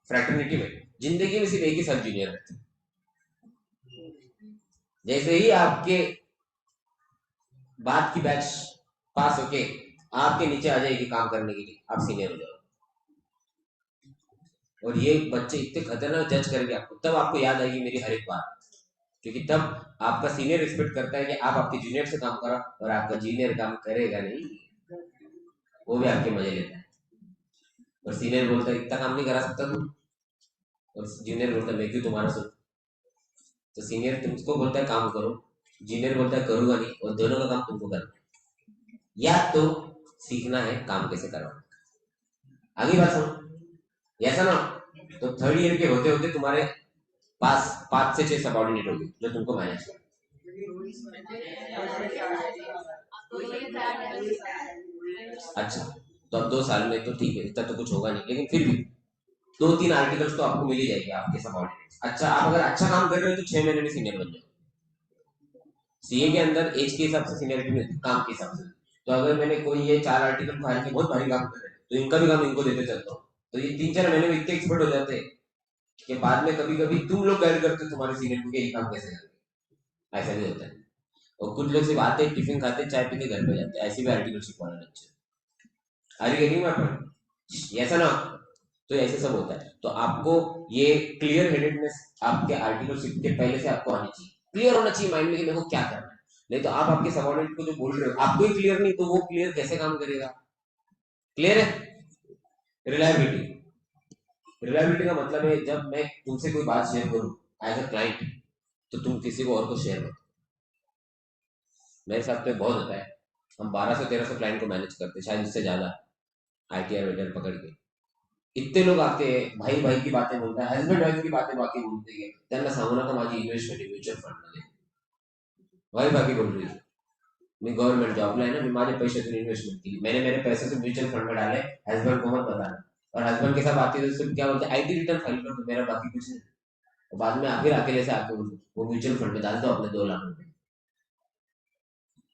फ्रैटर्निटी में जिंदगी में सिर्फ एक ही सब जूनियर रहते हैं, जैसे ही आपके बाद की बैच पास होके आपके नीचे आ जाएगी काम करने के लिए, आप सीनियर हो जाओ, और ये बच्चे इतने खतरनाक जज करेंगे आपको, तब आपको याद आएगी मेरी हर एक बात, क्योंकि तब आपका सीनियर रिस्पेक्ट करता है कि आप आपके जूनियर से काम करो, और आपका जूनियर काम करेगा नहीं, वो भी आपके मजे लेता है, और सीनियर बोलता है इतना काम नहीं करा सकता तू, और जूनियर बोलता है मैं क्यों तुम्हारा सुन, तो सीनियर तुमको बोलता है काम करो, जूनियर बोलता है करूंगा नहीं, और दोनों का काम तुमको करना है, या तो सीखना है काम कैसे करवाना, आगे बात सुनो, ऐसा ना, तो थर्ड ईयर के होते होते तुम्हारे पास 5 से 6 सबऑर्डिनेट होंगे जो तुमको मैनेज कर, अच्छा तो अब 2 साल में तो ठीक है, इतना तो कुछ होगा नहीं, लेकिन फिर भी 2-3 आर्टिकल्स तो आपको मिल ही जाएगी आपके सबऑर्डिनेट, अच्छा आप अगर अच्छा काम कर रहे हो तो 6 महीने में सीनियर बन जाओ, सीए के अंदर एज के हिसाब से सीनियरिटी मिलती है काम के हिसाब से, तो अगर मैंने कोई ये 4 आर्टिकल फाइल के बहुत भारी काम करे तो इनका भी काम इनको देते चलता हूँ, तो ये 3-4 महीने में इतने एक्सपर्ट हो जाते हैं कि बाद में कभी कभी तुम लोग गाइड करते हो तुम्हारे सीनियर को कि ये काम कैसे करें, ऐसा भी होता है, और कुछ लोग सिर्फ आते टिफिन खाते चाय पीते घर पे जाते हैं, ऐसी भी आर्टिकलशिप वाले बच्चे, are you getting my point, ऐसा ना, तो ऐसे सब होता है, तो आपको ये क्लियर हेडेडनेस आपके आर्टिकलशिप के पहले से आपको आनी चाहिए, क्लियर होना चाहिए माइंड में कि मेरे को क्या करना है, नहीं तो आप आपके सबऑर्डिनेट को जो बोल रहे हो आपको ही क्लियर नहीं, तो वो क्लियर कैसे काम करेगा, क्लियर है। रिलायबिलिटी, रिलायबिलिटी का मतलब है जब मैं तुमसे कोई बात शेयर करूं एज अ क्लाइंट, तो तुम किसी को और को शेयर मत। मेरे साथ तो बहुत होता है, हम 1200-1300 क्लाइंट को मैनेज करते हैं, शायद उससे ज्यादा, आईटीआर वेटर पकड़ के। इतने लोग आते हैं, भाई भाई की बातें बोलता है, हस्बैंड वाइफ की बातें बाकी बोलते हैं, त्यांना सांगू नका माझी इन्व्हेस्टमेंट म्युच्युअल फंड मध्ये, वाइफ बाकी बोल रही है मैं गवर्नमेंट जॉबला है ना, मैं माझे पैशातून इन्वेस्टमेंट की, मैंने मेरे पैसे से म्यूचुअल फंड में डाले, हस्बैंड को मत बताना। और हस्बैंड के साथ आती है तो सिर्फ क्या बोलते हैं, आईटी रिटर्न फाइल कर दो, मेरा बाकी कुछ नहीं। और बाद में आखिर अकेले से आके वो म्यूचुअल फंड में डाल दो अपने 2 लाख रुपए।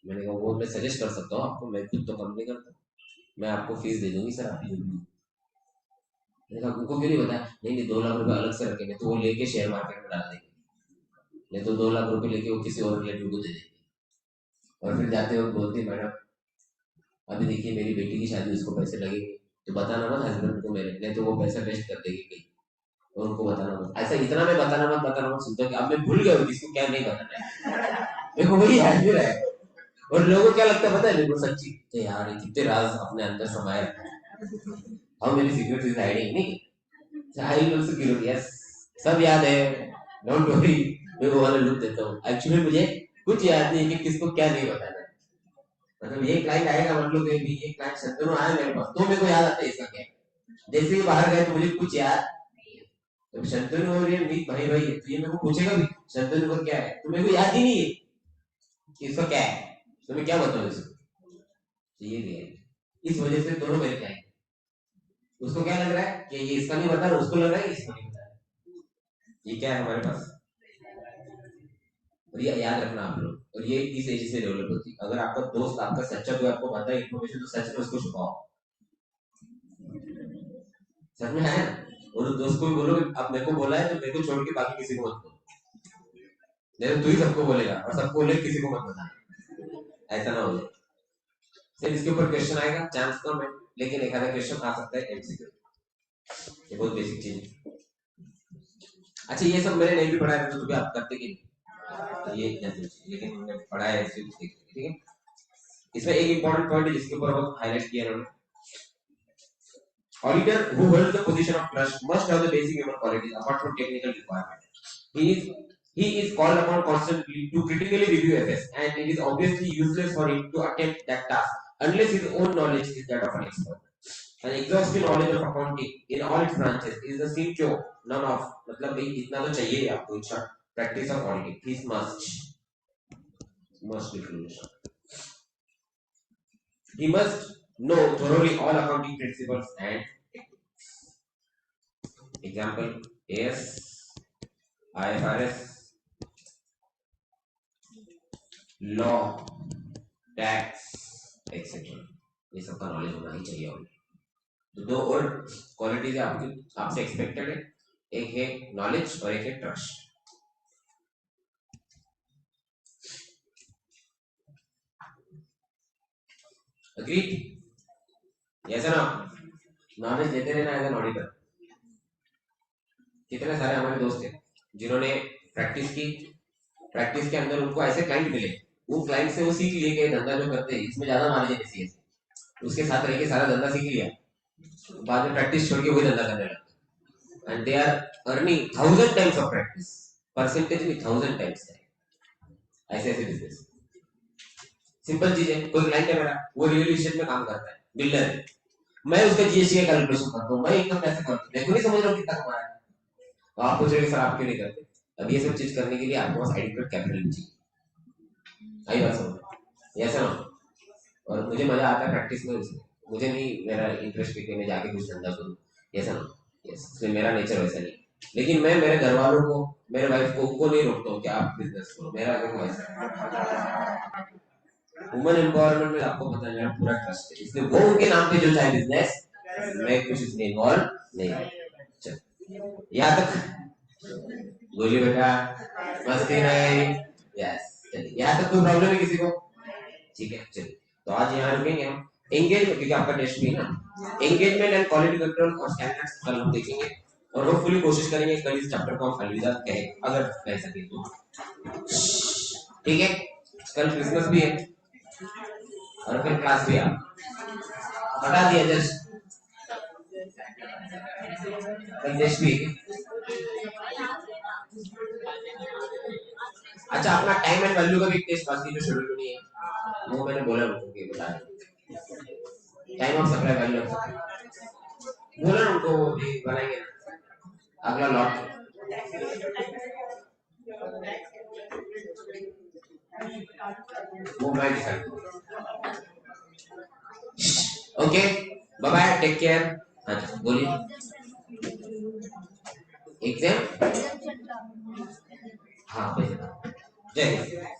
मैंने कहा वो मैं सजेस्ट कर सकता हूँ आपको, मैं खुद तो कम नहीं करता, मैं आपको फीस दे दूंगी सर आपकी। मैंने कहा उनको क्यों नहीं बताया, नहीं नहीं 2 लाख रुपए अलग से रखेंगे, तो वो लेके शेयर मार्केट में डाल देंगे, नहीं तो 2 लाख रुपए लेके वो किसी और रिलेटिव को दे देंगे। और फिर जाते वक्त बोलती मैडम अभी देखिए मेरी बेटी की शादी, उसको पैसे लगेंगे, तो बताना मत हस्बैंड को मेरे, नहीं तो वो पैसा वेस्ट कर देगी कहीं, और उनको बताना मत। ऐसा इतना मैं बताना मत सुनता कि अब मैं भूल गया हूँ किसको क्या नहीं बताना है, मेरे को वही याद भी रहा है। और लोगों को क्या लगता है पता है मेरे को, सच्ची कि यार ये कितने राज अपने अंदर समाये रखा है, how many secrets is hiding, नहीं आई आल्सो गिव यस, सब याद है, डोंट वरी, मैं वो वाला लुक देता हूँ। एक्चुअली मुझे कुछ याद नहीं है कि किसको क्या नहीं बताना है। मतलब ये क्लाइंट आएगा, मतलब ये क्लाइंट शंतनु आया मेरे पास तो मेरे को याद आता है इसका क्या, जैसे ही बाहर गए तो मुझे कुछ याद, तो शंतनु और ये मीत भाई भाई है, तो ये मेरे को पूछेगा भी शंतनु का क्या है, तो मेरे को याद ही नहीं है कि इसका क्या है, तो मैं क्या बताऊं इसको। तो ये भी है, इस वजह से दोनों मेरे क्लाइंट, उसको क्या लग रहा है कि ये इसका नहीं बता रहा, उसको लग रहा है इसको नहीं बता रहा, ये क्या है हमारे पास। और ये याद रखना आप लोग, और ये इस एज से डेवलप होती है। अगर आपका दोस्त आपका सच्चा कोई आपको पता है इन्फॉर्मेशन, तो सच में उसको छुपाओ, सच में है ना। और उस दोस्त को भी बोलो अब मेरे को बोला है तो मेरे को छोड़ के बाकी किसी को मत बोलो, नहीं तो तू ही सबको बोलेगा और सबको बोले किसी को मत बता, ऐसा ना हो जाए। सिर्फ इसके ऊपर क्वेश्चन आएगा, चांस कम है, लेकिन एक आधा क्वेश्चन आ सकता है एमसीक्यू, ये बहुत बेसिक चीज है। अच्छा ये सब मैंने नहीं भी पढ़ा है, तो भी आप करते कि तो ये लेकिन मैंने पढ़ा है ठीक है। इसमें एक इंपॉर्टेंट पॉइंट है जिसके ऊपर बहुत हाईलाइट किया है, auditor who holds the position of trust must have the basic human qualities apart from technical requirement. He is called upon constantly to critically review affairs, and it is obviously useless for him to attempt that task unless his own knowledge is that of an expert. An exhaustive knowledge of accounting in all its branches is the sine none of, मतलब भाई इतना तो चाहिए ही आपको, अच्छा practice of auditing is must be. He must know thoroughly all accounting principles and example AS, IFRS, law, tax etcetera, ये सब का नॉलेज होना ही चाहिए। और तो दो और क्वालिटीज आपकी आपसे एक्सपेक्टेड है, एक है नॉलेज और एक है ट्रस्ट। अग्रीड, यस ना। नॉलेज देते रहना एज एन ऑडिटर। कितने सारे हमारे दोस्त हैं जिन्होंने प्रैक्टिस की, प्रैक्टिस के अंदर उनको ऐसे क्लाइंट मिले, वो क्लाइंट से वो सीख लिए कि धंधा जो करते हैं इसमें ज्यादा नॉलेज है सीएस, उसके साथ रह के सारा धंधा सीख लिया, बाद में प्रैक्टिस छोड़ के वही धंधा करने लगा, and they are earning 1,000 times of practice, percentage में 1,000 टाइम्स है। ऐसे ऐसे बिजनेस, सिंपल चीज है। कोई क्लाइंट है मेरा, वो रियल एस्टेट में काम करता है, बिल्डर है, मैं उसका जीएसटी का कैलकुलेशन करता हूँ, मैं इनकम कैसे करता हूँ, देखो नहीं समझ रहा हूँ कितना कमा रहा है, तो आप पूछ रहे सर आप क्यों नहीं करते। अब ये सब चीज करने के लिए आपके पास एडिक्वेट कैपिटल चाहिए, आई बात समझ, यस ना। और मुझे मजा आता है प्रैक्टिस में उसमें, मुझे नहीं मेरा इंटरेस्ट है मैं जाके कुछ धंधा करूँ, यस ना, यस, इसलिए मेरा नेचर वैसा नहीं। लेकिन मैं मेरे घर वालों को, मेरे वाइफ को, उनको नहीं रोकता हूँ कि आप बिजनेस करो, मेरा देखो ऐसा वुमन एम्पावरमेंट में आपको पता है मेरा पूरा ट्रस्ट है, इसलिए वो उनके नाम पे जो चाहे बिजनेस, मैं कुछ इसमें इन्वॉल्व नहीं। चल यहाँ तक बोलिए बेटा, मस्ती नहीं, यस चलिए यहाँ तक कोई प्रॉब्लम है किसी को, ठीक है चलिए। तो आज यहाँ रुकेंगे हम, एंगेजमेंट क्योंकि आपका टेस्ट भी है ना, एंगेजमेंट एंड क्वालिटी कंट्रोल और स्टैंडर्ड्स कल हम देखेंगे, और होपफुली कोशिश करेंगे कल इस चैप्टर को हम अलविदा कहें अगर कह सके तो, ठीक है। कल क्रिसमस भी है और फिर क्लास भी आप बता दिया जस्ट, कल टेस्ट भी है। अच्छा, अपना टाइम एंड वैल्यू का भी टेस्ट बाकी जो शेड्यूल नहीं है वो मैंने बोला उनको कि बता time of supply value of supply बोला उनको वो भी बनाएंगे अगला लॉट वो मैं decide okay bye bye take care अच्छा बोलिए एग्जाम हाँ जय